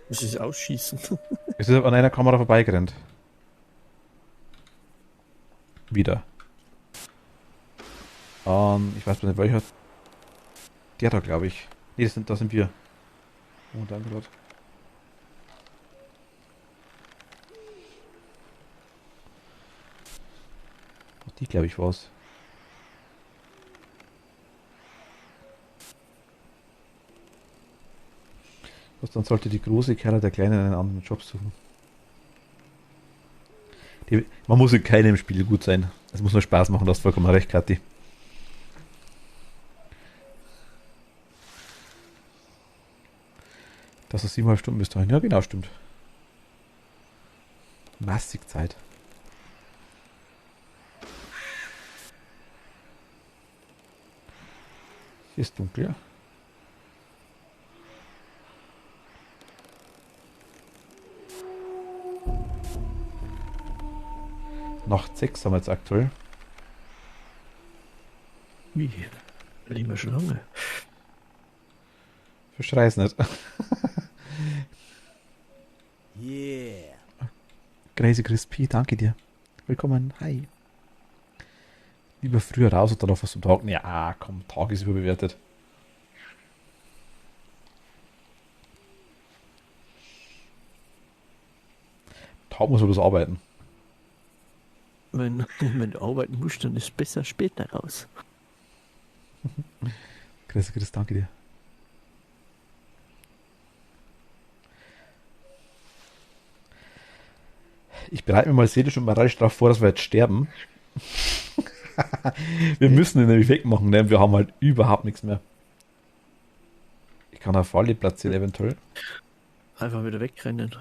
Muss ich es ausschießen? Es ist an einer Kamera vorbeigerannt. Wieder. Ich weiß nicht, welcher. Der da, glaube ich. Nee, da sind wir. Oh, danke Gott. Die, glaube ich, war's. Was, dann sollte die große Kerle der Kleinen einen anderen Job suchen. Man muss in keinem Spiel gut sein. Es muss nur Spaß machen, du hast vollkommen recht, Kathi. Das ist 7,5 Stunden bis dahin. Ja, genau, stimmt. Massig Zeit. Hier ist dunkel. Nacht 6 haben wir jetzt aktuell. Wie? Liegen wir schon lange. Verschrei's nicht. Yeah. Crazy Crispy, danke dir. Willkommen, hi. Lieber früher raus und dann noch was zum Tag. Ja, komm, Tag ist überbewertet. Tag muss man bloß arbeiten. Wenn du arbeiten musst, dann ist es besser später raus. Crazy Chris, danke dir. Ich bereite mir mal seelisch und moralisch darauf vor, dass wir jetzt sterben. Wir müssen ihn nämlich wegmachen, denn wir haben halt überhaupt nichts mehr. Ich kann eine Falle platzieren eventuell. Einfach wieder wegrennen.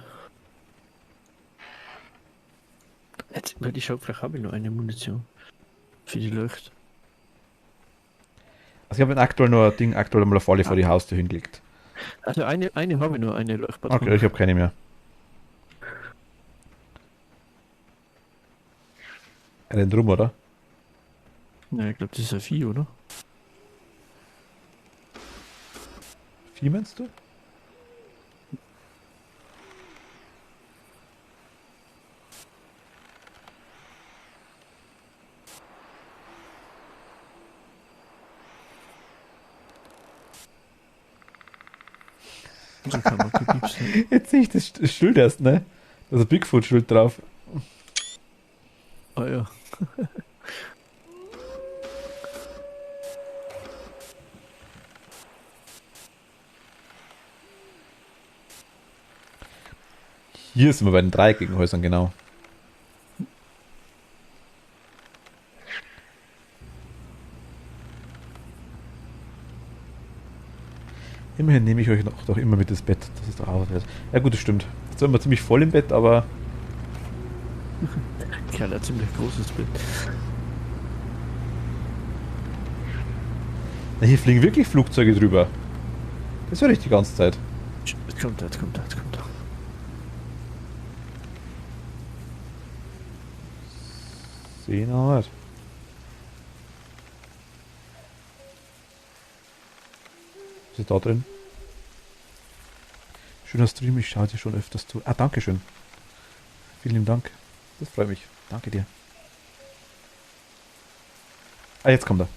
Jetzt, weil ich schau, vielleicht habe ich noch eine Munition. Für die Leuchte. Also ich habe aktuell nur ein Ding, aktuell mal eine Falle vor die Haustür hingelegt. Also eine habe ich nur, eine Leuchtpatrone. Okay, ich habe keine mehr. Er rennt rum, oder? Ja, ich glaube, das ist ein Vieh, oder? Vieh meinst du? So kann man gepiepsen. Jetzt sehe ich das Schild erst, ne? Da ist ein Bigfoot-Schild drauf. Ah ja. Hier sind wir bei den dreieckigen Häusern, genau. Immerhin nehme ich euch doch immer mit ins Bett, dass es da arbeitet. Ja gut, das stimmt. Jetzt sind wir ziemlich voll im Bett, aber Kerl hat ziemlich großes Bild. na, hier fliegen wirklich Flugzeuge drüber. Das höre ich die ganze Zeit. Jetzt kommt er. Sehen wir nicht. Was ist da drin? Schöner Stream, ich schaue dir schon öfters zu. Ah, danke schön. Vielen lieben Dank. Das freut mich. Danke dir. Ah, jetzt kommt er.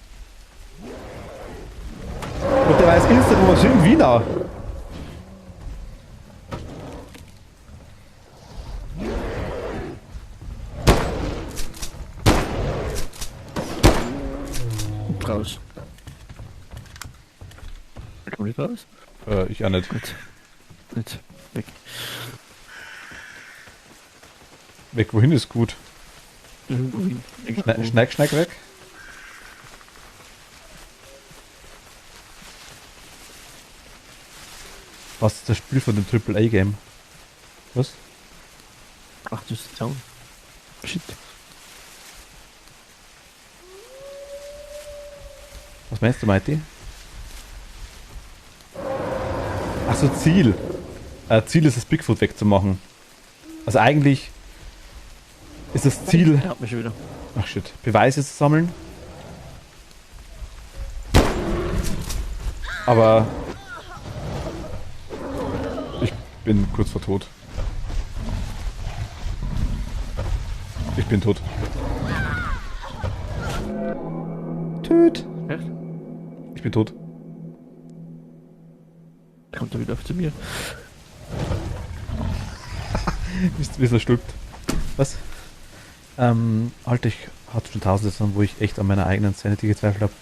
Und der weiß instant, wo wir sind. Wiener. Und raus. Komm nicht raus? Ich auch nicht. Nicht. Weg. Weg, wohin ist gut? Irgendwo hin. Schneck weg. Was ist das Spiel von dem AAA-Game? Was? Ach, das ist Zaun. Shit. Was meinst du, Mighty? Achso, Ziel. Ziel ist es, Bigfoot wegzumachen. Also eigentlich ist das Ziel... Er hat mich schon wieder. Ach shit. Beweise zu sammeln. Aber... Ich bin kurz vor tot. Ich bin tot. Töt. Echt? Ich bin tot. Kommt er wieder auf zu mir. Wie es stülpt. Was? Alter, ich hatte schon tausende Sachen, wo ich echt an meiner eigenen Sanity gezweifelt habe.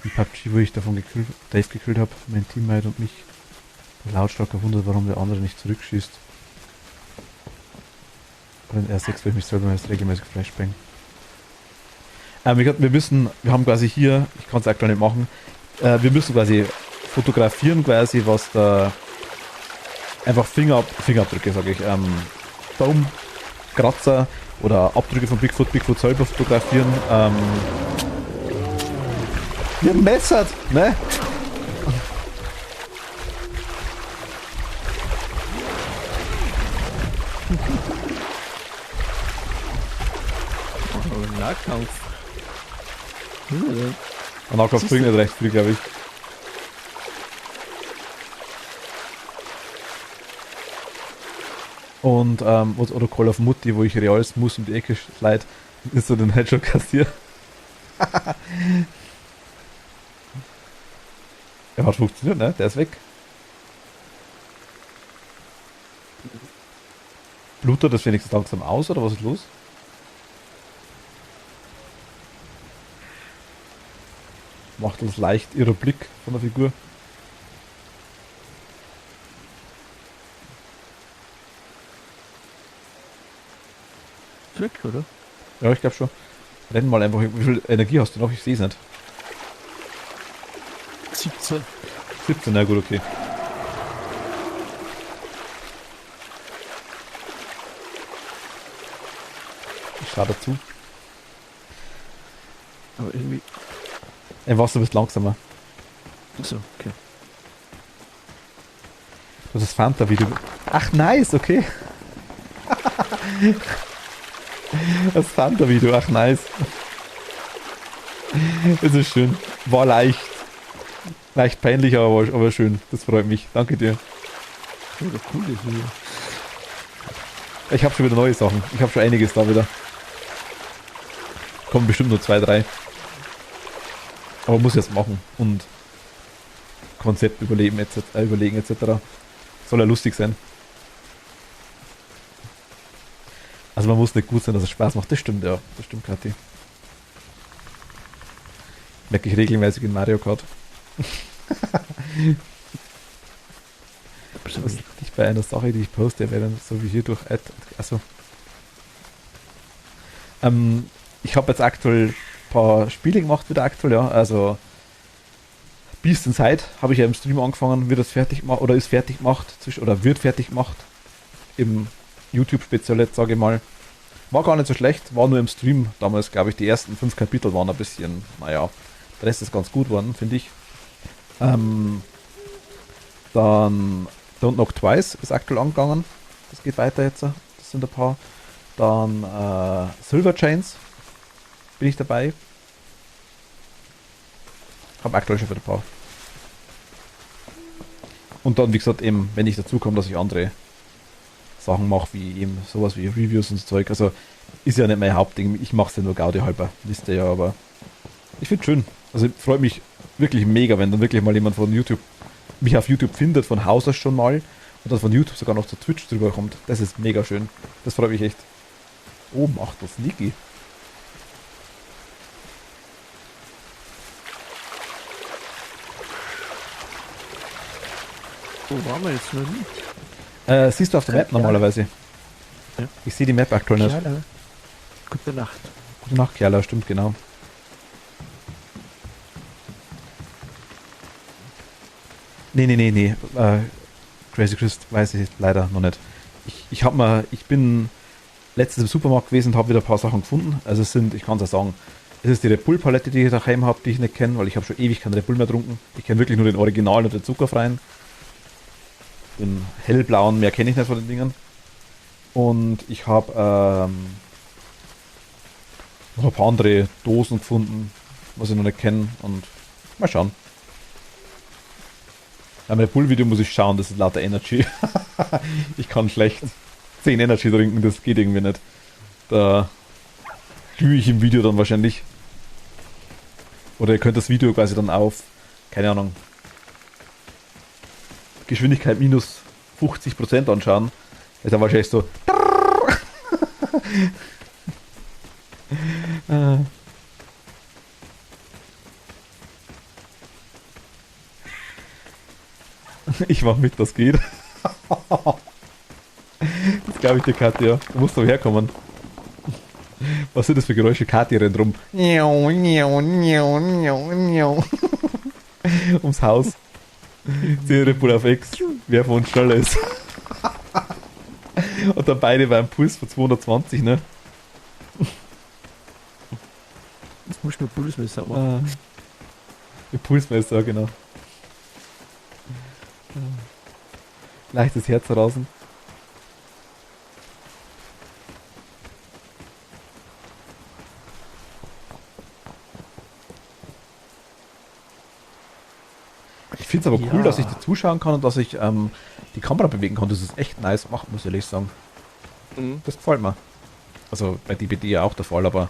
In PUBG, wo ich davon Dave gekillt habe, mein Teammate und mich lautstark gewundert, warum der andere nicht zurückschießt. Oder in R6, weil ich mich selber jetzt regelmäßig flashbang. Wir haben quasi hier, ich kann es aktuell nicht machen, wir müssen quasi fotografieren quasi, was da einfach Fingerabdrücke, sage ich, Baum, Kratzer oder Abdrücke von Bigfoot selber fotografieren. Wir messert, ne? Oh, Nahkampf. Und auch auf bringt nicht recht viel, glaube ich. Und, oder Call of Mutti, wo ich Reals muss um die Ecke slide, ist so den Headshot kassiert. Er hat funktioniert, ne? Der ist weg. Blutet das wenigstens langsam aus, oder was ist los? Macht uns leicht ihrer Blick von der Figur. Weg, oder? Ja, ich glaube schon. Renn mal einfach. Wie viel Energie hast du noch? Ich sehe es nicht. 17. 17, na gut, okay. Ich schaue dazu. Aber irgendwie. Im Wasser bist langsamer. So, okay. Das ist Fanta-Video. Ach, nice, okay. Das Fanta-Video, ach, nice. Das ist schön. War leicht peinlich, aber schön. Das freut mich. Danke dir. Ja, cool ist hier. Ich habe schon wieder neue Sachen. Ich habe schon einiges da wieder. Kommen bestimmt nur 2, 3. Aber muss jetzt machen. Und Konzept überlegen etc. Soll ja lustig sein. Also man muss nicht gut sein, dass es Spaß macht. Das stimmt, ja. Das stimmt, Kathi. Merke ich regelmäßig in Mario Kart. Das ist nicht bei einer Sache, die ich poste, weil dann so wie hier durch also ich habe jetzt aktuell ein paar Spiele gemacht wieder aktuell, ja. Also Beast Inside habe ich ja im Stream angefangen, wird das fertig gemacht oder ist fertig gemacht oder wird fertig gemacht im YouTube-Spezial jetzt, sage ich mal. War gar nicht so schlecht, war nur im Stream damals, glaube ich, die ersten 5 Kapitel waren ein bisschen, naja, der Rest ist ganz gut geworden, finde ich. Dann Don't Knock Twice ist aktuell angegangen, das geht weiter jetzt, das sind ein paar. Dann Silver Chains bin ich dabei. Hab aktuell schon wieder ein paar. Und dann, wie gesagt, eben, wenn ich dazu komme, dass ich andere Sachen mache, wie eben sowas wie Reviews und so Zeug. Also ist ja nicht mein Hauptding. Ich mache es ja nur Gaudi halber. Wisst ihr ja, aber ich finde schön. Also freut mich wirklich mega, wenn dann wirklich mal jemand von YouTube mich auf YouTube findet, von Haus aus schon mal, und dann von YouTube sogar noch zu Twitch drüber kommt. Das ist mega schön. Das freut mich echt. Oh, macht das Niki. Wo waren wir jetzt noch nie? Siehst du auf der Map normalerweise? Ja. Ich sehe die Map aktuell nicht. Kerle. Gute Nacht. Gute Nacht, Kerla, stimmt, genau. Nee. Crazy Chris weiß ich leider noch nicht. Ich bin letztens im Supermarkt gewesen und habe wieder ein paar Sachen gefunden. Also es sind, ich kann es ja sagen, es ist die Red Bull Palette, die ich daheim habe, die ich nicht kenne, weil ich habe schon ewig keinen Red Bull mehr getrunken. Ich kenne wirklich nur den Originalen und den zuckerfreien. Den hellblauen, mehr kenne ich nicht von den Dingen. Und ich habe noch ein paar andere Dosen gefunden, was ich noch nicht kenne. Und mal schauen. Beim Red Bull Video muss ich schauen, das ist lauter Energy. Ich kann schlecht 10 Energy trinken, das geht irgendwie nicht. Da glühe ich im Video dann wahrscheinlich. Oder ihr könnt das Video quasi dann auf, keine Ahnung, Geschwindigkeit minus 50% anschauen. Das ist dann wahrscheinlich so. Ich mach mit, das geht. Das glaube ich dir, Katja. Du musst doch herkommen. Was sind das für Geräusche? Katja rennt rum. Ums Haus. Sie Red Bull auf X. Wer von uns schneller ist. Und dann beide beim Puls von 220, ne? Jetzt muss ich mir Pulsmesser machen. Ihr Pulsmesser, genau. Leichtes Herz draußen. Ich finde es aber cool, dass ich die zuschauen kann und dass ich die Kamera bewegen kann. Das ist echt nice gemacht, muss ich ehrlich sagen. Das gefällt mir. Also bei DBD ja auch der Fall, aber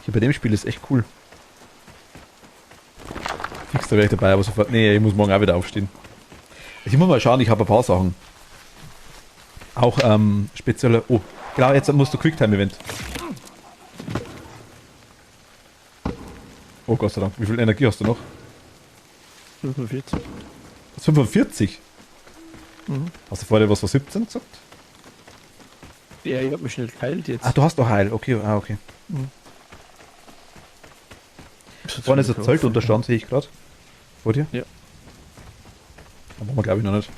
hier bei dem Spiel ist echt cool. Fix, da wäre ich dabei, aber sofort. Nee, ich muss morgen auch wieder aufstehen. Ich muss mal schauen, ich habe ein paar Sachen. Auch spezielle. Oh, genau, jetzt musst du Quicktime-Event. Oh Gott sei Dank, wie viel Energie hast du noch? 45. 45? Hast du vorher was von 17 gesagt? Ja, ich hab mich schnell geheilt jetzt. Ach, du hast noch Heil, okay, okay. Vorne ist ein Zeltunterstand, sehe ich gerade. Vor dir? Ja. Da machen wir, glaube ich, noch nicht.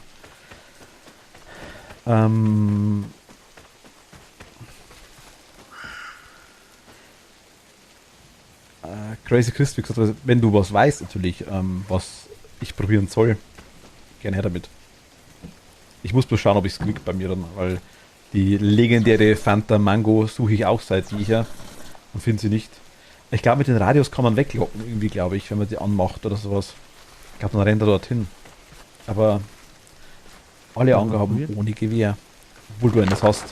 Crazy Chris, wie gesagt, wenn du was weißt, natürlich, was ich probieren soll, gerne her damit. Ich muss bloß schauen, ob ich es kriege bei mir dann, weil die legendäre Fanta Mango suche ich auch seit jeher und finde sie nicht. Ich glaube, mit den Radios kann man weglocken, irgendwie, glaube ich, wenn man die anmacht oder sowas. Ich glaube, dann rennt er dorthin. Aber alle Angaben ohne Gewehr. Obwohl du eines hast.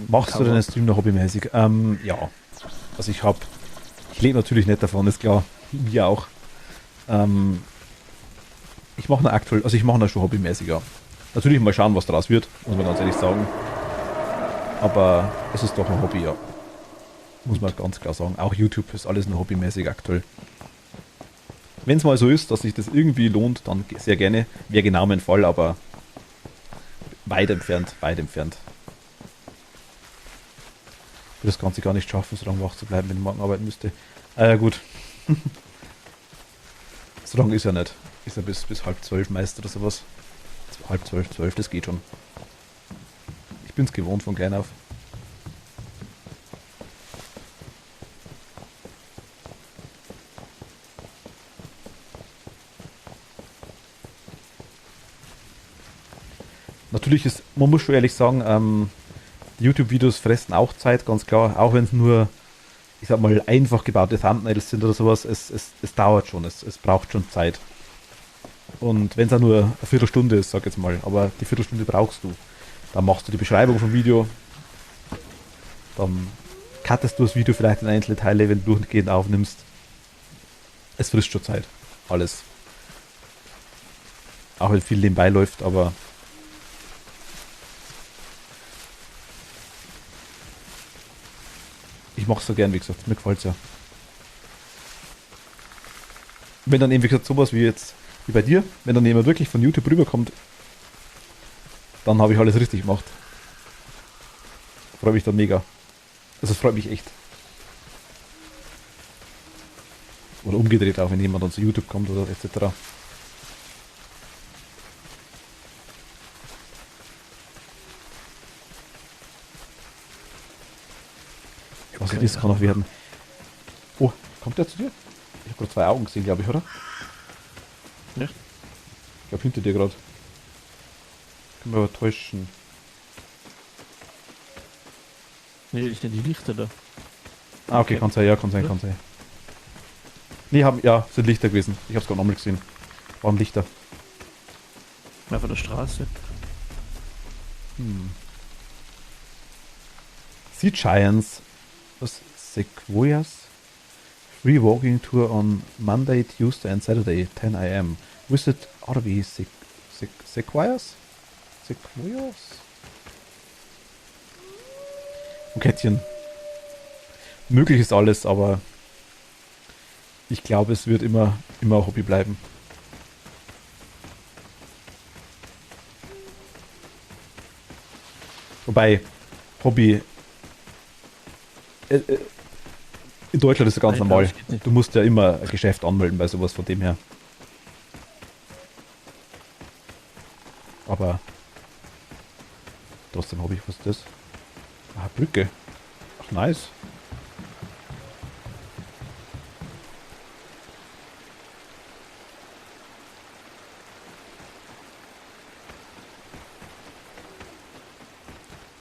Machst du deinen Stream noch hobbymäßig? Ja. Also ich lebe natürlich nicht davon, ist klar. Wir auch. Ich mache aktuell, also ich mache das schon hobbymäßig, ja. Natürlich mal schauen, was daraus wird, muss man ganz ehrlich sagen. Aber es ist doch ein Hobby, ja. Muss man ganz klar sagen. Auch YouTube ist alles nur hobbymäßig aktuell. Wenn es mal so ist, dass sich das irgendwie lohnt, dann sehr gerne. Wäre genau mein Fall, aber weit entfernt, weit entfernt. Ich würde das Ganze gar nicht schaffen, so lange wach zu bleiben, wenn ich morgen arbeiten müsste. Gut. So lange ist er nicht. Ist er bis 11:30 meist oder sowas. 11:30, 12, das geht schon. Ich bin es gewohnt von klein auf. Natürlich ist, man muss schon ehrlich sagen, die YouTube-Videos fressen auch Zeit, ganz klar. Auch wenn es nur, ich sag mal, einfach gebaute Thumbnails sind oder sowas, es dauert schon, es braucht schon Zeit. Und wenn es auch nur eine Viertelstunde ist, sag jetzt mal, aber die Viertelstunde brauchst du. Dann machst du die Beschreibung vom Video, dann cuttest du das Video vielleicht in einzelne Teile, wenn du durchgehend aufnimmst. es frisst schon Zeit. Alles. Auch wenn viel nebenbei läuft, aber ich mache es so gern, wie gesagt. Mir gefällt es ja. Wenn dann eben, wie gesagt, sowas wie jetzt, wie bei dir, wenn dann jemand wirklich von YouTube rüberkommt, dann habe ich alles richtig gemacht. Freue mich dann mega. Also es freut mich echt. Oder umgedreht auch, wenn jemand dann zu YouTube kommt oder etc. Was Okay, das kann noch werden. Oh, kommt der zu dir? Ich habe gerade 2 Augen gesehen, glaube ich, oder? Ja. Ich glaube hinter dir gerade. Können wir aber täuschen. Nee, das sind die Lichter da. Ah, okay, Okay. kann sein, ja, kann sein, Ja. kann sein. Nee, sind Lichter gewesen. Ich habe es gerade nochmal gesehen. Waren Lichter. Mehr von der Straße. Sea Giants. Was? Sequoias? Free walking tour on Monday, Tuesday and Saturday, 10 a.m. Visit RV Sequoias? Sequoias? Ein Kettchen. Möglich ist alles, aber ich glaube, es wird immer ein Hobby bleiben. Wobei, Hobby in Deutschland ist es ganz Nein, normal. das geht nicht. Du musst ja immer ein Geschäft anmelden bei sowas von dem her. Aber trotzdem Hobby, was ist das? Ah, Brücke. Ach, nice.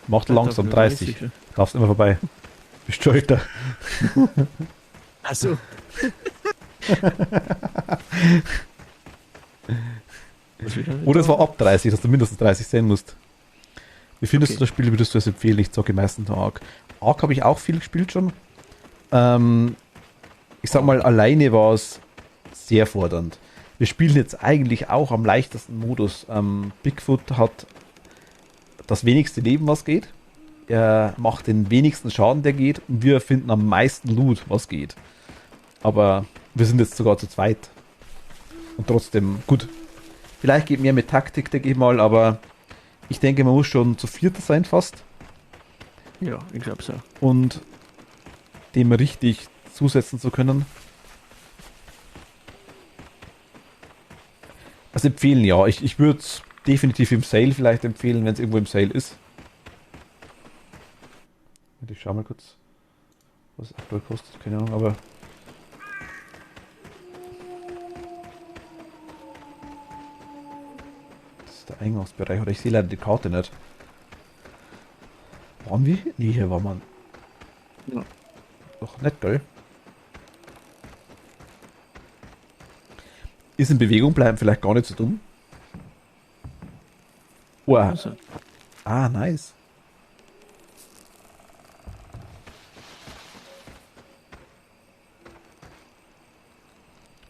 Macht langsam 30. Darfst immer vorbei. Bist du älter. Achso. Oder es war ab 30, dass du mindestens 30 sein musst. Wie findest Okay. du das Spiel? Würdest du es empfehlen? Ich zocke meistens Ark. Ark habe ich auch viel gespielt schon. Ich sag mal, alleine war es sehr fordernd. Wir spielen jetzt eigentlich auch am leichtesten Modus. Bigfoot hat das wenigste Leben, was geht. Er macht den wenigsten Schaden, der geht. Und wir finden am meisten Loot, was geht. Aber wir sind jetzt sogar zu zweit. Und trotzdem, gut. Vielleicht geht mehr mit Taktik, denke ich mal, aber ich denke, man muss schon zu viert sein fast. Ja, ich glaube so. Und dem richtig zusetzen zu können. Also empfehlen, ja. Ich würde es definitiv im Sale vielleicht empfehlen, wenn es irgendwo im Sale ist. Ich schau mal kurz, was es aktuell kostet. Keine Ahnung, aber... Das ist der Eingangsbereich, oder ich sehe leider die Karte nicht. Waren wir? Nee, hier war man. Ja. Doch nicht, gell? Ist in Bewegung bleiben vielleicht gar nicht so dumm. Oh, Also, nice.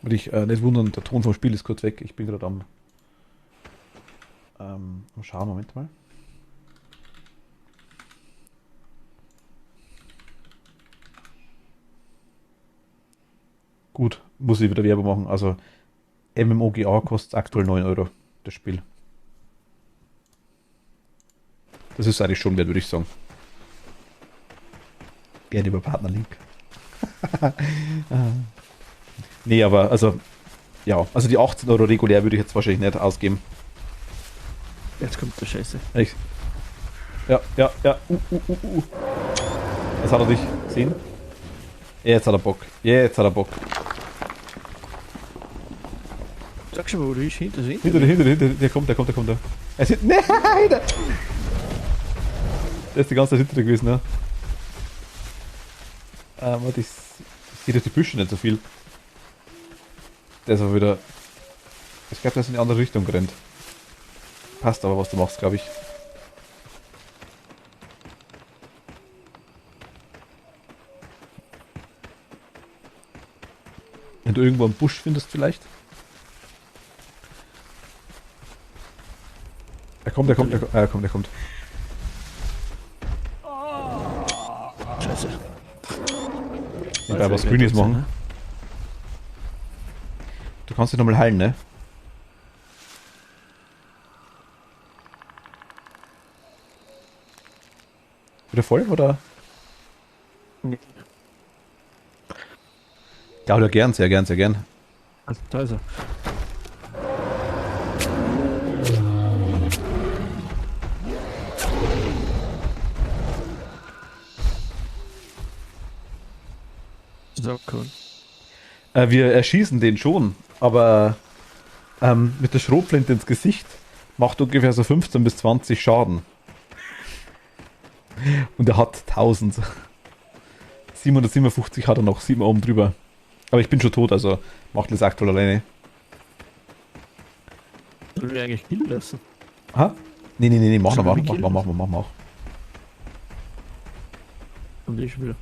Und ich nicht wundern, der Ton vom Spiel ist kurz weg. Ich bin gerade am Schauen. Moment mal. Gut, muss ich wieder Werbung machen. Also MMOGA kostet aktuell 9 Euro, das Spiel. Das ist eigentlich schon wert, würde ich sagen. Gerne über Partnerlink. Nee, aber also, ja, also die 18 Euro regulär würde ich jetzt wahrscheinlich nicht ausgeben. jetzt kommt der Scheiße. Ich, ja. Jetzt hat er dich gesehen. Jetzt hat er Bock. Jetzt hat er Bock. Sag schon mal, wo du bist. Hinter sich. Hinter dir. Der kommt. Er ist nein! Der ist die ganze Zeit hinter dir gewesen, ne? Warte, ich sehe durch die Büsche nicht so viel. Der ist aber wieder... Ich glaube, der ist in die andere Richtung gerannt. Passt aber, was du machst, glaube ich. du irgendwo einen Busch findest vielleicht. Er kommt. Scheiße. Nebenbei was Grünes machen. Du kannst dich nochmal heilen, ne? Wieder voll, oder? Nee. Ja, oder gern, sehr gern, sehr gern. Also, da ist er. So, cool. Wir erschießen den schon, aber mit der Schrotflinte ins Gesicht macht ungefähr so 15 bis 20 Schaden. Und er hat 1000. 757 hat er noch, 7 oben drüber. Aber ich bin schon tot, also macht das aktuell alleine. Sollen wir eigentlich killen lassen? Aha. Nee, mach Sollen wir noch. Und ich wieder.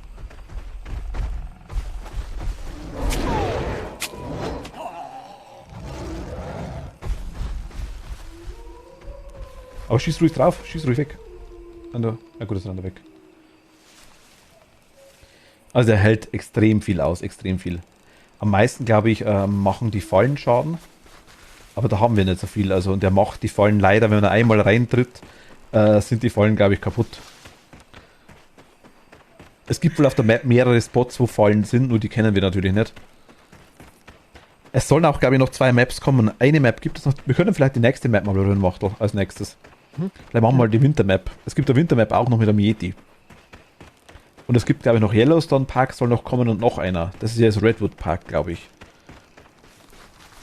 Aber schieß ruhig drauf, schieß ruhig weg. Na gut, ist er weg. Also der hält extrem viel aus, extrem viel. Am meisten, glaube ich, machen die Fallen Schaden. Aber da haben wir nicht so viel. Also, und der macht die Fallen leider, wenn er einmal reintritt, sind die Fallen, glaube ich, kaputt. Es gibt wohl auf der Map mehrere Spots, wo Fallen sind, nur die kennen wir natürlich nicht. Es sollen auch, glaube ich, noch 2 Maps kommen. Eine Map gibt es noch. Wir können vielleicht die nächste Map mal berühren, Wachtel, als nächstes. Vielleicht machen wir mal die Wintermap. Es gibt eine Wintermap auch noch mit einem Yeti. Und es gibt, glaube ich, noch Yellowstone Park soll noch kommen und noch einer. Das ist ja das Redwood Park, glaube ich.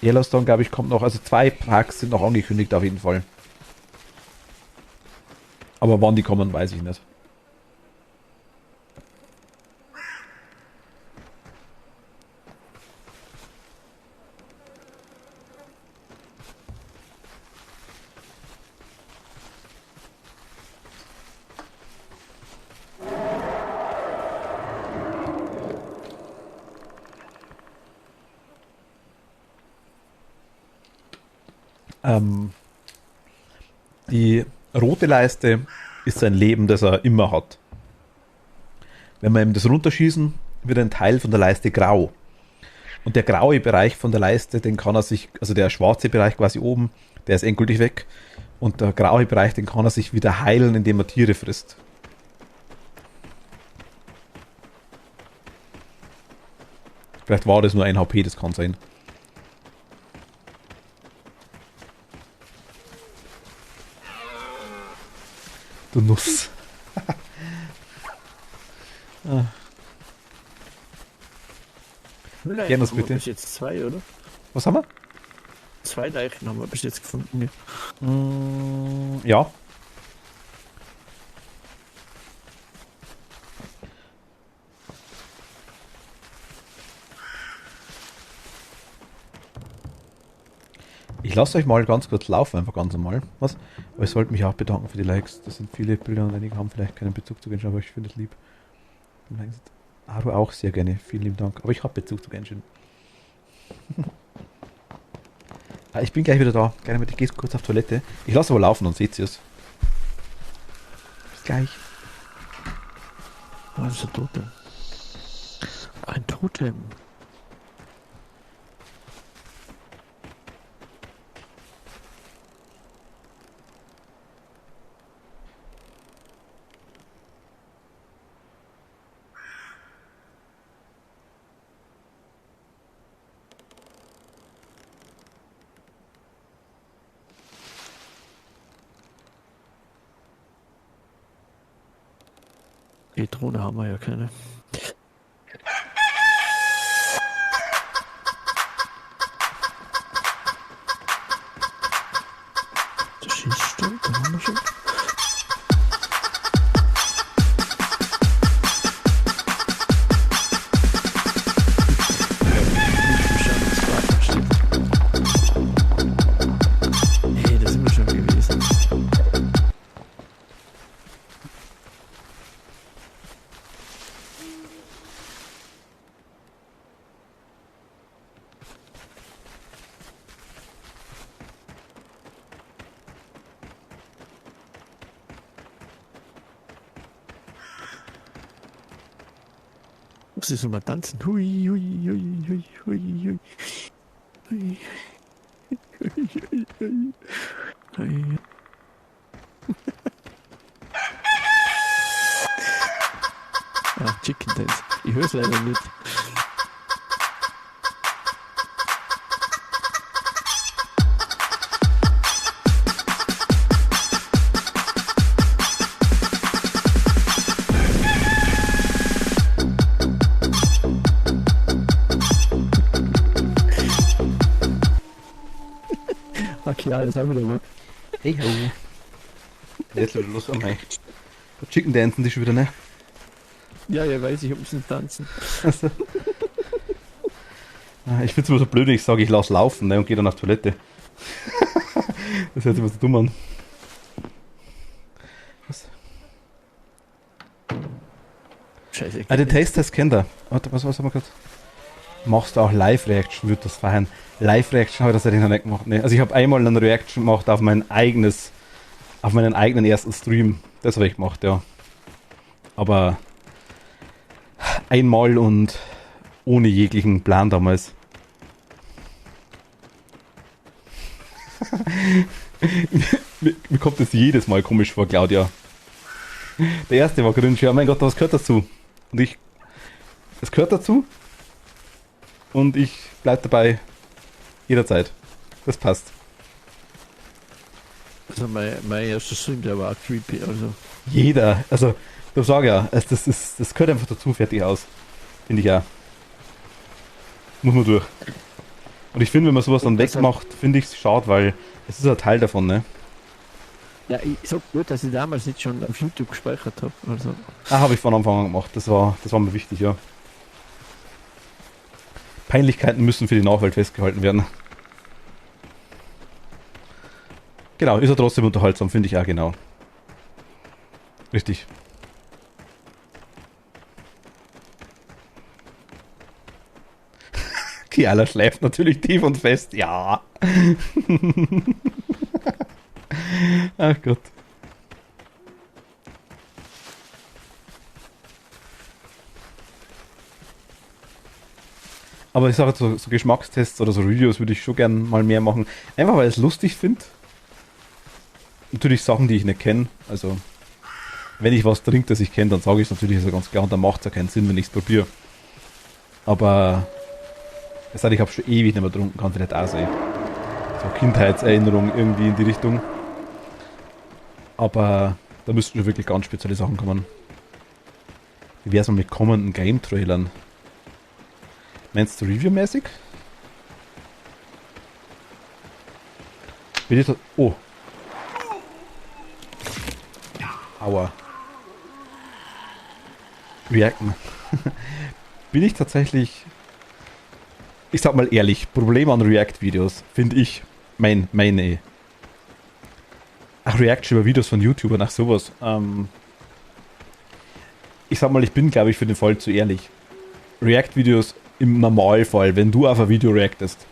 Yellowstone, glaube ich, kommt noch. Also 2 Parks sind noch angekündigt auf jeden Fall. Aber wann die kommen, weiß ich nicht. Die rote Leiste ist sein Leben, das er immer hat. Wenn wir ihm das runterschießen, wird ein Teil von der Leiste grau. Und der graue Bereich von der Leiste, den kann er sich, also der schwarze Bereich quasi oben, der ist endgültig weg. Und der graue Bereich, den kann er sich wieder heilen, indem er Tiere frisst. Vielleicht war das nur ein HP, das kann sein. Du Nuss. Gerne das bitte. Bis jetzt 2, oder? Was haben wir? 2 Leichen haben wir bis jetzt gefunden. Ja. Ich lasse euch mal ganz kurz laufen, einfach ganz normal. Was? Aber ich sollte mich auch bedanken für die Likes. Das sind viele Bilder und einige haben vielleicht keinen Bezug zu Genshin, aber ich finde es lieb. Haru auch sehr gerne. Vielen lieben Dank. Aber ich habe Bezug zu Genshin. Ich bin gleich wieder da. Gerne mit, ich gehe kurz auf Toilette. Ich lasse aber laufen, dann seht ihr es. Bis gleich. Was ist ein Totem? Ein Totem. Die Drohne haben wir ja keine. Das Schießstand, da haben wir schon. Hey, da sind wir schon gewesen. Was ist mal tanzen? Hui, hui, hui, hui, hui, hui. Hui. Hui, hui, hui. Hui. Chicken Dance. Ich höre es leider nicht. Okay, alles auch wieder mal. Hey ho. Jetzt wieder los, okay. Chicken Dancen, die schon wieder, ne? Ja, weiß ich, ob sie tanzen. Also. Ich find's immer so blöd, wenn ich sage, ich lass laufen, ne, und gehe dann auf Toilette. Das hört sich immer so dumm an. Was? Scheiße. Den Taste-Test kennt er. Warte, was haben wir gerade? Machst du auch Live-Reaction, würde das feiern. Live-Reaction habe ich tatsächlich noch nicht gemacht. Nee. Also ich habe einmal eine Reaction gemacht auf meinen eigenen ersten Stream. Das habe ich gemacht, ja. Aber einmal und ohne jeglichen Plan damals. Mir kommt das jedes Mal komisch vor, Claudia. Der erste war cringe, ja mein Gott, was gehört dazu? Und es gehört dazu und ich bleib dabei jederzeit. Das passt. Also mein erster Stream, der war auch creepy, also. Jeder, also ich sage ja, das gehört einfach dazu, fertig aus. Finde ich ja. Muss man durch. Und ich finde, wenn man sowas dann wegmacht, finde ich es schade, weil es ist ein Teil davon, ne? Ja, ich sag gut, dass ich damals nicht schon auf YouTube gespeichert habe. Also. Habe ich von Anfang an gemacht. Das war mir wichtig, ja. Peinlichkeiten müssen für die Nachwelt festgehalten werden. Genau, ist ja trotzdem unterhaltsam, finde ich auch, genau. Richtig. Kiala schläft natürlich tief und fest, ja. Ach Gott. Aber ich sage jetzt so Geschmackstests oder so Videos würde ich schon gern mal mehr machen. Einfach weil ich es lustig finde. Natürlich Sachen, die ich nicht kenne. Also, wenn ich was trinke, das ich kenne, dann sage ich es natürlich so ganz klar und dann macht es ja keinen Sinn, wenn ich es probiere. Aber es heißt, ich habe schon ewig nicht mehr getrunken, kann vielleicht auch sein. So Kindheitserinnerung irgendwie in die Richtung. Aber da müssten schon wirklich ganz spezielle Sachen kommen. Wie wär's mal mit kommenden Game-Trailern? Meinst du Review-mäßig? Oh. Aua. Reacten. Bin ich tatsächlich... Ich sag mal ehrlich, Problem an React-Videos, finde ich, meine... Ach, Reaction über Videos von YouTubern, nach sowas. Ich sag mal, ich bin, glaube ich, für den Fall zu ehrlich. React-Videos im Normalfall, wenn du auf ein Video reactest.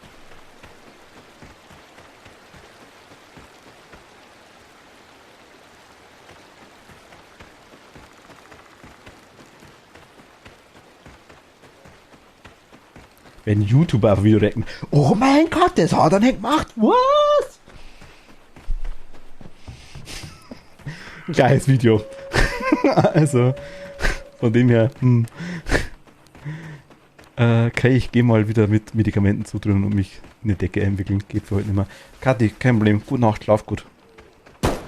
Wenn YouTuber auf ein Video reacten. Oh mein Gott, das hat er nicht gemacht. Was? Geiles Video. Also, von dem her, okay, ich gehe mal wieder mit Medikamenten zudrücken und mich in die Decke einwickeln. Geht für heute nicht mehr. Kathi, kein Problem. Gute Nacht, schlaf gut.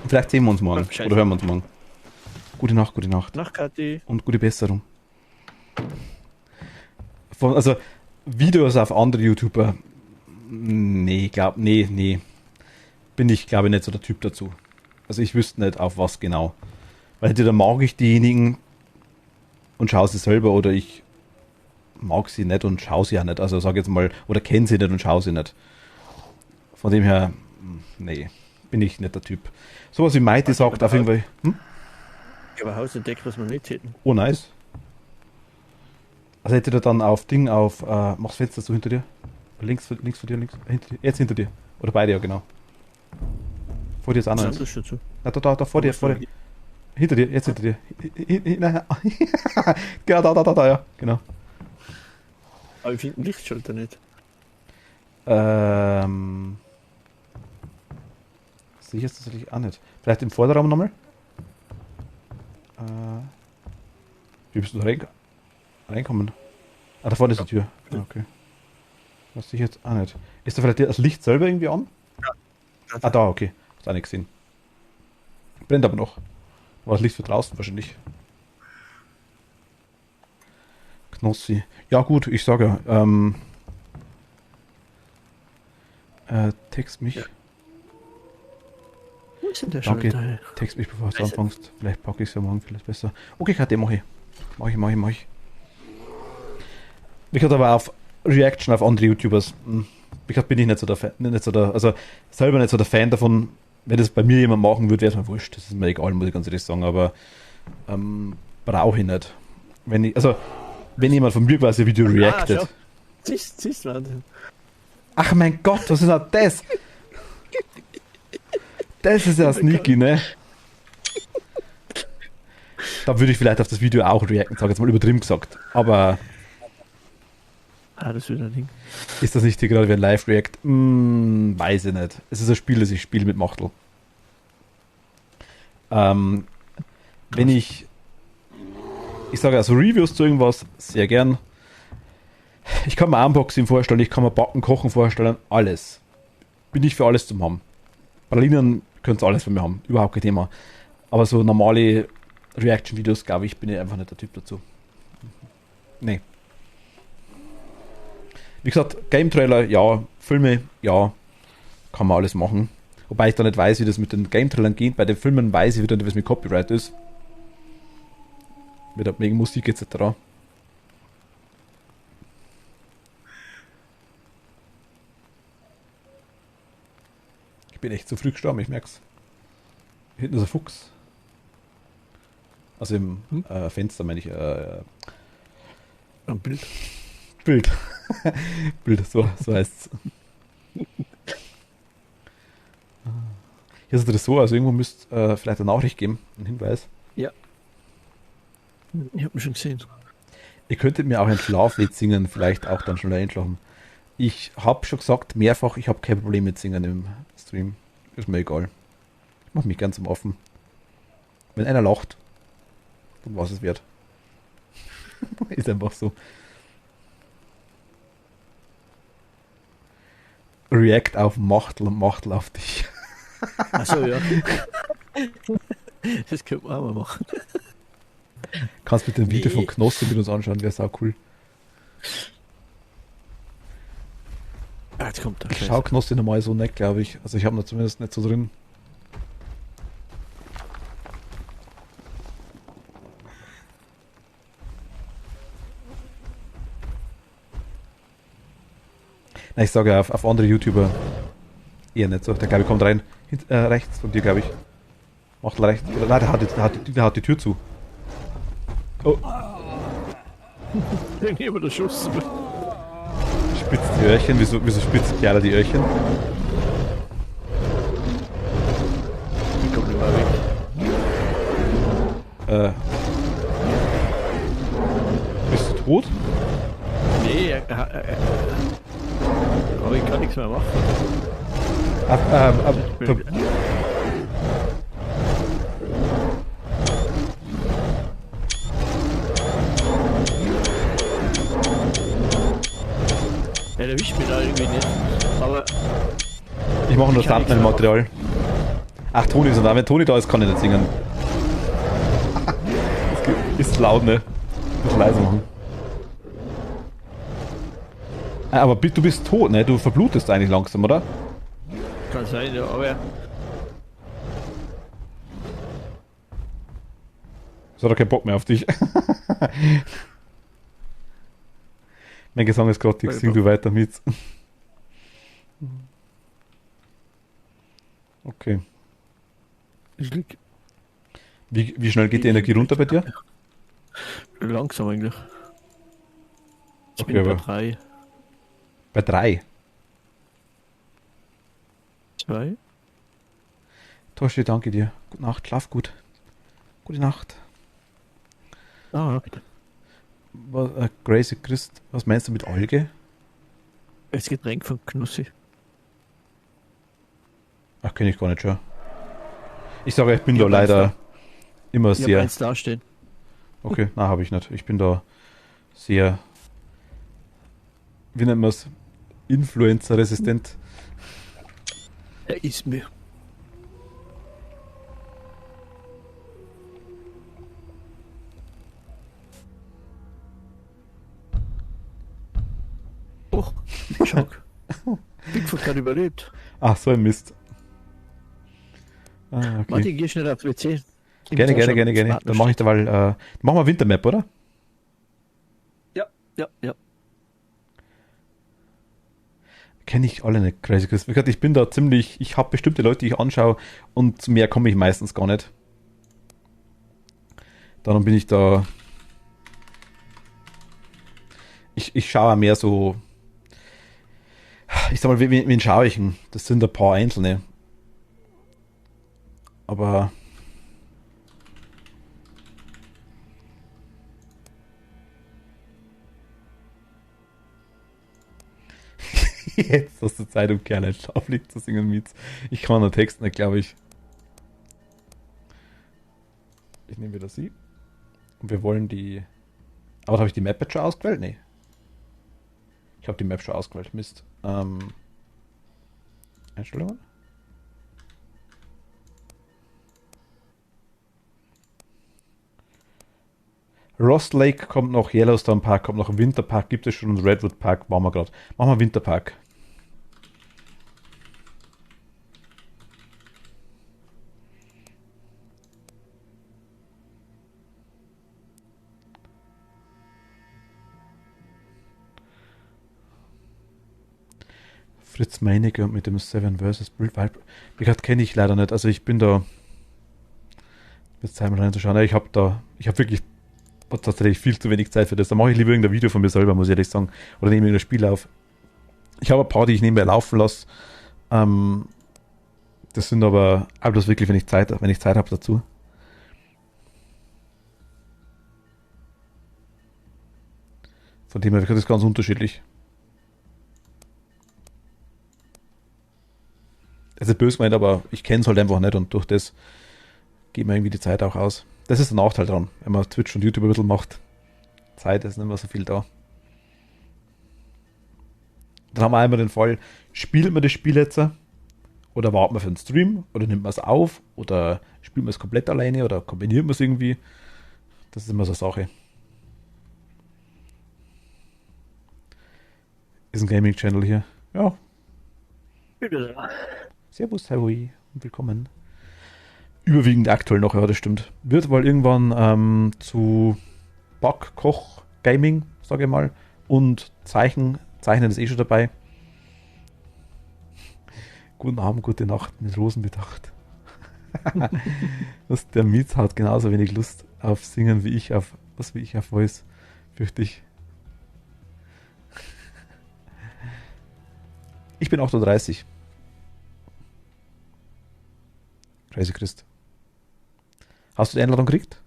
Vielleicht sehen wir uns morgen. Oder hören wir uns morgen. Gute Nacht, gute Nacht. Nacht, Kathi. Und gute Besserung. Also, Videos auf andere YouTuber. Nee, nee. Bin ich, glaube ich, nicht so der Typ dazu. Also ich wüsste nicht, auf was genau. Weil entweder mag ich diejenigen und schaue sie selber oder ich mag sie nicht und schaue sie ja nicht. Also sage jetzt mal, oder kenne sie nicht und schaue sie nicht. Von dem her, nee, bin ich nicht der Typ. Sowas wie Mighty sagt auf jeden Fall. Aber Haus entdeckt, was wir nicht hätten. Oh, nice. Also hätte er dann auf mach's Fenster so hinter dir. Links von dir, hinter dir. Jetzt hinter dir. Oder bei dir, genau. Vor dir ist auch noch eins. Na, da, vor dir. Hinter dir, jetzt hinter dir. Genau, da, ja, genau. Aber ich finde den Lichtschalter nicht. Sehe ich jetzt tatsächlich auch nicht. Vielleicht im Vorderraum nochmal? Wie bist du da reinkommen? Ah, da vorne ist die Tür. Ah, okay. Das sehe ich jetzt auch nicht. Ist da vielleicht das Licht selber irgendwie an? Ja. Ah, da, okay. Hast auch nicht gesehen. Brennt aber noch. War das Licht für draußen wahrscheinlich. Knossi. Ja gut, ich sage, text mich. Ja. Wo ist denn der Danke, Schalter? text mich, bevor du Also- anfängst. Vielleicht packe ich es ja morgen vielleicht besser. Okay, KD, mach ich. Mach ich. Ich hatte aber auf Reaction auf andere YouTubers. Ich bin ich nicht so der Fan, also selber nicht so der Fan davon. Wenn das bei mir jemand machen würde, wäre es mir wurscht. Das ist mir egal, muss ich ganz ehrlich sagen. Aber brauche ich nicht. Wenn jemand von mir quasi ein Video reactet. schau. Siehst du, Wahnsinn. Ach mein Gott, was ist denn das? Das ist ja sneaky, ne? Da würde ich vielleicht auf das Video auch reacten, sage jetzt mal übertrieben gesagt. Aber Ah, das wird ein Ding. ist das nicht hier gerade wie ein Live-React? Weiß ich nicht. Es ist ein Spiel, das ich spiele mit Machtel. Wenn ich sage also Reviews zu irgendwas, sehr gern. Ich kann mir Unboxing vorstellen, ich kann mir Backen, Kochen vorstellen, alles. Bin ich für alles zum haben. Pralinen könnt ihr alles von mir haben, überhaupt kein Thema. Aber so normale Reaction-Videos, glaube ich, bin ich einfach nicht der Typ dazu. Nee. Wie gesagt, Game-Trailer, ja. Filme, ja. Kann man alles machen. Wobei ich da nicht weiß, wie das mit den Game-Trailern geht. Bei den Filmen weiß ich wieder nicht, was mit Copyright ist. Wieder wegen Musik etc. Ich bin echt zu früh gestorben, ich merk's. Hinten ist ein Fuchs. Also im Fenster meine ich. Ein Bild. Bild. Bild, so heißt's. Hier ist es so, also irgendwo müsst vielleicht eine Nachricht geben, einen Hinweis. Ja. Ich hab mich schon gesehen. Ihr könntet mir auch ein Schlaflied singen, vielleicht auch dann schneller einschlafen. Ich habe schon gesagt, mehrfach, ich habe kein Problem mit Singen im Stream. Ist mir egal. Ich mache mich gern zum Offen. Wenn einer lacht, dann war es wert. Ist einfach so. React auf Machtel und Machtel auf dich. Achso, ja. Das könnte man auch mal machen. Kannst mit dem Video Nee. von Knossi mit uns anschauen, wäre sau cool. Ah, jetzt kommt der Ich schaue Knossi normal so nicht, glaube ich. Also ich habe ihn zumindest nicht so drin. Nein, ich sage auf andere YouTuber eher nicht so. Der glaube ich kommt rein. Rechts von dir, glaube ich. Macht rechts. Nein, der hat die Tür zu. Oh, Irgendwie über der Schuss. spitzt die Öhrchen. Wieso spitzt Chiara die Öhrchen? Ich komm nicht mehr weg. Bist du tot? Nee, aber ich kann nichts mehr machen. Er erwischt mich da irgendwie nicht. Aber Ich mache nur Ich kann nichts Thumbnail-Material. Ach, Toni ist da. Wenn Toni da ist, kann ich nicht singen. Das ist laut, ne? Muss leise machen. Aber du bist tot, ne? Du verblutest eigentlich langsam, oder? kann sein, ja, aber So hat er keinen Bock mehr auf dich. Mein Gesang ist gerade, ich sing du weiter mit. Okay. ich lieg Wie schnell geht die Energie runter bei dir? langsam eigentlich. Ich Okay, bin bei aber- 3, Bei 3. 2. Toshi, danke dir. Gute Nacht, schlaf gut. Gute Nacht. Ah, Crazy Christ, was meinst du mit Alge? Das Getränk von Knossi. Ach, kenne ich gar nicht schon. Ich sage, ich bin Ich da hab eins leider immer Ich habe sehr. eins dastehen. Okay, na, habe ich nicht. Ich bin da sehr, wie nennt man es, Influencer-resistent. Er ist mir. Oh, Schock. Bigfoot hat überlebt. Ach, so ein Mist. Ah, okay. Martin, geh schnell auf WC. Gerne. Dann mache ich da mal, machen wir Wintermap, oder? Ja. Kenne ich alle nicht, Crazy Chris. Wie gesagt, ich bin da ziemlich, ich habe bestimmte Leute, die ich anschaue und zu mehr komme ich meistens gar nicht. Darum bin ich da. Ich schaue auch mehr so. Ich sag mal, wen schaue ich denn? Das sind ein paar Einzelne. Aber. Jetzt hast du Zeit, um Kerl ein Schlaflied zu singen mit. Ich kann den Text nicht, glaube ich. Ich nehme wieder sie. Und wir wollen die. Aber habe ich die Map jetzt schon ausgewählt? Nee. Ich habe die Map schon ausgewählt. Mist. Einstellungen. Ross Lake kommt noch, Yellowstone Park kommt noch, Winter Park gibt es schon und Redwood Park waren wir gerade. Machen wir Winter Park. Fritz Meinecke und mit dem Seven vs. Bild. Wie gesagt, kenne ich leider nicht. Also ich bin da. Jetzt Zeit mal reinzuschauen. Ich habe wirklich tatsächlich viel zu wenig Zeit für das. Da mache ich lieber irgendein Video von mir selber, muss ich ehrlich sagen. Oder nehme irgendein Spiel auf. Ich habe ein paar, die ich nebenbei laufen lasse. Das sind aber bloß wirklich, wenn ich Zeit habe dazu. Von dem her ist das ganz unterschiedlich. Also böse gemeint, aber ich kenne es halt einfach nicht und durch das geht mir irgendwie die Zeit auch aus. Das ist der Nachteil dran, wenn man Twitch und YouTube ein bisschen macht. Zeit ist nicht mehr so viel da. Dann haben wir einmal den Fall, spielt man das Spiel jetzt oder warten wir für den Stream oder nimmt man es auf oder spielt man es komplett alleine oder kombiniert man es irgendwie. Das ist immer so eine Sache. Ist ein Gaming-Channel hier. Ja. Servus, Harry und willkommen. Überwiegend aktuell noch, ja, das stimmt. Wird wohl irgendwann zu Back, Koch, Gaming, sage ich mal, und Zeichnen ist eh schon dabei. Guten Abend, gute Nacht, mit Rosen bedacht. Der Mietz hat genauso wenig Lust auf Singen wie ich auf Voice, fürchte ich. Ich bin 38. Crazy Christ. Hast du die Einladung gekriegt?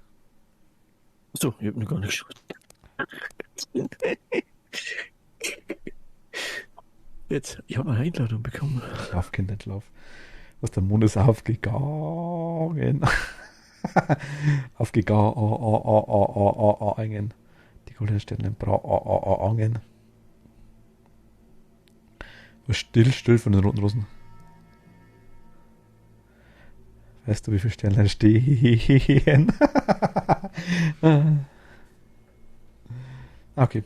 So, ich habe noch gar nicht geschaut. Jetzt, ich habe eine Einladung bekommen. Schlaf, Kind, nicht Schlaf. Was, der Mond ist aufgegangen. Aufgegangen. Die goldenen Sterne im Angen. Was still von den roten Rosen. Weißt du, wie viele Sterne stehen? Okay.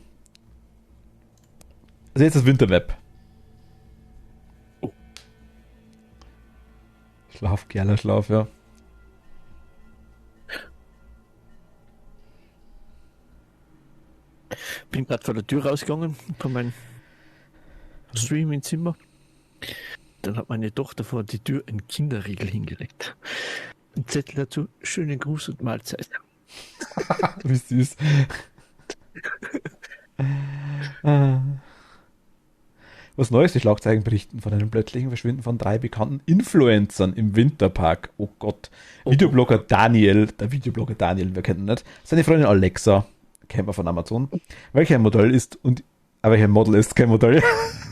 Also jetzt das Wintermap. Oh. Schlaf, geiler Schlaf, ja. Bin gerade vor der Tür rausgegangen, von meinem Streaming-Zimmer. Dann hat meine Tochter vor die Tür einen Kinderriegel hingelegt. Ein Zettel dazu, schönen Gruß und Mahlzeit. Wie süß. Was Neues, die Schlagzeilen berichten von einem plötzlichen Verschwinden von 3 bekannten Influencern im Winterpark. Oh Gott. Videoblogger Daniel, wir kennen ihn nicht. Seine Freundin Alexa, kennt man von Amazon. Welcher ein Modell ist und welcher ein Model ist, kein Modell.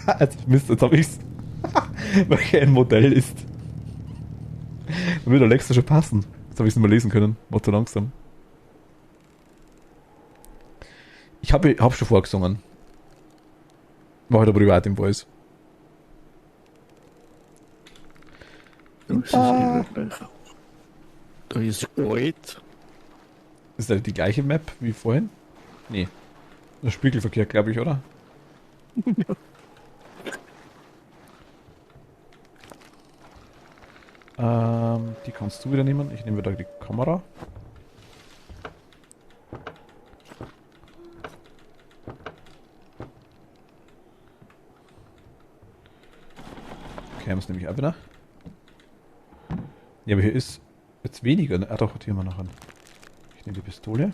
Also Mist, jetzt habe ich's. Welcher ein Modell ist. Da würde Alexa schon passen. Jetzt habe ich es nicht mehr lesen können. War zu langsam. Ich hab schon vorgesungen. War halt aber privat im Voice. Da ist Gold. Ist das die gleiche Map wie vorhin? Nee. Das Spiegelverkehr, glaube ich, oder? Die kannst du wieder nehmen. Ich nehme wieder die Kamera. Okay, muss nämlich auch wieder. Ja, aber hier ist jetzt weniger. Ah doch, hier haben wir noch einen. Ich nehme die Pistole.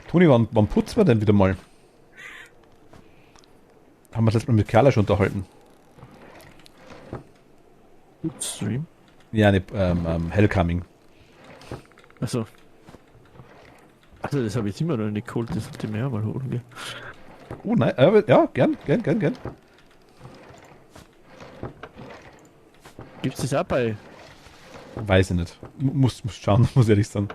Toni, wann putzen wir denn wieder mal? Haben wir das letzte Mal mit Kerla schon unterhalten? Stream. Ja, ne, Hellcoming. Achso. Also das habe ich immer noch nicht geholt, das sollte ich mir auch mal holen, gell? Oh nein, ja, gern. Gibt's das auch bei? Weiß ich nicht. Muss schauen, muss ehrlich sagen.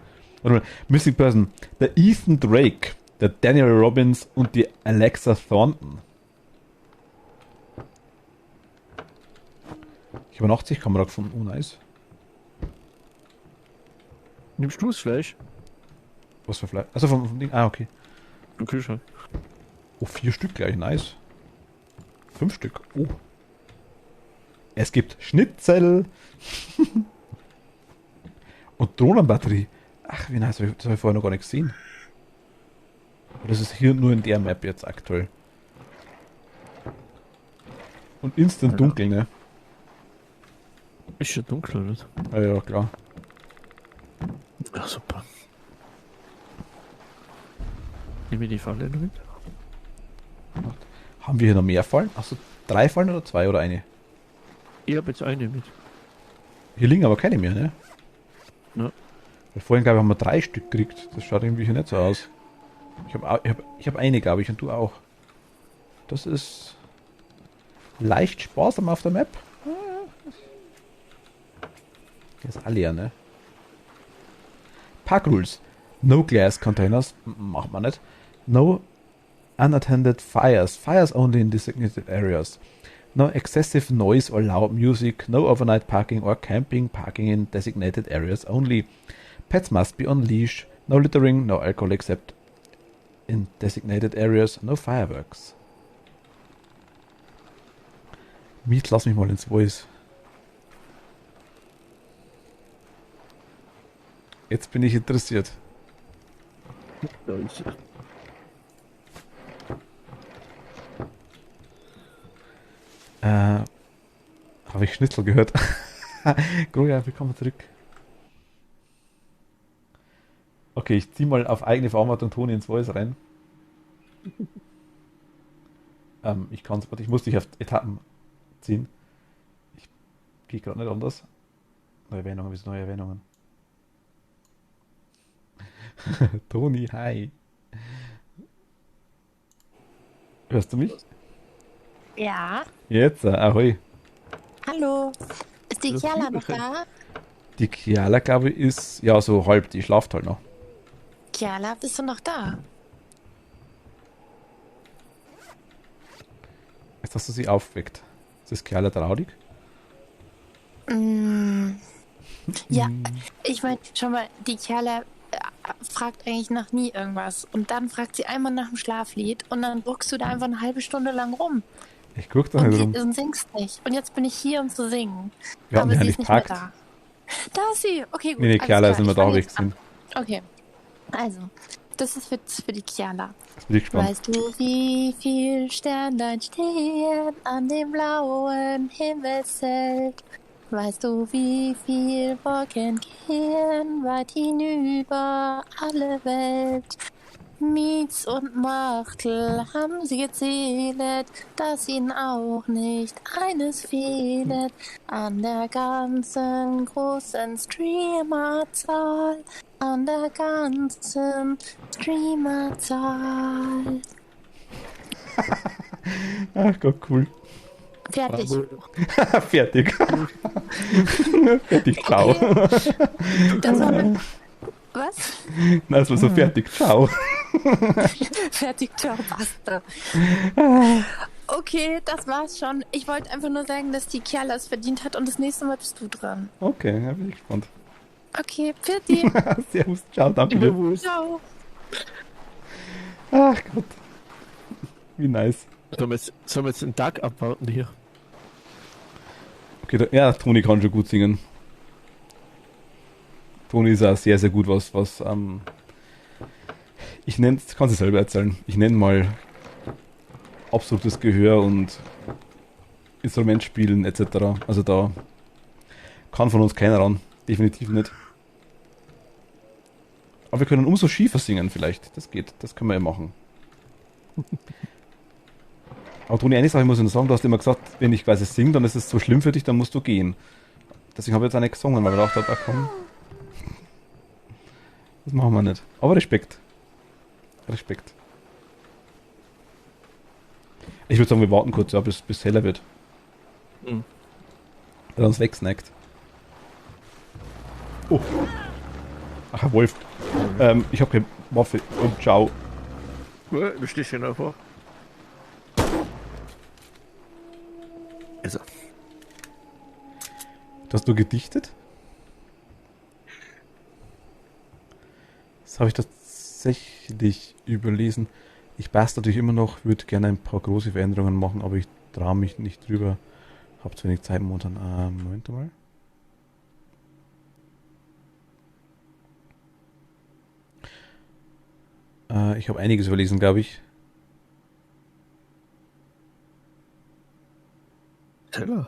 Warte mal. Missing Person. Der Ethan Drake, der Daniel Robbins und die Alexa Thornton. Ich habe eine 80-Kamera gefunden. Oh, nice. Nimmst du das Fleisch? Was für Fleisch? Also vom Ding. Ah, okay. Du Kühlschrank. Oh, 4 Stück gleich. Nice. 5 Stück. Oh. Es gibt Schnitzel. Und Drohnenbatterie. Ach, wie nice. Das habe ich vorher noch gar nicht gesehen. Aber das ist hier nur in der Map jetzt aktuell. Und instant dunkel, ne? Ist schon dunkel, nicht? Ja, ja, klar. Ja, super. Nehme ich die Falle noch mit? Haben wir hier noch mehr Fallen? Achso, 3 Fallen oder 2 oder eine? Ich habe jetzt eine mit. Hier liegen aber keine mehr, ne? Ja. Weil vorhin, glaube ich, haben wir 3 Stück gekriegt. Das schaut irgendwie hier nicht so aus. Ich hab eine, glaube ich, und du auch. Das ist leicht sparsam auf der Map. Hier ist alle leer, ne? Park Rules. No glass containers. Macht man nicht. No unattended fires. Fires only in designated areas. No excessive noise or loud music. No overnight parking or camping. Parking in designated areas only. Pets must be on leash. No littering. No alcohol except in designated areas. No fireworks. Miet, lass mich mal ins Voice. Jetzt bin ich interessiert. Da ist sie. Habe ich Schnitzel gehört? Groja, willkommen zurück. Okay, ich zieh mal auf eigene Verantwortung Toni ins Voice rein. Ich kann's, warte, ich muss dich auf Etappen ziehen. Ich gehe gerade nicht anders. Neue Erwähnungen, bis neue Erwähnungen. Toni, hi. Hörst du mich? Ja, Jetzt, ahoi. hallo. Ist die Hallo, Kiala noch Liebe. da? Die Kiala, glaube ich, ist ja so halb, die schlaft halt noch. Kiala, bist du noch da? Jetzt hast du sie aufgeweckt. Ist das Kiala traurig? Ja, ich meine, schon mal, die Kiala fragt eigentlich nach nie irgendwas. Und dann fragt sie einmal nach dem Schlaflied und dann druckst du da einfach eine halbe Stunde lang rum. Ich guck da nicht rum. Und singst nicht. Und jetzt bin ich hier, um zu singen. Wir haben Aber ja sie nicht ist nicht mehr packt. da. Da ist sie. Okay, gut. Nee, die alles Kiala klar. ist nicht mehr Ich da, fang habe ich jetzt an. gesehen. Okay, also, das ist für die Kiala. Jetzt bin ich gespannt. Weißt du, wie viel Sternlein stehen an dem blauen Himmelszelt? Weißt du, wie viel Wolken gehen weit hinüber alle Welt? Mietz und Machtel haben sie gezählet, dass ihnen auch nicht eines fehlet an der ganzen großen Streamerzahl, an der ganzen Streamerzahl. Ach Gott, cool. Fertig. Fertig. Fertig, ciao. Okay. Das war was? Nein, es war so fertig, ciao. Fertig, ciao, basta. Okay, das war's schon. Ich wollte einfach nur sagen, dass die Kerla es verdient hat und das nächste Mal bist du dran. Okay, ja, bin ich gespannt. Okay, fertig. Servus, ciao, danke dir. Ciao. Ach Gott. Wie nice. Sollen wir jetzt einen Tag abwarten hier? Okay, ja, Toni kann schon gut singen. Toni ist auch sehr, sehr gut, was ich nenne, kann sie selber erzählen, ich nenne mal absolutes Gehör und Instrument spielen etc. Also da kann von uns keiner ran, definitiv nicht. Aber wir können umso schiefer singen vielleicht, das geht, das können wir ja machen. Aber Toni, eine Sache muss ich noch sagen, du hast immer gesagt, wenn ich quasi singe, dann ist es so schlimm für dich, dann musst du gehen. Deswegen habe ich jetzt auch nicht gesungen, weil ich gedacht habe, ach komm, das machen wir nicht. Aber Respekt. Respekt. Ich würde sagen, wir warten kurz, ja, bis heller wird. Mhm. Weil er uns wegsnackt. Oh. Ach, Herr Wolf. Ich habe keine Waffe. Und ciao. Du stehst schon davor. Also. Hast du gedichtet? Das habe ich tatsächlich überlesen. Ich passt natürlich immer noch, würde gerne ein paar große Veränderungen machen, aber ich traue mich nicht drüber. Hab zu wenig Zeit momentan. Moment mal. Ich habe einiges überlesen, glaube ich. Teller.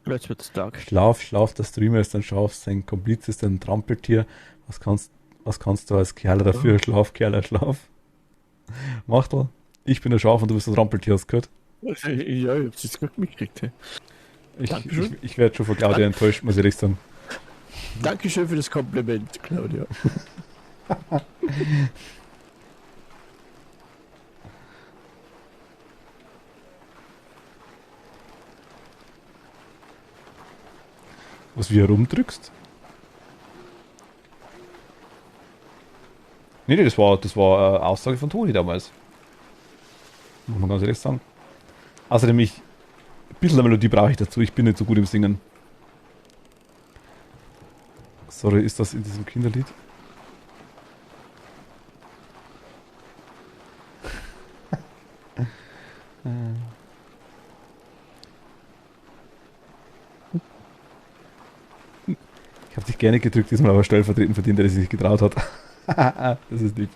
Jetzt wird's Tag. Schlaf, der Streamer ist ein Schaf, sein Kompliz ist ein Trampeltier. Was kannst du als Kerl dafür? Schlaf, Kerl, schlaf. Machtel, ich bin ein Schaf und du bist ein Trampeltier, hast du gehört? Ja, ich hab's jetzt gut mitgekriegt. Hey. Ich werde schon von Claudia enttäuscht, muss ich ehrlich sagen. Dankeschön für das Kompliment, Claudia. Was du hier rumdrückst? Nee, das war eine Aussage von Toni damals. Muss man ganz ehrlich sagen. Außerdem, ein bisschen eine Melodie brauche ich dazu. Ich bin nicht so gut im Singen. Sorry, ist das in diesem Kinderlied? Ich habe dich gerne gedrückt, diesmal aber stellvertretend für den, der sich nicht getraut hat. Das ist lieb.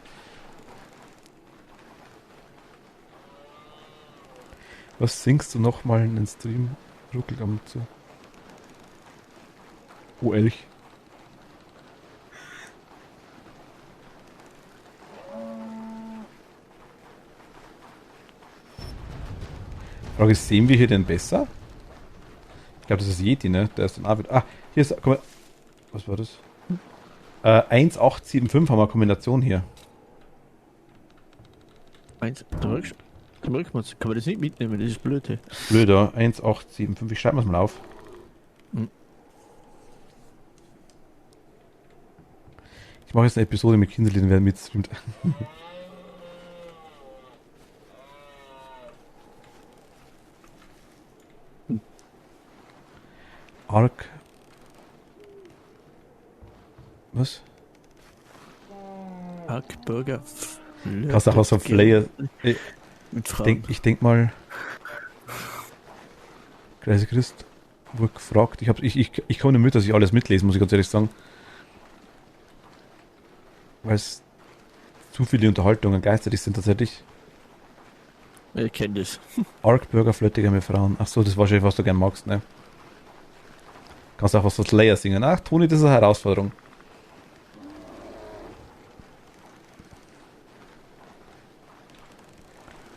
Was singst du nochmal in den Stream? Ruckelt am zu. Oh, Elch. Frage ist, sehen wir hier denn besser? Ich glaube, das ist Yeti, ne? Der ist dann auch wieder. Ah, hier ist. Komm mal. Was war das? 1875 haben wir eine Kombination hier. Kann man das nicht mitnehmen, das ist blöd. Hey. Blöder. 1875. Ich schreibe es mal auf. Hm. Ich mache jetzt eine Episode mit Kinderliedern, wer mitstreamt. Ark. Was? Burger. Kannst auch was vom Flair. Mit Frauen. Ich denk mal. Greise Christ wurde gefragt. Ich komme nicht mit, dass ich alles mitlesen, muss ich ganz ehrlich sagen. Weil es zu viele Unterhaltungen gleichzeitig sind tatsächlich. Ich kenne das. Ark Burger Flöttiger mit Frauen. Achso, das war schon, was du gern magst, ne? Kannst auch was von Slayer singen. Ach, Toni, das ist eine Herausforderung.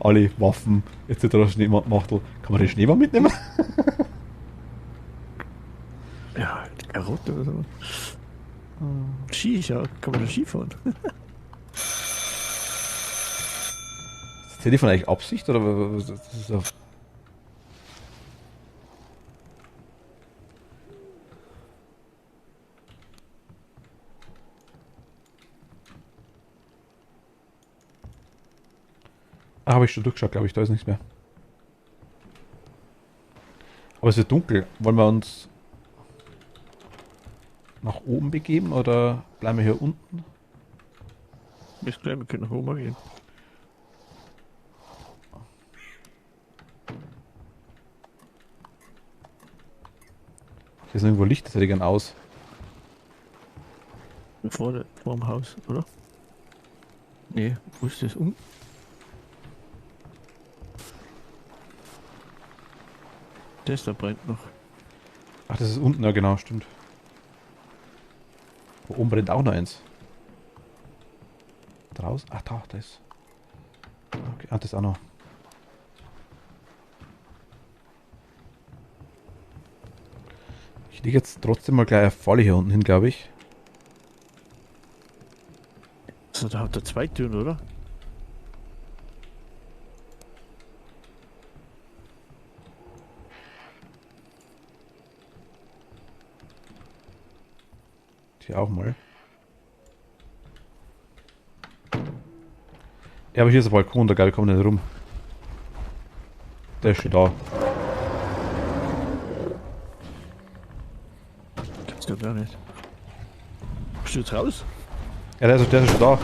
Alle Waffen etc. Schneemachtel. Kann man den Schneemann mitnehmen? Ja, die Karotte oder so. Ski, ja, kann man da Ski fahren? Ist das Telefon eigentlich Absicht oder was? Das ist auf habe ich schon durchgeschaut, glaube ich, da ist nichts mehr. Aber es wird dunkel. Wollen wir uns nach oben begeben oder bleiben wir hier unten? Ich glaube, wir können nach oben gehen. Hier ist irgendwo Licht, das hätte ich gern aus. Vor dem Haus, oder? Nee, wo ist das? Das da brennt noch. Ach, das ist unten, ja genau, stimmt. Wo oben brennt auch noch eins. Draußen? Ach, da ist. Okay, das ist auch noch. Ich lege jetzt trotzdem mal gleich eine Falle hier unten hin, glaube ich. So, da hat er 2 Türen, oder? Hier auch mal. Ja, aber hier ist ein Balkon, da glaube ich, kommen wir nicht rum. Der ist schon da. Kannst du gar nicht. Bist du jetzt raus? Ja, der ist schon da.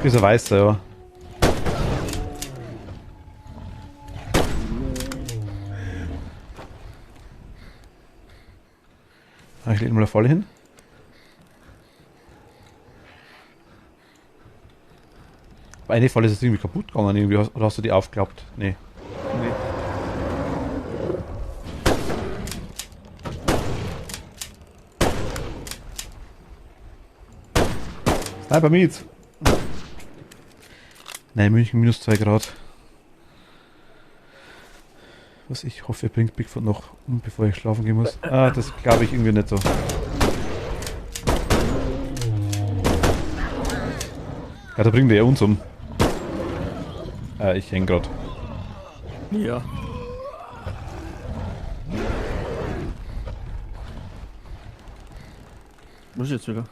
Hier ist ein weißer, ja. Ich lege mal eine Falle hin. Aber eine Falle ist jetzt irgendwie kaputt gegangen, irgendwie. Oder hast du die aufgeklappt? Nee. Nee. Sniper Meat! Nein, München minus 2 Grad. Was ich hoffe, er bringt Bigfoot noch um, bevor ich schlafen gehen muss. Ah, das glaube ich irgendwie nicht so. Ja, da bringt er ja uns um. Ich häng grad. Ja. Muss ich jetzt wieder?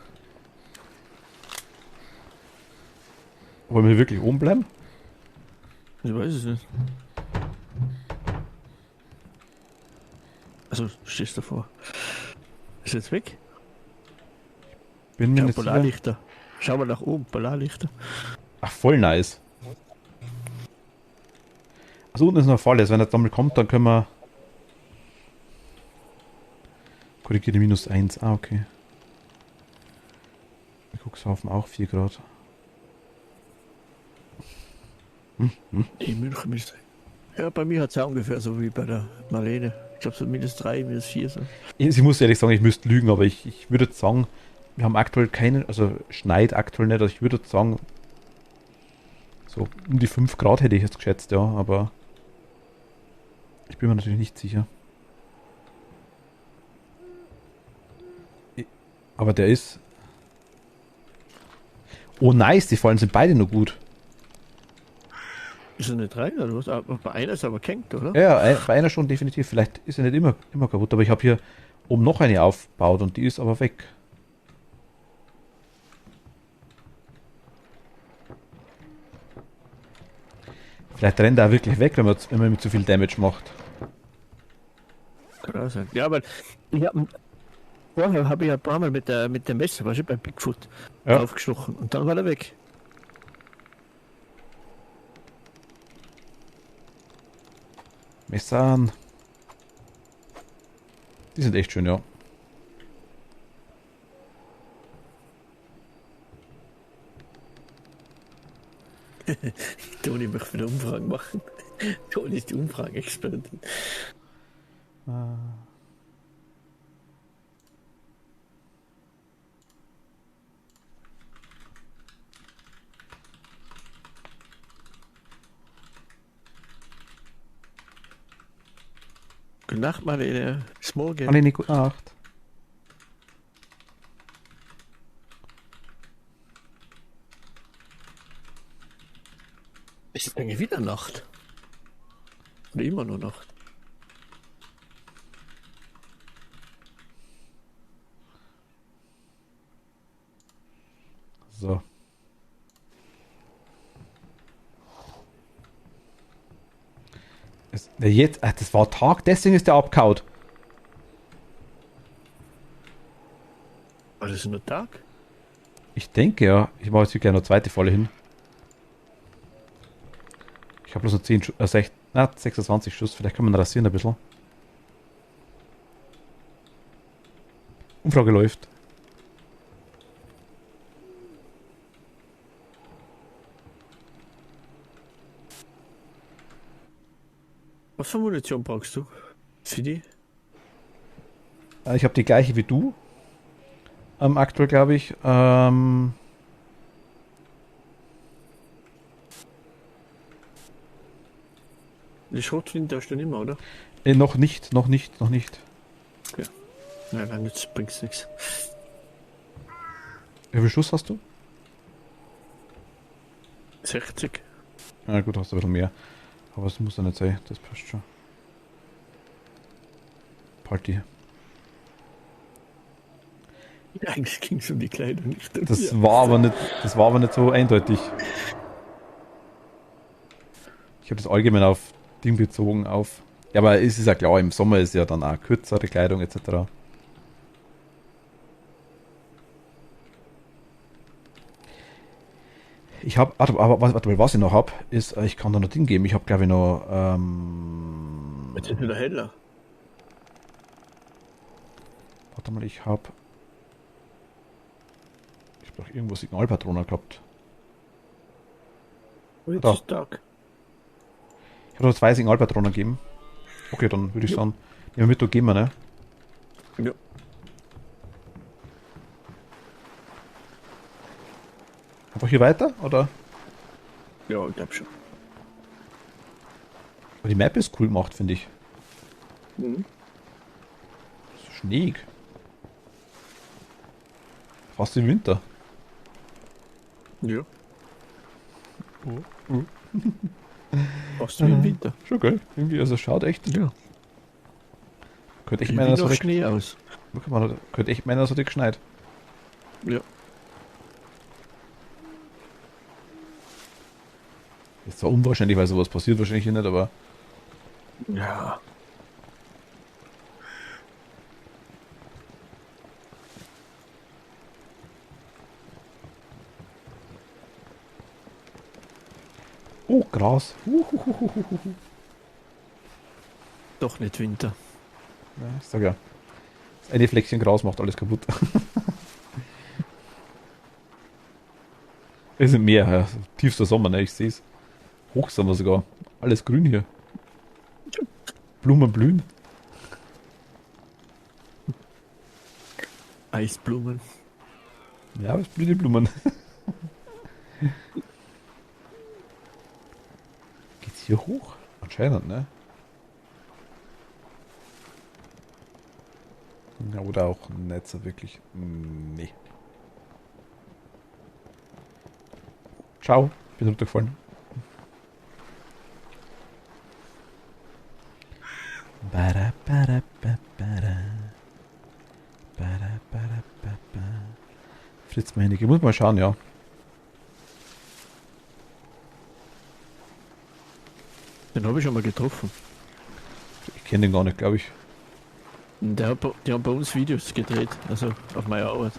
Wollen wir wirklich oben bleiben? Ich weiß es nicht. Also, du stehst davor. Ist jetzt weg? Bin mir Ja, nicht sicher. Polarlichter. Schau mal nach oben, Polarlichter. Ach, voll nice. Also unten ist noch eine Falle. Also wenn er damit kommt, dann können wir... Korrigierte minus 1. Ah, okay. Cuxhaven auch 4 Grad. In München müsste. Ja, bei mir hat es ja ungefähr so wie bei der Marlene. Ich glaube so minus 3, minus 4 so. Ich muss ehrlich sagen, ich müsste lügen, aber ich würde jetzt sagen, wir haben aktuell keinen, also schneit aktuell nicht, also ich würde jetzt sagen, so um die 5 Grad hätte ich jetzt geschätzt, ja, aber ich bin mir natürlich nicht sicher. Aber der ist... Oh nice, die Fallen sind beide noch gut. Ist er nicht rein oder was? Aber bei einer ist aber gehängt, oder? Ja, bei einer schon definitiv. Vielleicht ist er nicht immer kaputt, aber ich habe hier oben noch eine aufgebaut und die ist aber weg. Vielleicht rennt er wirklich weg, wenn man mit zu viel Damage macht. Kann auch sein. Ja, aber vorher habe ich ein paar Mal mit dem Messer, weißt du, beim Bigfoot Ja. aufgestochen und dann war er weg. Messer an. Die sind echt schön, ja. Toni möchte wieder Umfragen machen. Toni ist die Umfrageexpertin. Gute Nacht, Marlene. Bis morgen. Marlene, gute Nacht. Ist es eigentlich wieder Nacht? Oder immer nur Nacht? So. Jetzt, das war Tag, deswegen ist der abgehauen. War das nur Tag? Ich denke ja. Ich mache jetzt hier gerne eine zweite Falle hin. Ich habe bloß noch 10 26 Schuss. Vielleicht kann man rasieren ein bisschen. Umfrage läuft. Was für Munition brauchst du? Für die? Ich habe die gleiche wie du. Aktuell glaube ich. Die Schrotflinte hast du nicht mehr, oder? Noch nicht. Nein, dann jetzt bringt's nichts. Wie viel Schuss hast du? 60. Na gut, hast du ein bisschen mehr. Aber es muss ja nicht sein. Das passt schon. Party. Ja, eigentlich ging es um die Kleidung nicht. Das war aber nicht so eindeutig. Ich habe das allgemein auf Ding bezogen auf. Ja, aber es ist ja klar, im Sommer ist ja dann auch kürzere Kleidung etc. Ich habe, aber was ich noch habe, ist, ich kann da noch Ding geben. Ich habe glaube ich noch, Jetzt ist wieder heller. warte mal, ich habe doch irgendwo Signalpatronen gehabt. Oh, jetzt Da. ist Tag. Ich habe noch 2 Signalpatronen gegeben. Okay, dann würde ich sagen, nehmen wir mit, gehen wir, ne? Ja. Einfach hier weiter, oder? Ja, ich glaube schon. Aber die Map ist cool gemacht, finde ich. Mhm. So schneeig. Fast im Winter. Ja. Fast wie im Winter. Schon geil. Irgendwie, also es schaut echt. Ja. Könnte echt Ich meiner bin so noch dick. Schnee aus. Könnte echt meiner so dick geschneit. Ja. Ist zwar unwahrscheinlich, weil sowas passiert wahrscheinlich nicht, aber. Ja. Oh, Gras. Doch nicht Winter. Ja, ich sag ja. Das eine Fleckchen Gras macht alles kaputt. Es ist mehr, ja. Tiefster Sommer, ne? Ich sehe es. Hochsommer sogar. Alles grün hier. Blumen blühen. Eisblumen. Ja, es blühen die Blumen. Geht's hier hoch? Anscheinend, ne? Ja, oder auch nicht so wirklich. Nee. Ciao, bin runtergefallen. Bada, bada, bada, bada. Bada, bada, bada. Fritz Meinecke, muss mal schauen, ja. Den habe ich schon mal getroffen. Ich kenne den gar nicht, glaube ich. Und die haben bei uns Videos gedreht, also auf meiner Arbeit.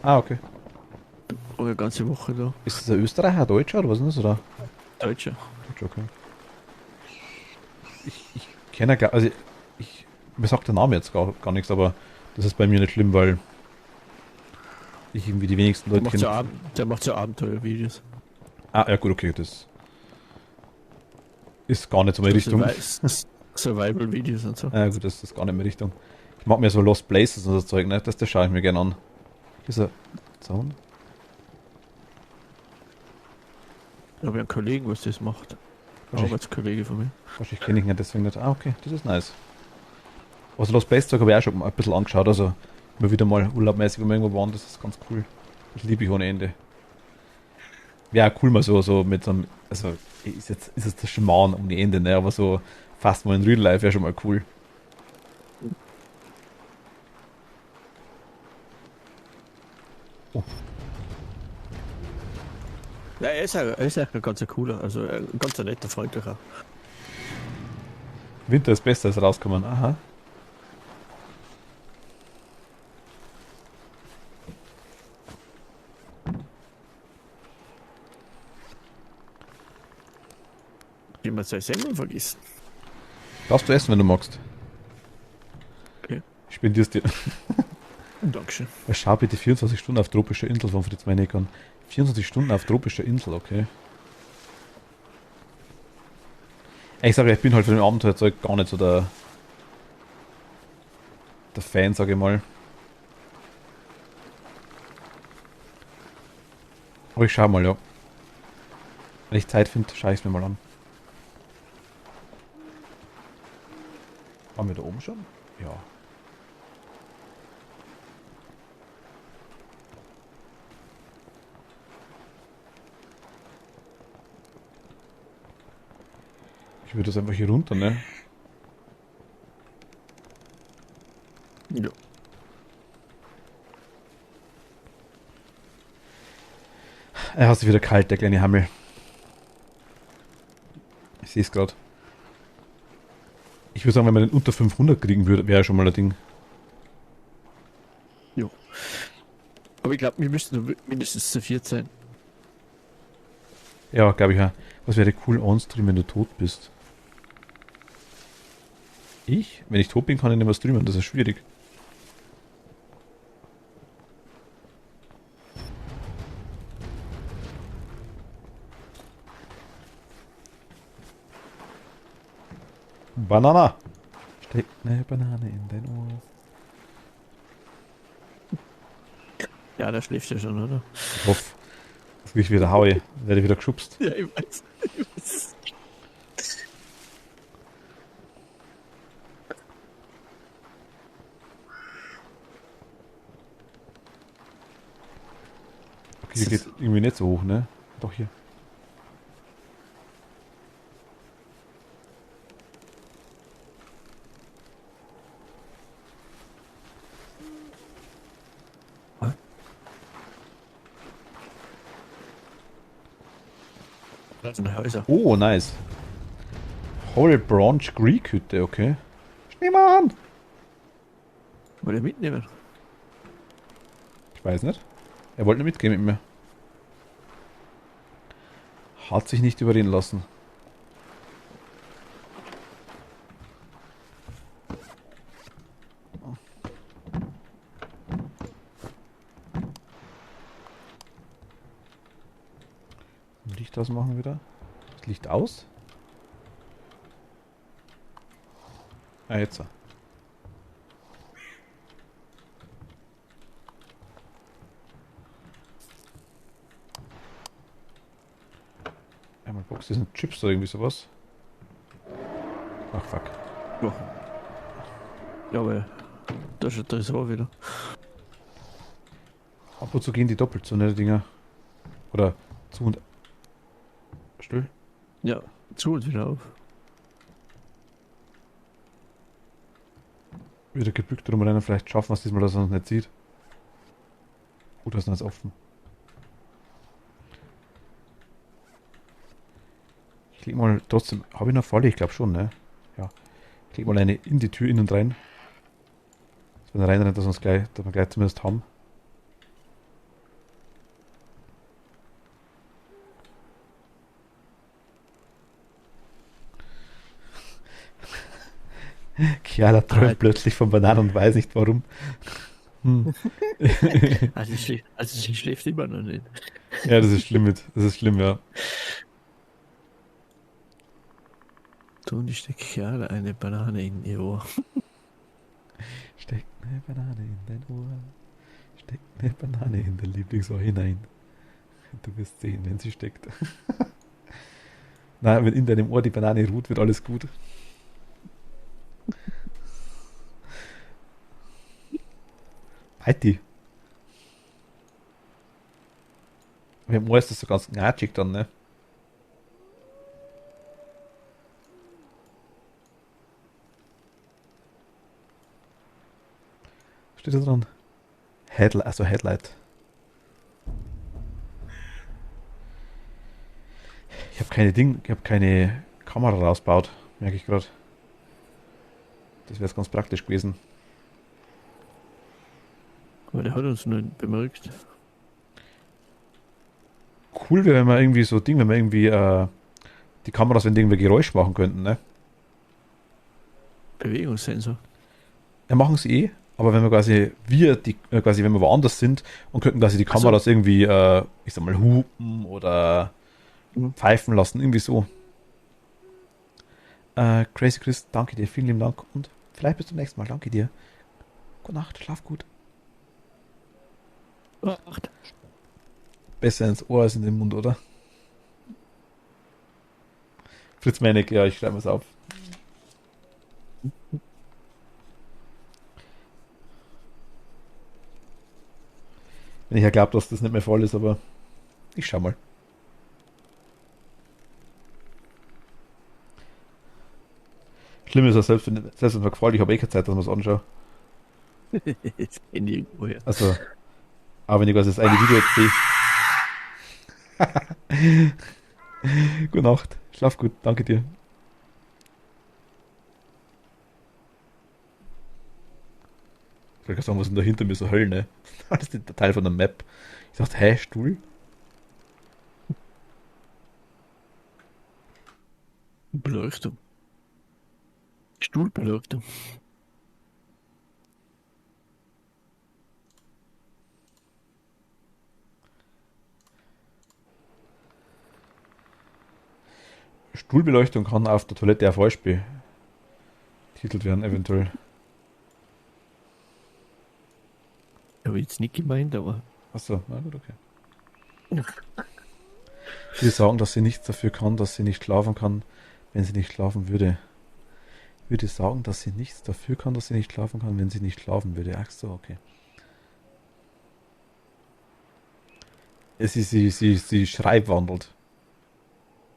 Ah, okay. War eine ganze Woche da. Ist das ein Österreicher, ein Deutscher oder was ist das? Oder? Deutscher. Deutscher, okay. Ich kenne ja, also mir sagt der Name jetzt gar nichts, aber das ist bei mir nicht schlimm, weil ich irgendwie die wenigsten Leute kenne. Der macht so Abenteuervideos. Ah, ja gut, okay, das ist gar nicht so meine Richtung. Survival-Videos und so. Ja gut, das ist gar nicht meine Richtung. Ich mag mir so Lost Places und so Zeug, ne? Das schaue ich mir gerne an. Dieser Zaun? Ich habe einen Kollegen, was das macht. Ein Wahrscheinlich- Arbeitskollege von mir. Wahrscheinlich kenne ich ihn deswegen nicht. Ah, okay, das ist nice. Also Lost Place habe ich auch schon mal ein bisschen angeschaut, also immer wieder mal urlaubmäßig, wenn wir irgendwo waren, das ist ganz cool. Das liebe ich ohne Ende. Wäre auch cool mal so mit so einem, also ist jetzt das Schmarrn ohne Ende, ne, aber so fast mal in Real Life wäre schon mal cool. Oh, Ja, er ist echt ein ganz cooler, also ein ganz netter, freundlicher. Winter ist besser als rauskommen, aha. Jemand sein Semmel vergessen. Darfst du essen, wenn du magst. Okay. Ich spendier's dir. Dankeschön. Schau bitte 24 Stunden auf tropischer Insel von Fritz Meinecke. 24 Stunden auf tropischer Insel, okay. Ich sage, ich bin halt für den Abenteuerzeug gar nicht so der Fan, sage ich mal. Aber ich schau mal, ja. Wenn ich Zeit finde, schaue ich es mir mal an. Waren wir da oben schon? Ja. Ich würde das einfach hier runter, ne? Ja. Er hat sich wieder kalt, der kleine Hammel. Ich sehe es gerade. Ich würde sagen, wenn man den unter 500 kriegen würde, wäre schon mal ein Ding. Jo. Aber ich glaube, wir müssten mindestens zu viert sein. Ja, glaube ich ja. Was wäre cool on-stream, wenn du tot bist? Ich? Wenn ich tot bin, kann ich nicht mehr streamen. Das ist schwierig. Banana! Steck eine Banane in dein Ohr. Ja, der schläft ja schon, oder? Ich hoffe, dass ich wieder haue. Werde ich wieder geschubst. Ja, ich weiß. Ich weiß. Okay, hier geht irgendwie nicht so hoch, ne? Doch hier. Das sind Häuser. Oh, nice. Whole Branch Creek Hütte, okay. Schneemann! Wollt ihr mitnehmen? Ich weiß nicht. Er wollte nicht mitgehen mit mir. Hat sich nicht überreden lassen. Licht ausmachen wieder. Das Licht aus. Ah, jetzt. Einmal Box, das sind Chips oder irgendwie sowas. Ach fuck. Ja. Ja, aber da ist auch wieder. Ab und zu gehen die doppelt so, ne, die Dinger. Oder zu und still. Ja, zu und wieder auf. Wieder gebückt drum rein, vielleicht schaffen wir es diesmal, dass er uns nicht sieht. Gut, das ist jetzt offen. Ich leg mal trotzdem, habe ich noch Falle? Ich glaube schon, ne? Ja. Ich leg mal eine in die Tür innen rein. Dass wir reinrennen, dass wir gleich zumindest haben. Chiara träumt plötzlich von Bananen und weiß nicht warum. Also sie schläft immer noch nicht. Ja, das ist schlimm Das ist schlimm, ja. Du und ich stecke Chiara eine Banane in ihr Ohr. Steck eine Banane in dein Ohr. Steck eine Banane in dein Lieblingsohr hinein. Du wirst sehen, wenn sie steckt. Na, wenn in deinem Ohr die Banane ruht, wird alles gut. Heidi. Wie im Ohr ist das so ganz gnatschig dann, ne? Steht da dran? Headlight, also Headlight. Ich habe keine Kamera rausgebaut, merke ich gerade. Das wäre ganz praktisch gewesen. Aber der hat uns nur bemerkt. Cool wäre, wenn wir irgendwie so Ding, wenn wir irgendwie die Kameras, wenn die irgendwie Geräusch machen könnten, ne? Bewegungssensor. Ja, machen sie eh, aber wenn wir quasi wenn wir woanders sind und könnten quasi die Ach so. Kameras irgendwie, ich sag mal, hupen oder pfeifen lassen, irgendwie so. Crazy Chris, danke dir, vielen lieben Dank und vielleicht bis zum nächsten Mal, danke dir. Gute Nacht, schlaf gut. Acht. Besser ins Ohr als in den Mund, oder? Fritz Meinecke, ja, ich schreibe es auf. Wenn ich ja glaube, dass das nicht mehr voll ist, aber ich schau mal. Schlimm ist ja selbst wenn es mir gefällt, ich habe eh keine Zeit, dass man es anschaue. Das kenn ich irgendwo her. Also, aber wenn ich quasi das eine Video jetzt sehe. Gute Nacht, schlaf gut, danke dir. Ich wollte sagen, was ist denn da hinter mir so Hölle, ne? Das ist der Teil von der Map. Ich dachte, hä, Stuhl? Beleuchtung. Stuhlbeleuchtung. Stuhlbeleuchtung kann auf der Toilette auch falsch betitelt werden, eventuell. Habe ich jetzt nicht gemeint, aber. Achso, na gut, okay. Die sagen, dass sie nichts dafür kann, dass sie nicht schlafen kann, wenn sie nicht schlafen würde. Würde sagen, dass sie nichts dafür kann, dass sie nicht schlafen kann, wenn sie nicht schlafen würde. Ach so, okay. Sie schreibwandelt.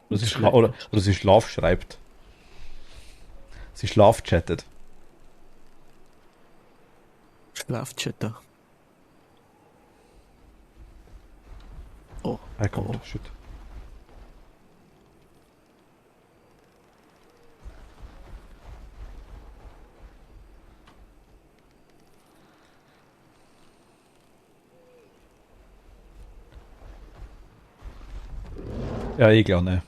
Oder sie schlafschreibt. Sie schlafchattet. Schlafchatter. Oh. Ah, komm, shit. Ja, eh klar, ne.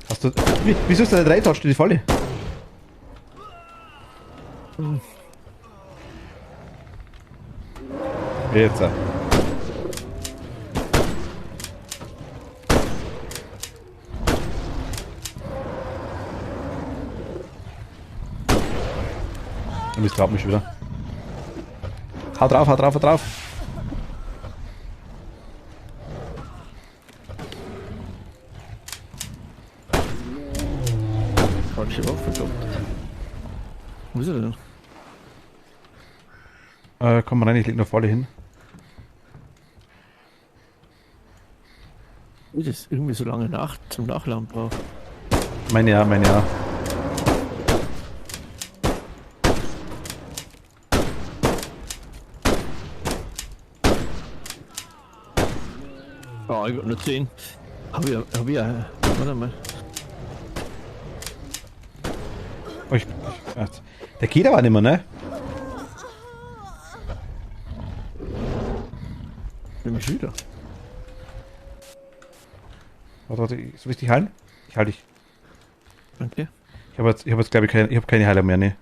Hast du. Wieso ist da der 3-Touch die Falle? Jetzt. Und ich traut mich wieder. Hau drauf, hau drauf, hau drauf. Falsche Waffe gehabt. Wo ist er denn? Komm mal rein, ich leg noch Falle hin. Wie das irgendwie so lange zum Nachladen braucht. Meine ja, meine ja. Ah, ich hab nur 10. Hab ich, warte mal. Oh, der geht aber nicht mehr, ne? Nimm mich wieder. Warte, soll ich dich heilen? Ich halte dich. Okay. Ich habe jetzt glaube ich, keine Heiler mehr, ne?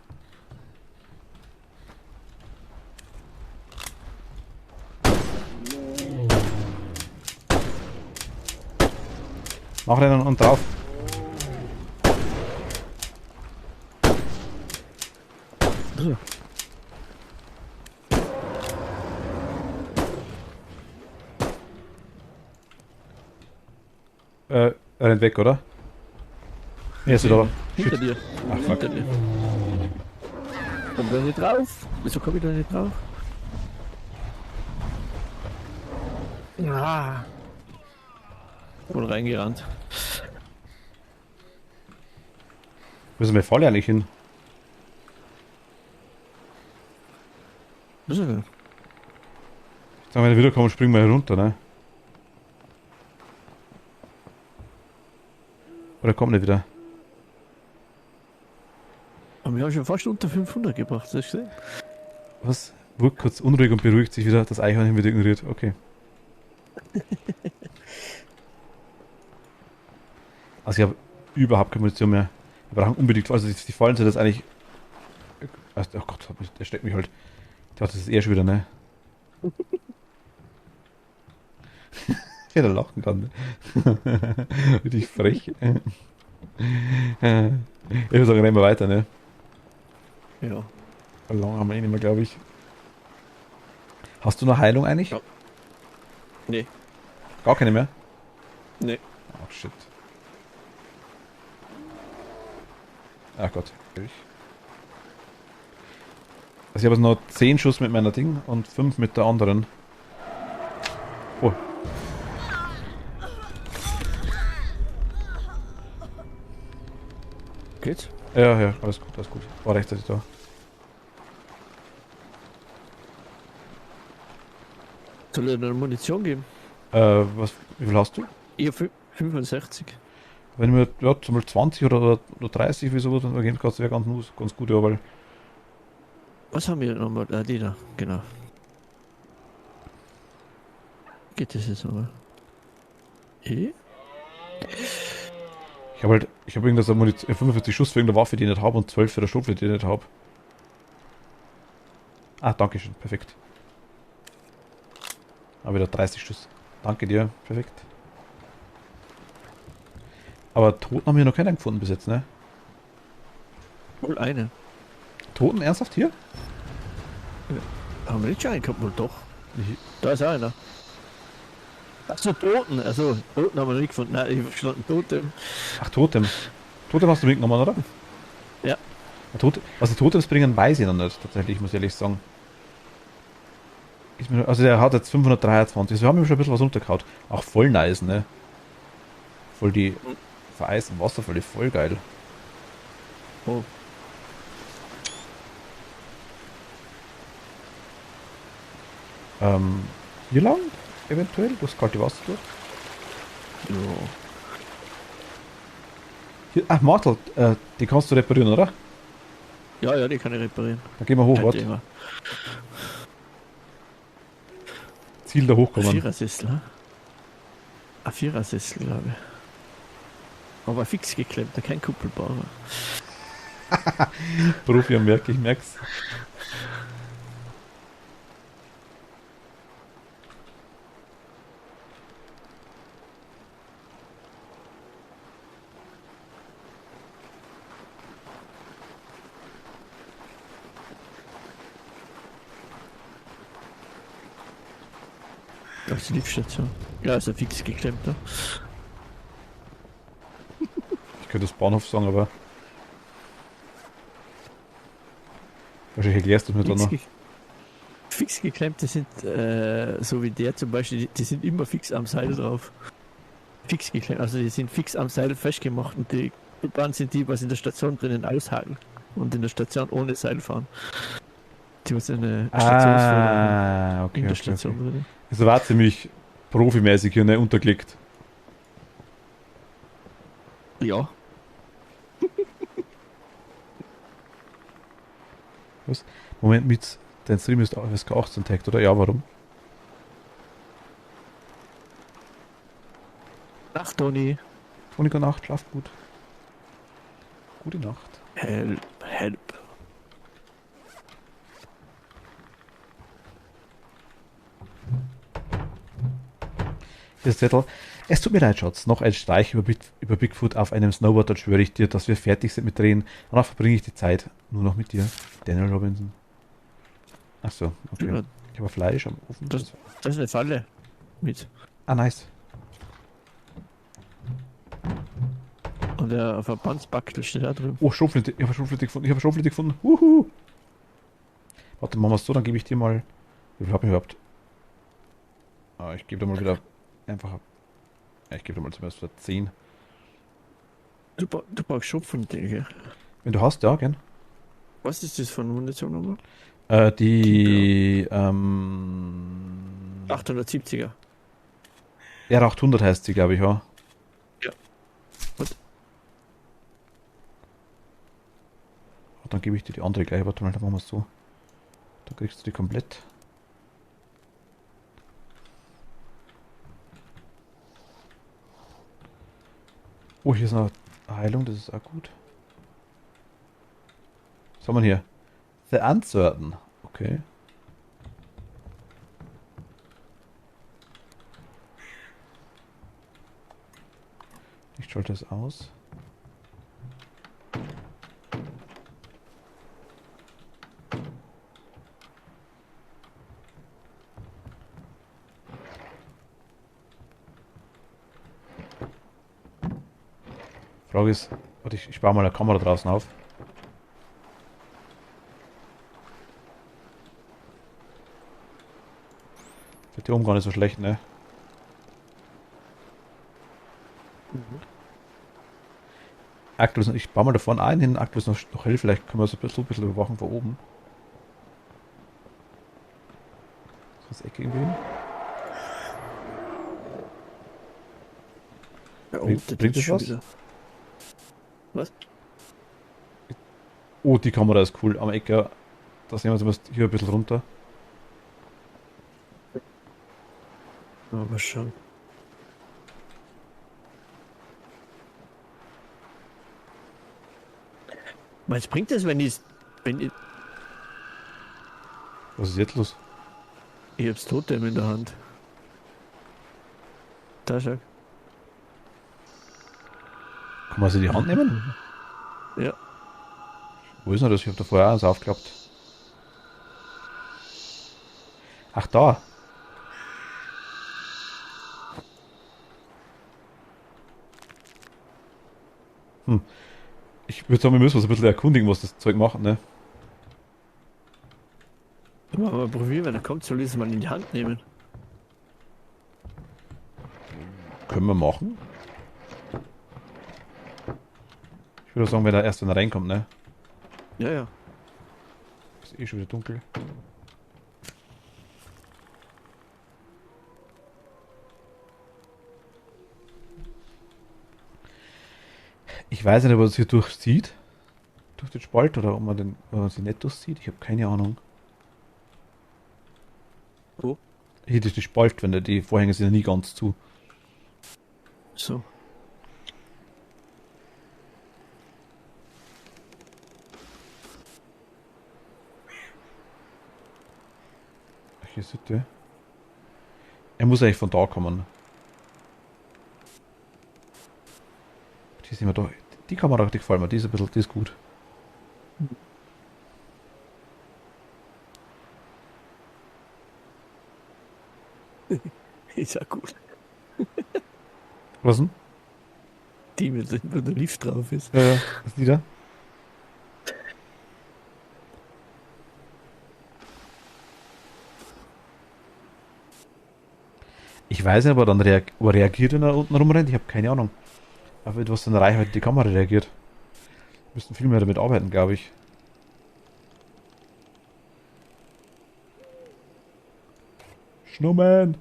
Mach rennen und drauf. So. Er rennt weg, oder? Ja, ist wieder da. Hinter dir. Ach, fuck. Hinter dir. Komm da nicht drauf. Wieso komm ich da nicht drauf? Ah. Wohl reingerannt. Wo ist denn meine Falle eigentlich hin? Was ist denn? Jetzt, wenn wir wiederkommen, springen wir herunter, ne? Oder kommt nicht wieder? Aber wir haben schon fast unter 500 gebracht, hast du das gesehen? Was? Wurde kurz unruhig und beruhigt sich wieder. Das Eichhörnchen wird ignoriert. Okay. Also ich habe überhaupt keine Munition mehr. Wir brauchen unbedingt, also die Fallen sind das eigentlich... Also, oh Gott, der steckt mich halt. Ich dachte, das ist eher schon wieder, ne? Ich hätte lachen kann. Ne? Richtig frech. Ich würde sagen, rennen wir weiter, ne? Ja. Lang haben wir eh nicht mehr, glaube ich. Hast du noch Heilung eigentlich? Ja. Nee. Gar keine mehr? Nee. Ach, shit. Ach Gott. Also ich habe jetzt noch 10 Schuss mit meiner Ding und 5 mit der anderen. Oh. Geht's? Ja, alles gut, alles gut. War rechtzeitig da. Soll ich dir eine Munition geben? Wie viel hast du? Ich hab 65. Wenn wir ja, zum Beispiel 20 oder 30 wie sowas dann geben kannst, wäre ganz gut, ja, weil. Was haben wir nochmal? Die da, genau. Geht das jetzt nochmal? Ich habe irgendwas 45 Schuss für irgendeine Waffe, die ich nicht habe und 12 für der Schrotflinte, die ich nicht habe. Ah, danke schön, perfekt. Aber wieder 30 Schuss. Danke dir, perfekt. Aber Toten haben wir noch keinen gefunden bis jetzt, ne? Wohl eine. Toten, ernsthaft hier? Haben wir nicht schon einen gehabt? Wohl doch. Ich, Da ist einer. Achso, Toten. Also, Toten haben wir noch nicht gefunden. Nein, ich habe verstanden, Totem. ach, Totem. Totem hast du mitgenommen, oder? Ja. Was die Totems bringen, weiß ich noch nicht, tatsächlich, muss ich ehrlich sagen. Also der hat jetzt 523, also wir haben ihm schon ein bisschen was runtergehauen. Auch voll nice, ne? Voll die vereisten Wasserfälle, voll geil. Oh. Hier lang? Eventuell? Das kalte Wasser durch? Ja. Hier, ach, Martel, die kannst du reparieren, oder? Ja, die kann ich reparieren. Dann gehen wir hoch, Kein warte. Thema. Ziel da Ein hochkommen. Vierersessel, hm? Ein Vierersessel, glaube ich. Aber fix geklemmt, kein Kuppelbauer. Profi am Werk, ich merk's. Das ist die Liefstation. Ja, ist ja fix geklemmt, ne? Ich könnte das Bahnhof sagen, aber wahrscheinlich erklärst du mir dann noch. Fix geklemmt, das sind, so wie der zum Beispiel, die sind immer fix am Seil drauf. Fix geklemmt, also die sind fix am Seil festgemacht und die Bahn sind die, was in der Station drinnen aushaken und in der Station ohne Seil fahren. Die was eine Stationsführung Okay, in der okay. Station drinnen. Also war ziemlich profimäßig hier, ne, untergelegt. Ja. Was? Moment, mit dein Stream ist FSK 18 tagged, oder? Ja, warum? Nacht, Toni. Tonika Nacht, schlaft gut. Gute Nacht. Help, help. Hier ist Zettel. Es tut mir leid, Schatz. Noch ein Streich über Bigfoot auf einem Snowboard, dann schwöre ich dir, dass wir fertig sind mit Drehen. Danach verbringe ich die Zeit nur noch mit dir. Daniel Robinson. Achso, okay. Ja, Ich habe Fleisch am Ofen. das ist eine Falle. Mit. Ah, nice. Und der Verbandsbackel steht da drüben. Oh, Schrotflinte. Ich habe eine Schrotflinte gefunden. Ich habe eine Schrotflinte gefunden. Wuhu. Warte, machen wir es so, dann gebe ich dir mal... Wie viel habe ich überhaupt? Ah, ich gebe dir mal wieder einfach... Ja, ich gebe dir mal zumindest wieder 10. Du brauchst Schopfen, gell? Wenn du hast, ja, gern. Was ist das für eine Munition nochmal? Die... 870er. R800 heißt sie, glaube ich, ja. Ja. Und Dann gebe ich dir die andere gleich. Warte mal, dann machen wir es so. Da kriegst du die komplett. Oh, hier ist noch eine Heilung, das ist auch gut. Was haben wir hier? The Uncertain. Okay. Ich schalte das aus. Frage ist, warte, ich baue mal eine Kamera draußen auf. Wird hier oben gar nicht so schlecht, ne? Aktuell ist, ich baue mal da vorne einen hin, aktuell ist noch hell, vielleicht können wir so ein bisschen überwachen von oben. Das Ecke irgendwie hin. ja, Bringt das was? Wieder. Was? Oh, die Kamera ist cool. Am Ecke, da sehen wir zumindest hier ein bisschen runter. Aber schon. Was bringt das, wenn ich Was ist jetzt los? ich hab's Totem in der Hand. Da schau. Kann man sie die Hand nehmen? Ja. Wo ist denn das? Ich habe da vorher auch eins aufgeklappt. Ach, da. Ich würde sagen, wir müssen uns ein bisschen erkundigen, was das Zeug macht, ne? Mal probieren, wenn er kommt, soll ich es mal in die Hand nehmen. Können wir machen. Ich würde sagen, wenn er reinkommt, ne? Ja, ja. Ist eh schon wieder dunkel. Ich weiß nicht, ob er das hier durchsieht. Durch den Spalt oder ob man sie nicht durchsieht. Ich habe keine Ahnung. Wo? Hier durch die Spalt, wenn die Vorhänge sind ja nie ganz zu. So. Hier ist der. Er muss eigentlich von da kommen. Die ist immer da. Die Kamera, die gefällt mir. Die ist ein bisschen, die ist gut. Ist ja gut. Was denn? Die, wo der Lift drauf ist. Was ist die da? Ich weiß nicht, ob er dann reagiert, wenn er unten rumrennt. Ich habe keine Ahnung. Auf etwas in der Reichweite die Kamera reagiert. Wir müssten viel mehr damit arbeiten, glaube ich. Schnummen!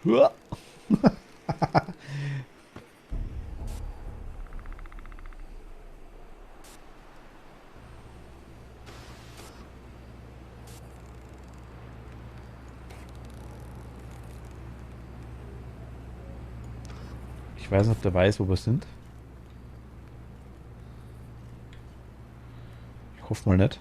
Huah. Ich weiß nicht, ob der weiß, wo wir sind. Ich hoffe mal nicht.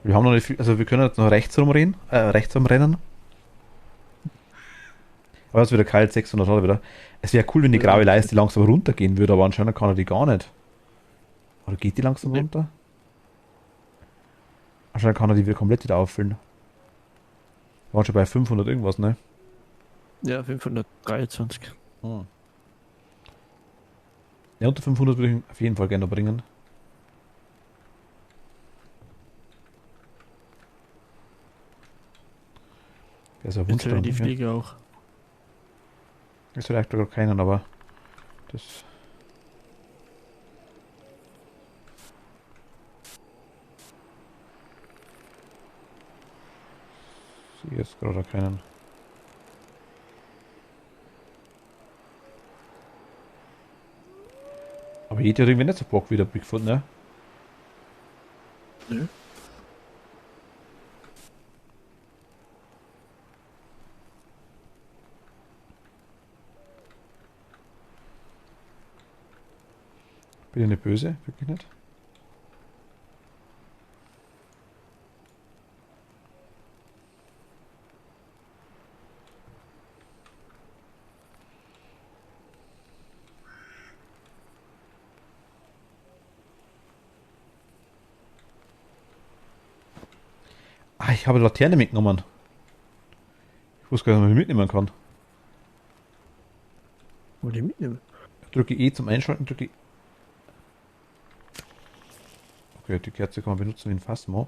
Wir haben noch nicht viel, also wir können jetzt noch rechts rumrennen. Aber jetzt wieder kalt, 600 hat er wieder. Es wäre cool, wenn die graue Leiste langsam runtergehen würde, aber anscheinend kann er die gar nicht. Oder geht die langsam runter? Wahrscheinlich kann er die wieder komplett wieder auffüllen. Wir waren schon bei 500 irgendwas, ne? Ja, 523. Hm. Ja, unter 500 würde ich ihn auf jeden Fall gerne noch bringen. Der ist ja Jetzt hören die Wunsch. Flieger auch. Ist vielleicht sogar keinen, aber das. Sehe jetzt gerade keinen. Aber geht ja irgendwie nicht so Bock wieder Bigfoot, ne? Nö. Bin ich nicht böse? Wirklich nicht? Ah, ich habe Laterne mitgenommen. Ich wusste gar nicht, ob ich mitnehmen kann. Wo die mitnehmen? Drücke E zum Einschalten, drücke. Okay, die Kerze kann man benutzen wie ein Phasma.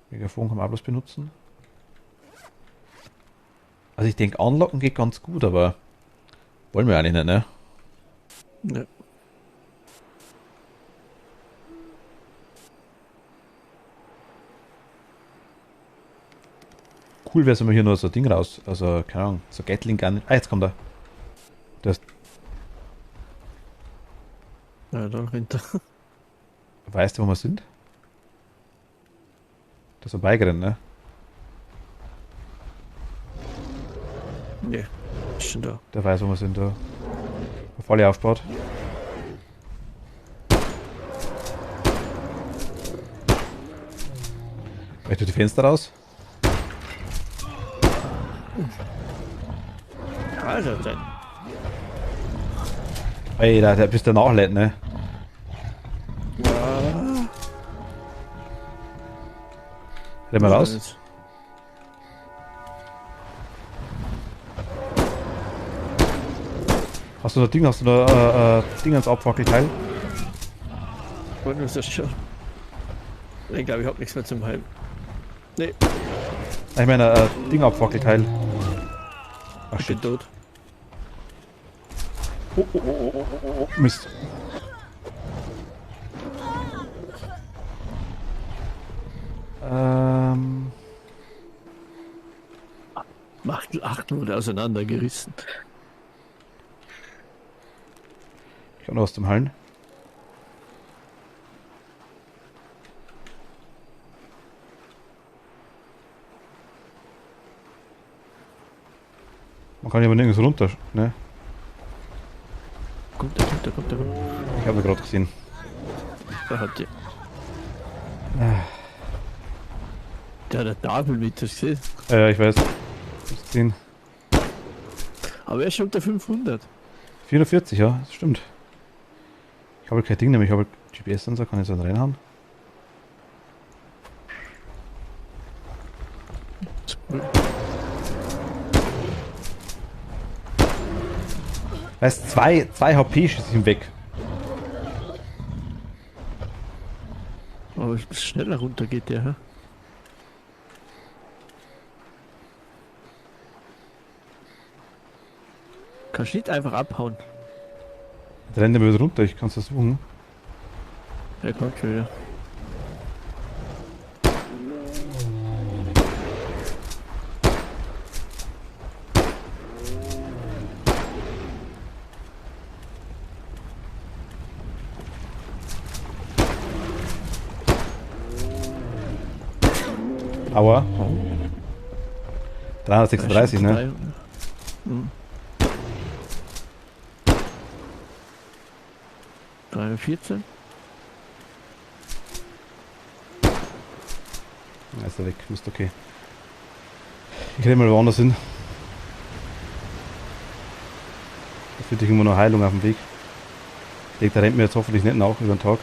Megafon kann man auch bloß benutzen. Also ich denke, anlocken geht ganz gut, aber wollen wir eigentlich nicht, ne? Ja. Cool wäre es, wenn wir hier nur so ein Ding raus, also keine Ahnung, so Gatling Gun. Ah, jetzt kommt er. Das Ja, da rennt er. weißt du, wo wir sind? Das ist vorbeigerannt, ne? Nee, ist schon da. Der weiß, wo wir sind, da. Auf alle aufgebaut. Vielleicht durch die Fenster raus. Also, dann. Ey, der bist der nachlädt, ne? Renn mal raus. Hast du noch Ding, hast du noch Ding ans Abfackelteil? Wollen wir das schon? Ich glaube, ich habe nichts mehr zum Heim. Nee, Ich meine, Ding Abfackelteil. Ach ich bin shit. tot. Oh, Mist. Achtel wurde auseinandergerissen. Ich habe noch was zum Hallen. Man kann ja aber nirgends runter, ne? Kommt der, kommt der, kommt der, kommt Ich habe ihn gerade gesehen. der. Da hat die. Der hat eine Tafel mit, hast du gesehen? Ich weiß. Ich hab's gesehen. Aber er ist schon unter 500. 440, ja, das stimmt. Ich habe kein Ding, nämlich ich habe GPS-Sensor, kann ich so reinhauen. Weißt, 2 HP schießt ihm weg. Aber schneller runter geht der, hä? Kannst nicht einfach abhauen. Der rennt immer wieder runter, ich kann es versuchen. Er kommt schon wieder. Aua. 336, ne? 300. Hm. 314. Ja, ist er weg, ist okay. Ich renne mal woanders hin. Da führt sich immer noch Heilung auf dem Weg. Ich denke, der rennt mir jetzt hoffentlich nicht nach über den Tag.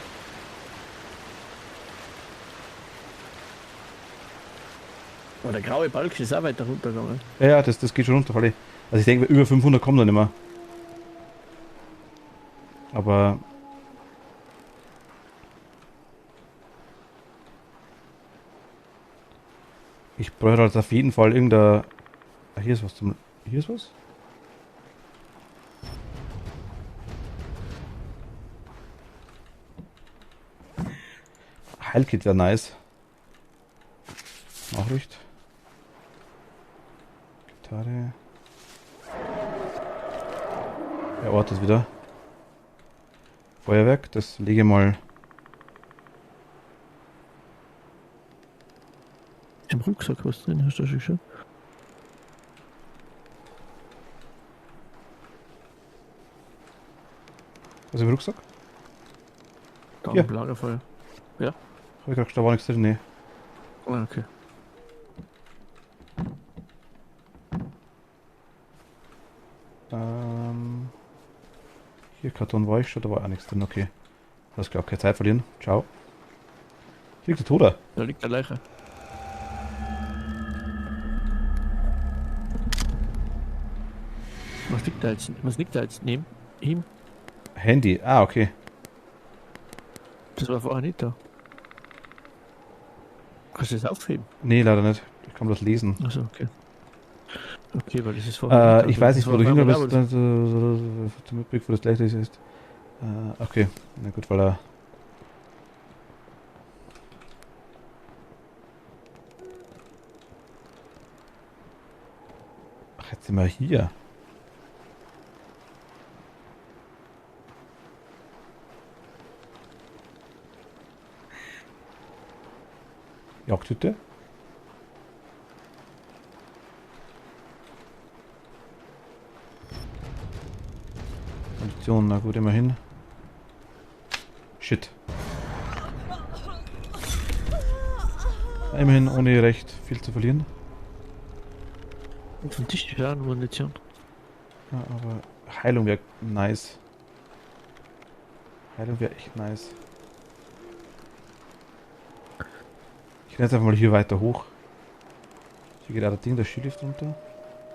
Aber der graue Balken ist auch weiter runtergegangen. Ja, das geht schon runter, Falli. Also ich denke, über 500 kommen dann nicht mehr. Aber... Ich bräuchte halt auf jeden Fall irgendein... Ah, hier ist was zum... Hier ist was? Heilkit wäre nice. Nachricht. Gitarre. Der Ort ist wieder. Feuerwerk, das lege ich mal. Im Rucksack was drin, hast du schon? Was im Rucksack? Da Ja. am Lagerfeuer. Hab ich gedacht, da war nichts drin, nee. Ah, okay. Hier Karton war ich schon, da war auch nichts drin, okay. Alles klar, keine Zeit verlieren. Ciao. Hier liegt der Toter. Da liegt der Leiche. Was liegt da jetzt neben ihm? Handy, ah, okay. Das war vorher nicht da. Kannst du das aufheben? Nee, leider nicht. Ich kann das lesen. Achso, okay. Okay, weil das ist vorher nicht da. Ich weiß nicht, wo du hin bist. bist. Zum Mitblick, wo das gleiche ist. Okay, na gut, weil er... Ach, jetzt sind wir hier. Jagdhütte? Kondition, na gut, immerhin. Shit. Immerhin ohne recht viel zu verlieren. Und vom Tisch schauen, Munition. Ja, aber Heilung wäre nice. Heilung wäre echt nice. Ich renne jetzt einfach mal hier weiter hoch. Hier geht auch das Ding, der Skilift runter.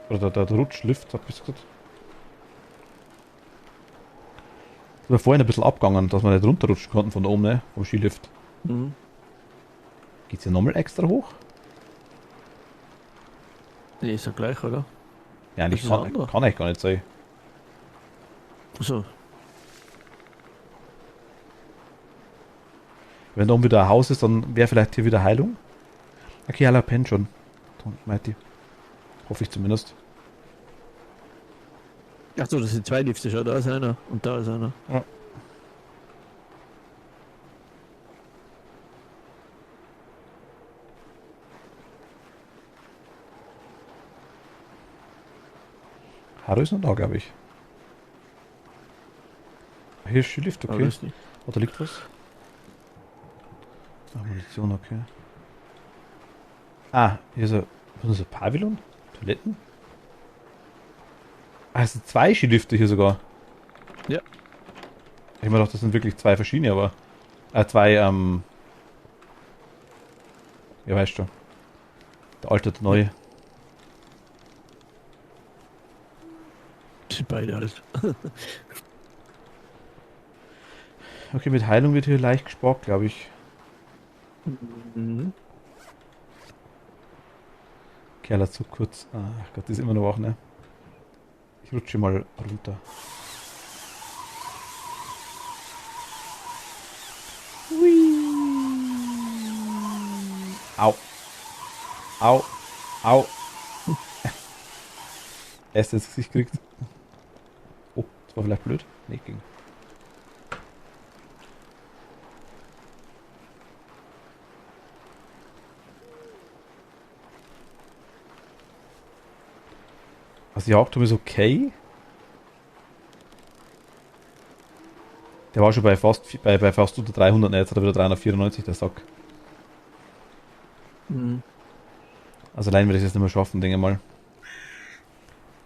Oder der Rutschlift, hab ich gesagt. Das war vorhin ein bisschen abgegangen, dass wir nicht runterrutschen konnten von da oben, ne? Vom Skilift. Mhm. Geht's hier nochmal extra hoch? Nee, ist ja gleich, oder? Ja, Das eigentlich ist ein anderer. kann eigentlich gar nicht sein. Achso. Wenn da oben wieder ein Haus ist, dann wäre vielleicht hier wieder Heilung. Okay, alle pennt schon. Meint die. Hoffe ich zumindest. Achso, das sind zwei Lifte schon. Da ist einer und da ist einer. Ja. Haru ist noch da, glaube ich. Hier ist die Lift, Aber okay. das ist nicht. Oh, da liegt was. Ah, Munition, okay. Ah, hier ist ein Pavillon? Toiletten? Ah, es sind zwei Skilifte hier sogar. Ja. Ich habe mir gedacht, das sind wirklich zwei verschiedene, aber... zwei, ja, weißt du. Der alte und der neue. Das sind beide alt. Okay, mit Heilung wird hier leicht gespart, glaube ich. Mhm. Kerl hat zu kurz. Ach Gott, die ist immer noch wach, ne? Ich rutsche mal runter. Au. Au. Au. Erst ins Gesicht gekriegt. Oh, das war vielleicht blöd. Nee, ging. Also die Jagdturm ist okay. Der war schon bei fast unter 300, jetzt hat er wieder 394, der Sack. Mhm. Also allein werde ich das nicht mehr schaffen, denke ich mal.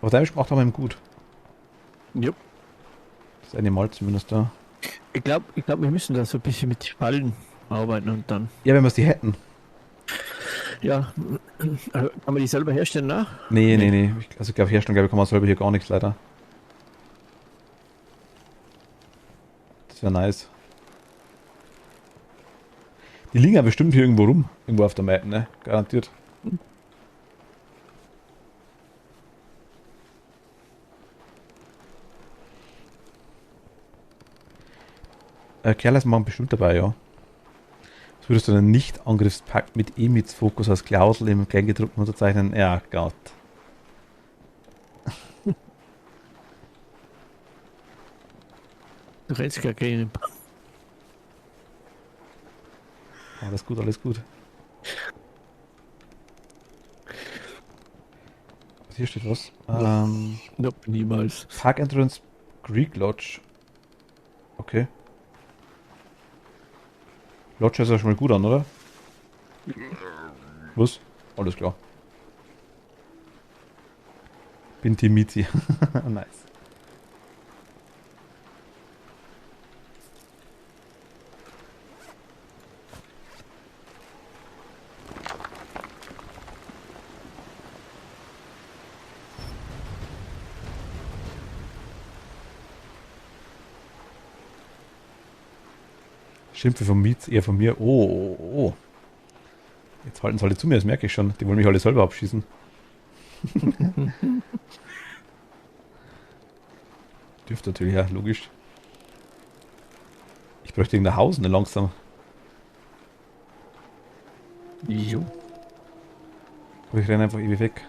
Aber der macht aber ihm gut. Jupp. Das eine Mal zumindest da. Ich glaube, wir müssen da so ein bisschen mit Fallen arbeiten und dann. Ja, wenn wir es die hätten. Ja, kann man die selber herstellen nach? Nee. Also ich glaube, herstellen, kann man selber hier gar nichts leider. Das wäre nice. Die liegen ja bestimmt hier irgendwo rum. Irgendwo auf der Map, ne? Garantiert. Careless machen bestimmt dabei, ja. Was würdest du einen Nicht-Angriffspakt mit Emits-Fokus als Klausel im Kleingedruckten unterzeichnen? Ja, Gott. Du rennst gar keine. Alles gut, alles gut. Hier steht was. Nope, niemals. Park Entrance Greek Lodge. Okay. Lodge ist ja schon mal gut an, oder? Was? Alles klar. Binti Miti. Nice. Schimpfe von Mietz, eher von mir. Oh. Jetzt halten sie alle zu mir, das merke ich schon. Die wollen mich alle selber abschießen. Dürfte natürlich, ja, logisch. Ich bräuchte irgendein Haus, ne, langsam. Jo. Aber ich renne einfach ewig weg.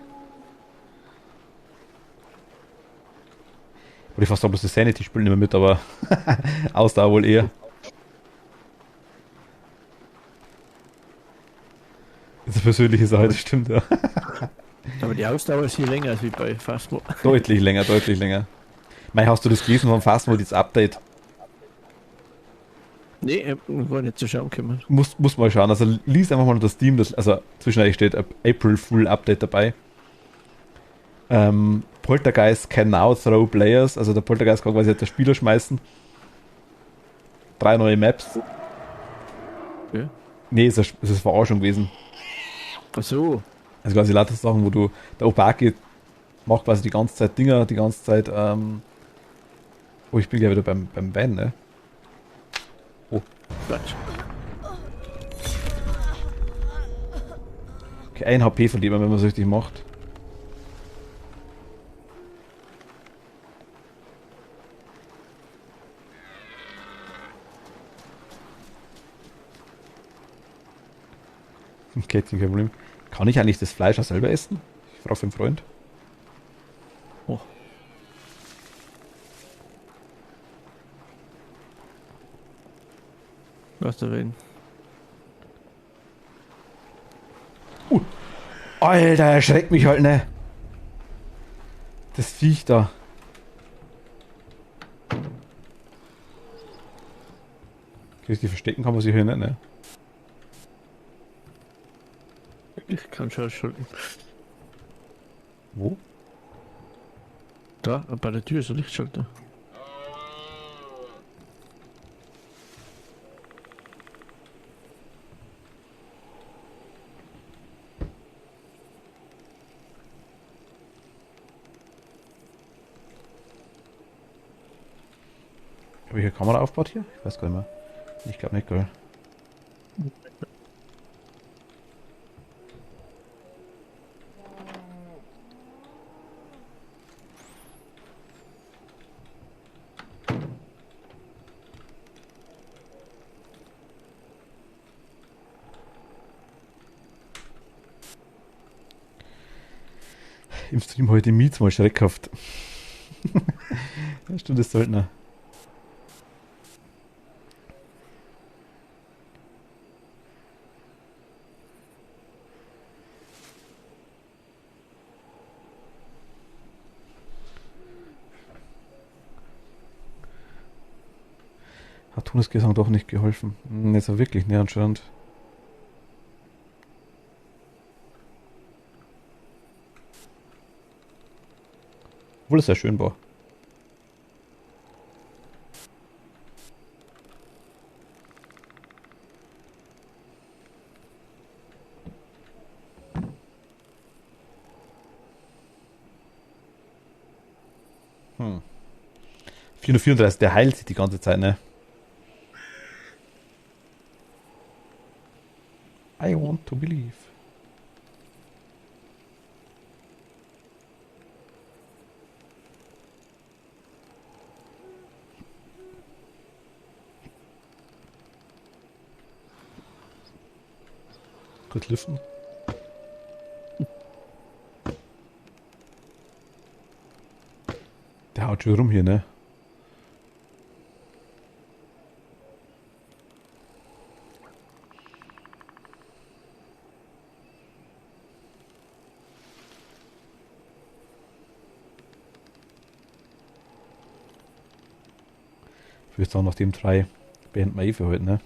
Oder ich fast bloß das Sanity spielen nicht mehr mit, aber Ausdauer wohl eher. Das ist eine persönliche Sache, das stimmt, ja. Aber die Ausdauer ist hier länger als wie bei Phasmo. Deutlich länger, deutlich länger. Mei, hast du das gelesen vom Fastmode, das Update? Nee, war nicht zu schauen können. Muss mal schauen. Also lies einfach mal unter Steam, also zwischendurch steht April Fool Update dabei. Poltergeist can now throw players, also der Poltergeist kann quasi jetzt der Spieler schmeißen. 3 neue Maps. Ja. Nee, es ist Verarschung gewesen. Ach so. Also quasi lauter Sachen, wo du, der Opaki macht quasi die ganze Zeit Dinger, die ganze Zeit, oh, ich bin ja wieder beim Van, ne? Oh. Quatsch. Okay, 1 HP verliert man, wenn man es richtig macht. Okay, kein Problem. Kann ich eigentlich das Fleisch auch selber essen? Ich frage für einen Freund. Oh. Was da reden? Alter, erschreckt mich halt, ne? Das Viech da. Okay, die verstecken kann man sich hier nicht, ne? Ich kann schon schalten. Wo? Da, bei der Tür ist der Lichtschalter. Habe ich eine Kamera aufgebaut hier? Ich weiß gar nicht mehr. Ich glaube nicht, gell? Im Stream heute Miets mal schreckhaft. Ja, stimmt, das Söldner. Hat Tunesgesang doch nicht geholfen. Jetzt aber wirklich, ne, anscheinend. Obwohl es sehr schön war. 434, der heilt sich die ganze Zeit, ne? I want to believe. Kurz lüften. Der haut schon rum hier, ne? Ich würde sagen, nach dem 3 beenden wir eh für heute, ne?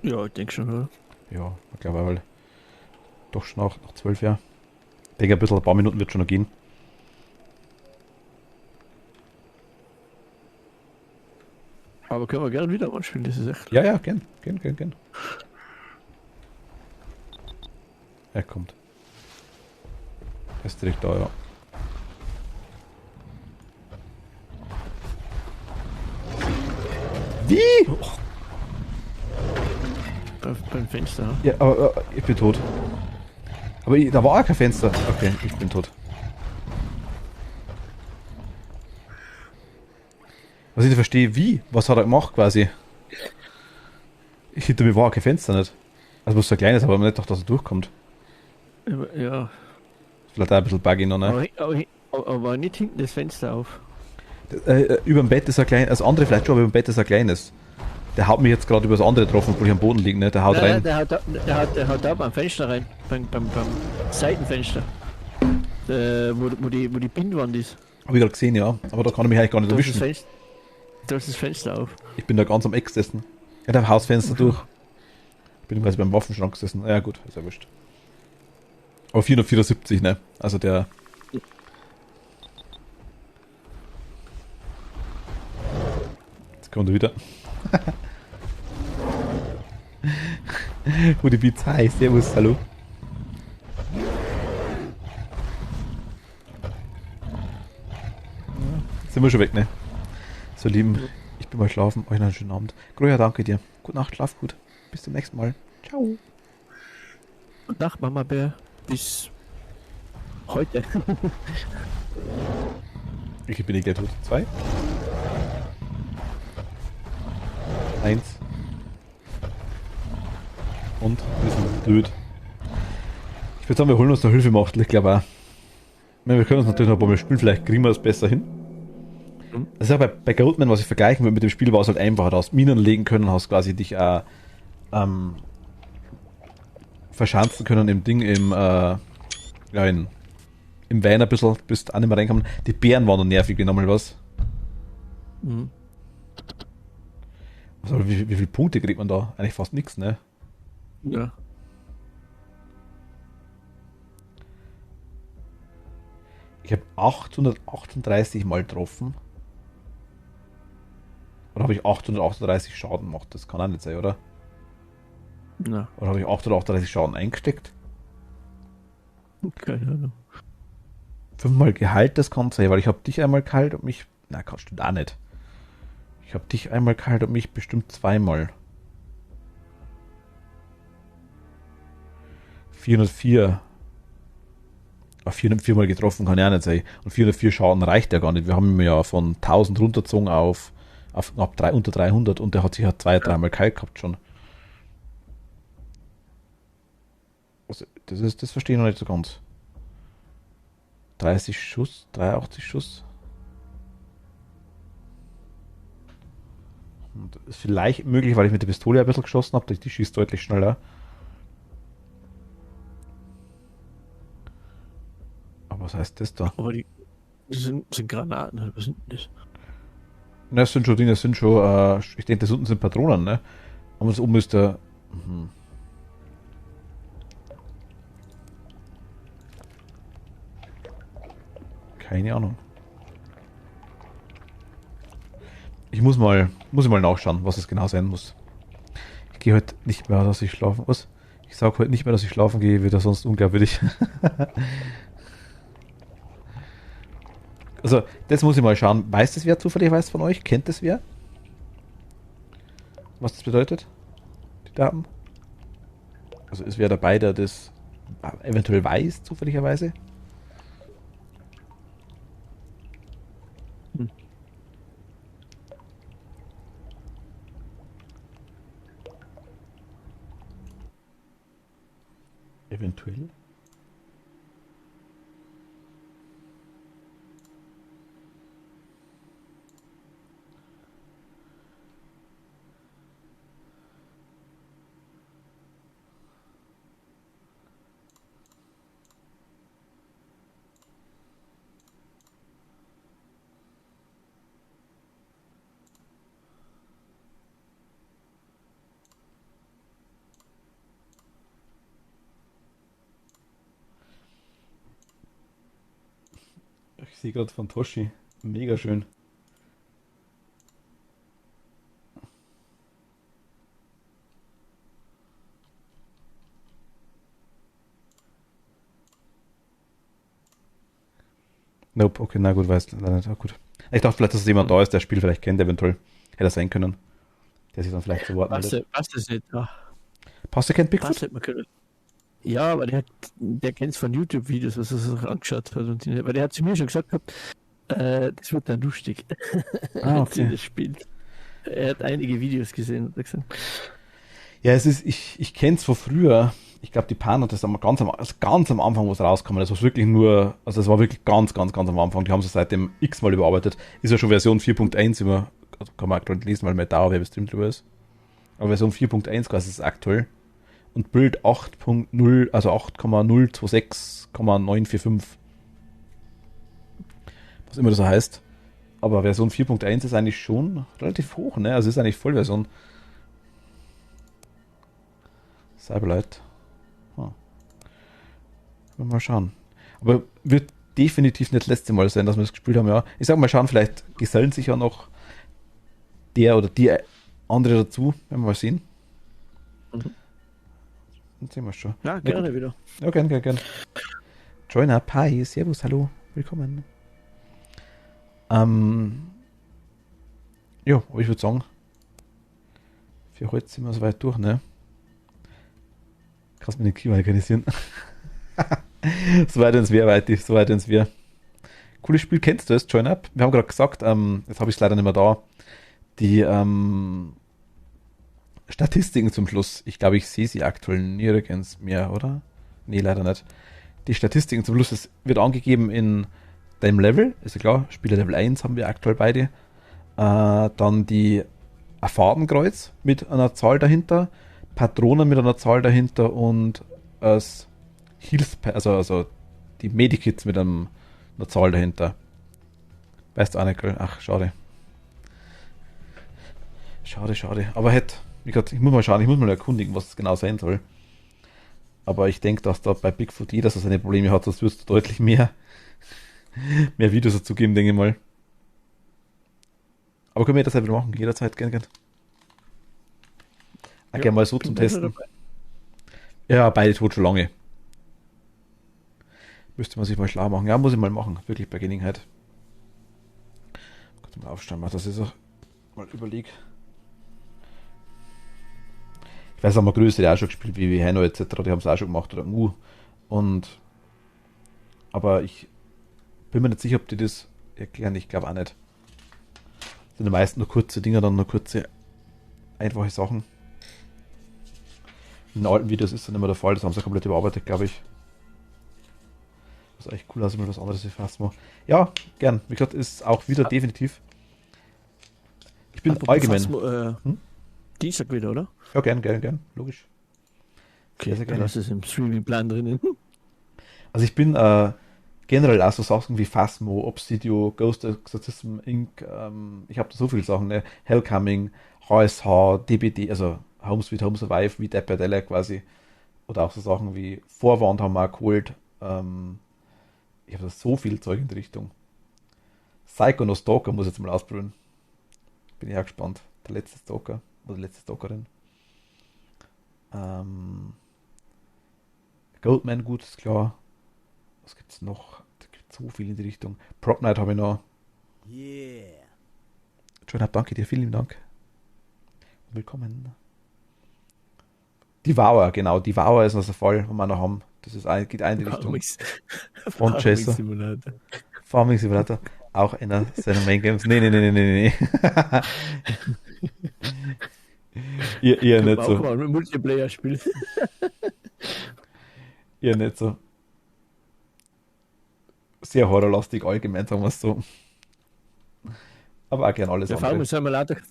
Ja, ich denke schon, oder? Ja, ich glaube, weil doch schon nach 12 Jahren. Ich denke, ein paar Minuten wird schon noch gehen. Aber können wir gerne wieder anspielen, das ist echt. Ja, gern. Er kommt. Er ist direkt da, ja. Wie? Beim Fenster. Ja, aber ich bin tot. Aber da war auch kein Fenster. Okay, ich bin tot. Was ich nicht verstehe, wie? Was hat er gemacht quasi? Hinter mir war auch kein Fenster nicht. Also muss so ein kleines, aber man nicht doch, dass er durchkommt. Ja. Vielleicht auch ein bisschen buggy noch, ne? Aber nicht hinten das Fenster auf. Über dem Bett ist ein kleines, also andere vielleicht schon, aber über dem Bett ist ein kleines. Der haut mich jetzt gerade über das andere getroffen, obwohl ich am Boden liege, ne? Der haut rein. Der haut da beim Fenster rein. Beim Seitenfenster. Wo die Bindwand ist. Hab ich gerade gesehen, ja. Aber da kann ich mich eigentlich gar nicht erwischen. Da ist das Fenster auf. Ich bin da ganz am Eck gesessen. Ja, der Hausfenster durch. Ich bin quasi beim Waffenschrank gesessen. Ja gut, ist erwischt. Aber 474, ne? Also der... Jetzt kommt er wieder. Wo die Pizza heißt. Servus, hallo. Jetzt sind wir schon weg, ne? So, Lieben, ich bin mal schlafen. Euch noch einen schönen Abend. Groja, danke dir. Gute Nacht, schlaf gut. Bis zum nächsten Mal. Ciao. Gute Nacht, Mama Bär. Bis heute. Ich bin nicht gleich tot. 2. 1. Und wir sind blöd. Ich würde sagen, wir holen uns noch Hilfe macht. Ich glaube auch. Wir können uns natürlich noch ein paar Mal spielen. Vielleicht kriegen wir das besser hin. Das ist ja bei Goldman, was ich vergleichen würde mit dem Spiel, war es halt einfacher. Du hast Minen legen können, hast quasi dich verschanzen können im Ding, im Van ein bisschen, bist auch nicht mehr reinkommen. Die Bären waren noch nervig, wie nochmal was. Mhm. Also, wie viele Punkte kriegt man da? Eigentlich fast nichts, ne? Ja. Ich habe 838 Mal getroffen. Oder habe ich 838 Schaden gemacht? Das kann auch nicht sein, oder? Na, Oder habe ich 838 Schaden eingesteckt? keine Ahnung. 5-mal geheilt, das kann sein, weil ich habe dich einmal geheilt und mich... Na, kannst du da nicht. Ich habe dich einmal geheilt und mich bestimmt 2-mal. 404. 404 Mal getroffen kann ja auch nicht sein. Und 404 Schaden reicht ja gar nicht. Wir haben ihn ja von 1000 runtergezogen auf knapp unter 300 und der hat sich ja 2-3 Mal geheilt gehabt schon. Also, das verstehe ich noch nicht so ganz. 30 Schuss, 83 Schuss. Und das ist vielleicht möglich, weil ich mit der Pistole ein bisschen geschossen habe, die schießt deutlich schneller. Aber was heißt das da? Aber das sind Granaten, was sind denn das? Na, das sind schon Dinge, ich denke, das unten sind Patronen, ne? Aber das oben ist der... Keine Ahnung. Ich muss mal nachschauen, was es genau sein muss. Ich gehe heute nicht mehr, dass ich schlafen muss. Ich sage heute nicht mehr, dass ich schlafen gehe, wird das sonst unglaubwürdig. Also, das muss ich mal schauen. Weiß das wer zufälligerweise von euch? Kennt das wer? Was das bedeutet? Die Daten? Also, ist wer dabei, der das eventuell weiß, zufälligerweise? Hm. Eventuell? Ich sehe gerade von Toshi. Mega schön. Nope, okay, na gut, weiß leider nicht. Ah, gut. Ich dachte vielleicht, dass jemand da ist, der das Spiel vielleicht kennt, eventuell. Hätte das sein können. Der sich dann vielleicht zu Wort meldet. Was das nicht? Ach, Passt, der kennt was Bigfoot? hätte man können. Ja, aber der kennt es von YouTube-Videos, was er sich angeschaut hat. Weil der hat zu mir schon gesagt gehabt, das wird dann lustig, Ah, wenn sie okay. das spielt. Er hat einige Videos gesehen und hat gesagt, Ja, es ist, ich kenne es von früher. Ich glaube, die Pan hat das ganz am Anfang, wo es rauskam. Das war wirklich nur, also es war wirklich ganz am Anfang. Die haben es seitdem x-mal überarbeitet. Ist ja schon Version 4.1 immer, also kann man aktuell lesen, weil mein Dauerwerbestream drüber ist. Aber Version 4.1 quasi ist aktuell. Und Bild 8.0, also 8,026,945. Was immer das so heißt. Aber Version 4.1 ist eigentlich schon relativ hoch, ne? Also ist eigentlich Vollversion. Cyberlight. Mal schauen. Aber wird definitiv nicht das letzte Mal sein, dass wir das gespielt haben, ja. Ich sag mal schauen, vielleicht gesellen sich ja noch der oder die andere dazu, wenn wir mal sehen. Mhm. Dann sehen wir schon. ja, gerne wieder. Ja, gern. Join up, hi, servus, hallo, willkommen. Ja, aber ich würde sagen, für heute sind wir soweit durch, ne? Kannst du mir den Key organisieren? Soweit ins Wir. Cooles Spiel, kennst du es? Join Up. Wir haben gerade gesagt, jetzt habe ich es leider nicht mehr da, die Statistiken zum Schluss. Ich glaube, ich sehe sie aktuell nirgends mehr, oder? Nee, leider nicht. Die Statistiken zum Schluss, es wird angegeben in deinem Level, ist ja klar, Spieler Level 1 haben wir aktuell beide. Dann die Fadenkreuz mit einer Zahl dahinter, Patronen mit einer Zahl dahinter und das also die Medikits mit einer Zahl dahinter. Weißt du auch nicht, gell? Ach, schade. Schade. Aber wie gesagt, ich muss mal schauen, ich muss mal erkundigen, was es genau sein soll. Aber ich denke, dass da bei Bigfoot jeder so seine Probleme hat, sonst wirst du deutlich mehr Videos dazu geben, denke ich mal. Aber können wir das wieder machen, jederzeit, gern. Ja, Gerne mal so bin zum gerne Testen. dabei. Ja, beide tot schon lange. Müsste man sich mal schlau machen. Ja, muss ich mal machen, wirklich bei Gelegenheit. Kurz mal aufstehen, das ist auch mal überleg. Ich weiß, haben wir größere auch schon gespielt, wie Heino etc., die haben es auch schon gemacht, oder Mu. Aber ich bin mir nicht sicher, ob die das erklären, ich glaube auch nicht. Das sind die meisten nur kurze Dinger, dann nur kurze, einfache Sachen. In den alten Videos ist das nicht mehr der Fall, das haben sie komplett überarbeitet, glaube ich. Was echt cool aus, mal was anderes wie Phasmo. Ja, gern. Wie gesagt, ist auch wieder definitiv. Ich bin Apropos allgemein. Phasmo, Dienstag wieder, oder? Ja, gern. Logisch. Okay, sehr gerne. das ist im Streaming-Plan drinnen. Also ich bin generell auch so Sachen wie Phasmo, Obsidio, Ghost Exorcism Inc. Ich habe da so viele Sachen, ne? Hellcoming, HSH, DBD, also Home Sweet Home Survive, wie Dead by Daylight quasi. Oder auch so Sachen wie Vorwand haben wir auch geholt. Ich habe da so viel Zeug in die Richtung. Psycho no Stalker muss ich jetzt mal ausprobieren. Bin ich auch gespannt. Der letzte Stalker oder die letzte Stalkerin. Goldman, gut, ist klar. Was gibt's noch? Da gibt's so viel in die Richtung. Prop Night habe ich noch. Yeah. Schön, danke dir, vielen Dank. Willkommen. Devour, genau. Devour ist noch der Fall, wo wir noch haben. Das ist geht in die Richtung. Front Chaser. Farming Simulator. Auch einer seiner Main Games. Nee. ihr nicht so. Auch mal ein Multiplayer-Spiel. Ihr nicht so. Sehr horrorlastig allgemein, sagen wir es so. Aber auch gern alles Der andere.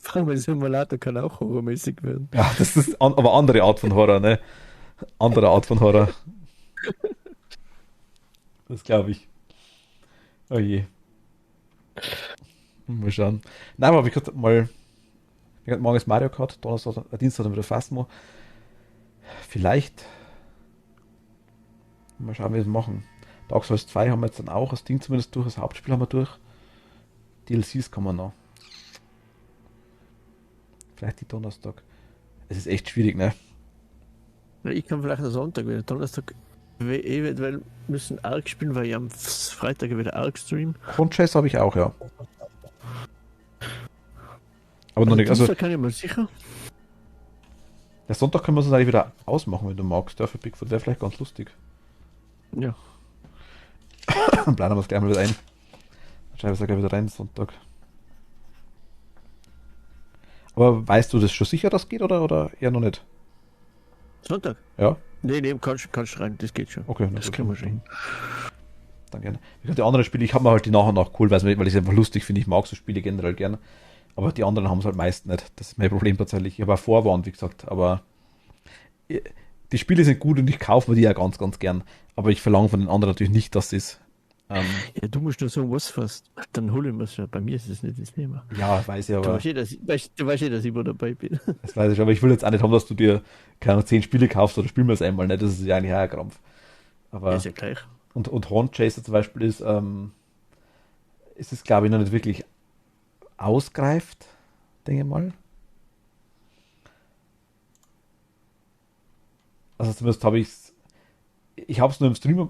Farming Simulator kann auch horrormäßig werden. Ja, das ist aber andere Art von Horror, ne? Andere Art von Horror. Das glaube ich. Oh je. Mal schauen. Nein, aber ich hatte mal. Morgen ist Mario Kart, Donnerstag, Dienstag dann wieder Phasmo. Vielleicht. Mal schauen, wie wir es machen. Dark Souls 2 haben wir jetzt dann auch. Das Ding zumindest durch. Das Hauptspiel haben wir durch. DLCs kann man noch. Vielleicht die Donnerstag. Es ist echt schwierig, ne? Ja, ich kann vielleicht am Sonntag wieder. Donnerstag eventuell müssen Ark spielen, weil ich am Freitag wieder Ark stream. Chess habe ich auch, ja. Aber noch nicht. Also, Dienstag kann ich mal sicher. der Sonntag können wir uns eigentlich wieder ausmachen, wenn du magst. Ja, für Bigfoot wäre vielleicht ganz lustig. Ja. Dann planen wir es gleich mal wieder ein. Schreibe es gleich wieder rein, Sonntag. Aber weißt du das schon sicher, das geht, oder eher noch nicht? Sonntag? Ja? Nee, kannst rein, das geht schon. Okay, das können wir schon. Dann gerne. Die anderen Spiele, ich habe mir halt die nachher noch cool, weil ich es einfach lustig finde. Ich mag so Spiele generell gerne. Aber die anderen haben es halt meist nicht. Das ist mein Problem tatsächlich. Ich habe auch vorwarnt, wie gesagt. Aber die Spiele sind gut und ich kaufe mir die ja ganz, ganz gern. Aber ich verlange von den anderen natürlich nicht, dass es ja, du musst nur sagen, was fast. Dann hole ich mir es ja. Bei mir ist das nicht das Thema. ja, weiß ich aber. Du weißt eh, dass ich immer dabei bin. Das weiß ich, aber ich will jetzt auch nicht haben, dass du dir keine 10 Spiele kaufst oder spielen wir es einmal nicht. Das ist ja eigentlich auch ein Krampf. Aber ist ja gleich. und Horn Chaser zum Beispiel ist es, glaube ich, noch nicht wirklich ausgereift, denke ich mal. Also zumindest habe ich habe es nur im Stream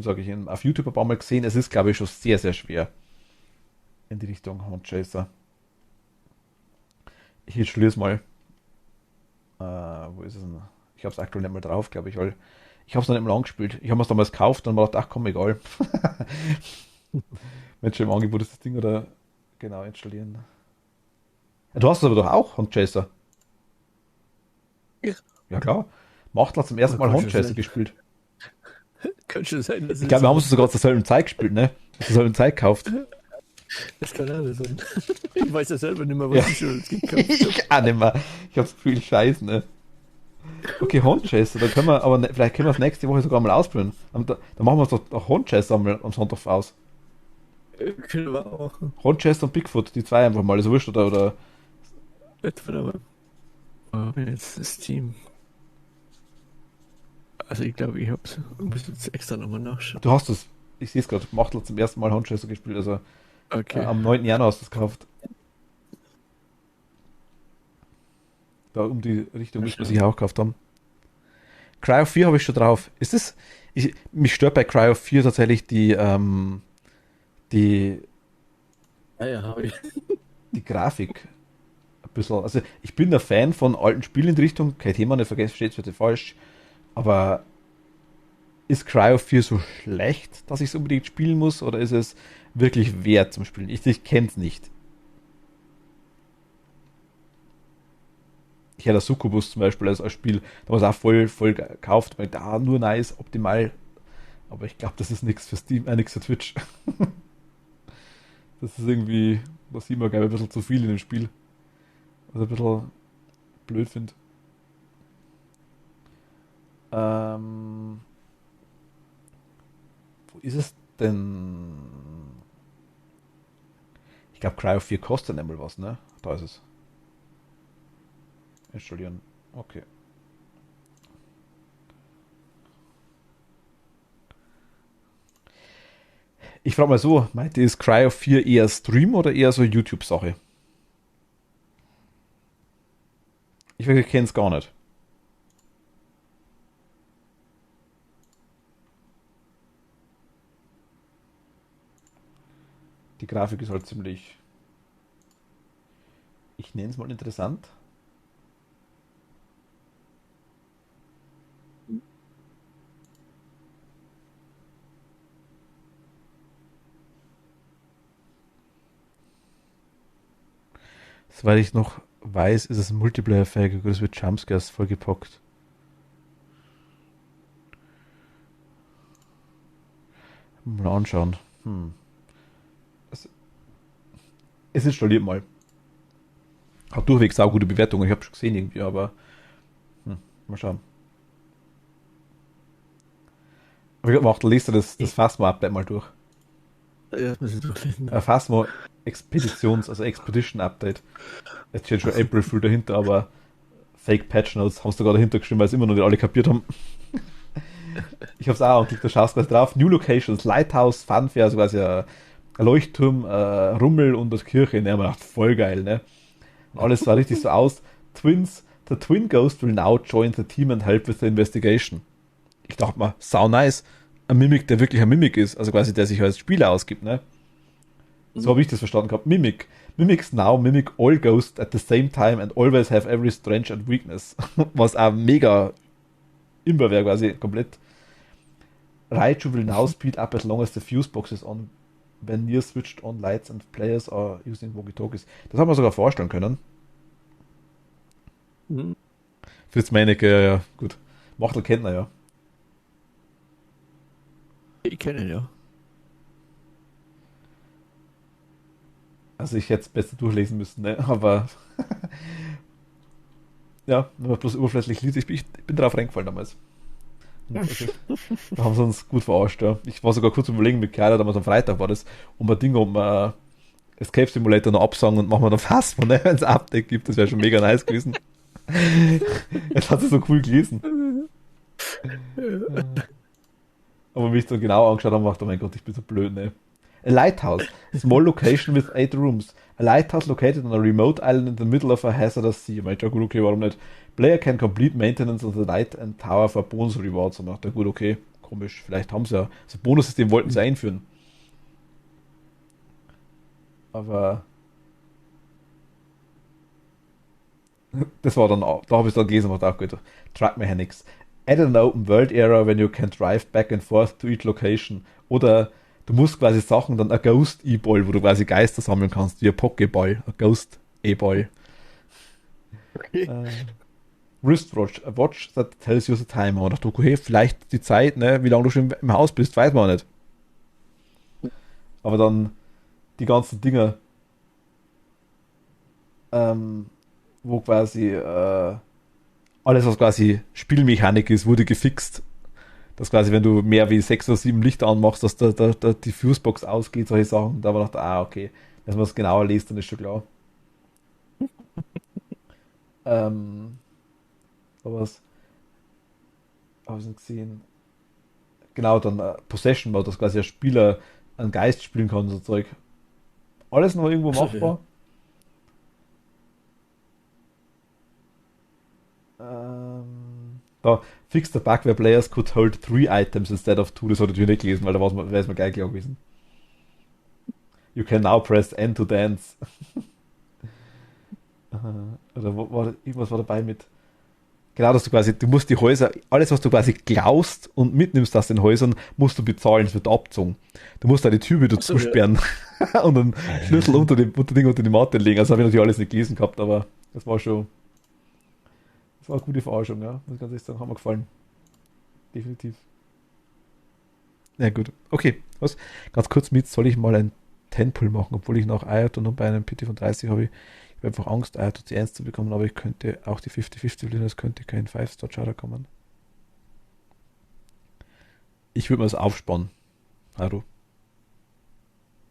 sage ich, auf YouTube ein paar Mal gesehen. Es ist, glaube ich, schon sehr, sehr schwer in die Richtung Horn Chaser. Ich installiere es mal. Wo ist es denn? Ich habe es aktuell nicht mal drauf, glaube ich, weil ich habe es noch nicht mal angespielt. Ich habe es damals gekauft und mir gedacht, ach komm, egal. Wenn schon im Angebot ist das Ding oder genau installieren. Ja, du hast es aber doch auch, Horn Chaser. Ja klar. Macht hat zum ersten Mal Horn Chaser gespielt. Kann schon sein, dass Ich glaube, wir haben es sogar zur selben Zeit gespielt, ne? Zur selben Zeit gekauft. Das kann auch sein. Ich weiß ja selber nicht mehr, was ich schon gekauft habe. Ich auch nicht mehr. Ich habe das Gefühl, scheiße, ne? Okay, Horn Chaser, da können wir, aber vielleicht können wir das nächste Woche sogar mal ausprobieren. Dann machen wir uns doch Horn Chaser am Sonntag aus. Können wir auch. Horn Chaser und Bigfoot, die zwei einfach mal, ist wurscht, oder Aber jetzt das Team. Also ich glaube, ich muss jetzt extra nochmal nachschauen. du hast es, ich sehe es gerade, Machtl zum ersten Mal Horn Chaser gespielt, also Okay. am 9. Januar hast du es gekauft. Da um die Richtung müssen wir sich auch gekauft haben. Cryo 4 habe ich schon drauf. Ist das, mich stört bei Cryo 4 tatsächlich die Ja, habe ich. die Grafik ein bisschen. Also ich bin der Fan von alten Spielen in die Richtung, kein Thema, nicht vergessen, versteht es bitte falsch. Aber ist Cryo 4 so schlecht, dass ich es unbedingt spielen muss, oder ist es wirklich wert zum Spielen? Ich kenne es nicht. Ich hätte das Succubus zum Beispiel als Spiel damals auch voll gekauft, weil da nur nice, optimal. Aber ich glaube, das ist nichts für Steam, nichts für Twitch. Das ist irgendwie, was ich immer glaube ein bisschen zu viel in dem Spiel. Was ich ein bisschen blöd finde. Wo ist es denn? Ich glaube, Cryo 4 kostet nicht mal was, ne? Da ist es. Installieren. Okay. Ich frage mal so, meint ihr, ist Cryo 4 eher Stream oder eher so YouTube-Sache? Ich wirklich kenne es gar nicht. Die Grafik ist halt ziemlich, ich nenne es mal interessant. Soweit ich noch weiß, ist es ein Multiplayer-fähiger, das wird Jumpscares vollgepackt. Mal anschauen. Es installiert mal. Hat durchwegs auch gute Bewertungen, ich habe schon gesehen irgendwie, aber mal schauen. Aber ich macht, lest du das Phasma-Update mal durch. Ja, das muss ich durchlesen. Phasma also Expedition Update. Jetzt steht schon April Fool dahinter, aber Fake Patch Notes haben sie da gerade dahinter geschrieben, weil es immer noch nicht alle kapiert haben. Ich hab's auch angeklickt, da schaust du quasi drauf. New Locations, Lighthouse, Funfair, also quasi ein Leuchtturm, Rummel und das Kirche. Ne, man dachte, voll geil, ne? Und alles sah richtig so aus. Twins, the Twin Ghost will now join the team and help with the investigation. Ich dachte mal, sau nice. Ein Mimik, der wirklich ein Mimik ist, also quasi der sich als Spieler ausgibt, ne? So habe ich das verstanden gehabt. Mimic. Mimics now mimic all ghosts at the same time and always have every strength and weakness. Was auch mega imber wäre, quasi komplett. Raichu will now speed up as long as the fuse box is on when near switched on lights and players are using walkie-talkies. Das haben wir sogar vorstellen können. Fritz Meinecke, ja, gut. Machtel kennt er ja. Ich kenne ihn, ja. Also ich hätte es besser durchlesen müssen, ne? Aber ja, wenn man bloß oberflächlich liest, ich bin drauf reingefallen damals. Also, da haben sie uns gut verarscht, ja. Ich war sogar kurz überlegen mit Kerl, damals am Freitag war das, um ein Ding Escape Simulator noch absagen und machen wir dann fast, wenn es ein Update gibt, das wäre schon mega nice gewesen. Jetzt hat sie so cool gelesen. Aber mich dann genau angeschaut haben, dachte, oh mein Gott, ich bin so blöd, ne? A lighthouse, small location with 8 rooms. A lighthouse located on a remote island in the middle of a hazardous sea. Ich meinte, ja gut, okay, warum nicht? Player can complete maintenance of the light and tower for bonus rewards. Und dachte, gut, okay, komisch, vielleicht haben sie ja, so ein Bonussystem wollten sie einführen. Aber das war dann auch, da habe ich dann gelesen und dachte, gut, Truck Mechanics. Add an open world area when you can drive back and forth to each location. Oder du musst quasi Sachen, dann ein Ghost E-Ball, wo du quasi Geister sammeln kannst, wie ein Pokéball, ein Ghost E-Ball. Okay. Wristwatch, a watch that tells you the time. Und ich dachte, okay, vielleicht die Zeit, ne, wie lange du schon im Haus bist, weiß man nicht. Aber dann die ganzen Dinger, wo quasi alles, was quasi Spielmechanik ist, wurde gefixt. Dass quasi, wenn du mehr wie 6 oder 7 Lichter anmachst, dass da die Fusebox ausgeht, solche Sachen. Da war ich gedacht, okay, wenn man es genauer liest, dann ist schon klar. Was habe ich nicht gesehen? Genau, dann Possession Mode, dass quasi ein Spieler einen Geist spielen kann, so Zeug. Alles noch irgendwo machbar. Da fix the bug where players could hold 3 items instead of 2. Das hat ich nicht gelesen, weil da wäre es mir gleich klar gewesen. You can now press N to dance. Oder irgendwas war dabei mit. Genau, dass du musst die Häuser, alles was du quasi klaust und mitnimmst aus den Häusern, musst du bezahlen, es wird abgezogen. Du musst da die Tür wieder zusperren und einen Schlüssel unter die Matte legen. Also habe ich natürlich alles nicht gelesen gehabt, aber das war eine gute Verarschung, ja. Muss ich ganz ehrlich sagen, hat mir gefallen. Definitiv. Ja, gut. Okay, was? Ganz kurz mit, soll ich mal ein 10-Pull machen, obwohl ich nach Ayato und bei einem PT von 30 habe ich einfach Angst, Ayato C1 zu bekommen, aber ich könnte auch die 50-50 verlieren, es könnte kein 5-Star-Charter kommen. Ich würde mir das aufspannen, Haru.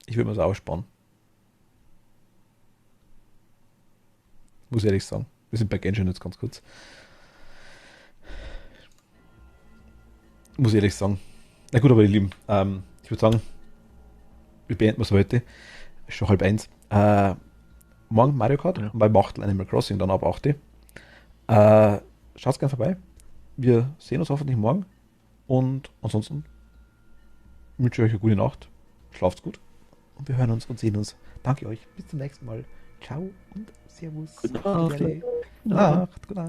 Ich würde mir das aufspannen. Muss ich ehrlich sagen. Wir sind bei Genshin jetzt ganz kurz. Muss ich ehrlich sagen. Na gut, aber ihr Lieben, ich würde sagen, wir beenden es heute. Ist schon 12:30. Morgen Mario Kart, ja. Bei Machtel Animal Crossing, dann ab 8. Schaut gerne vorbei. Wir sehen uns hoffentlich morgen. Und ansonsten wünsche ich euch eine gute Nacht. Schlaft's gut. und wir hören uns und sehen uns. Danke euch. Bis zum nächsten Mal. Ciao und Servus. Gute Nacht. Gute Nacht. Gute Nacht.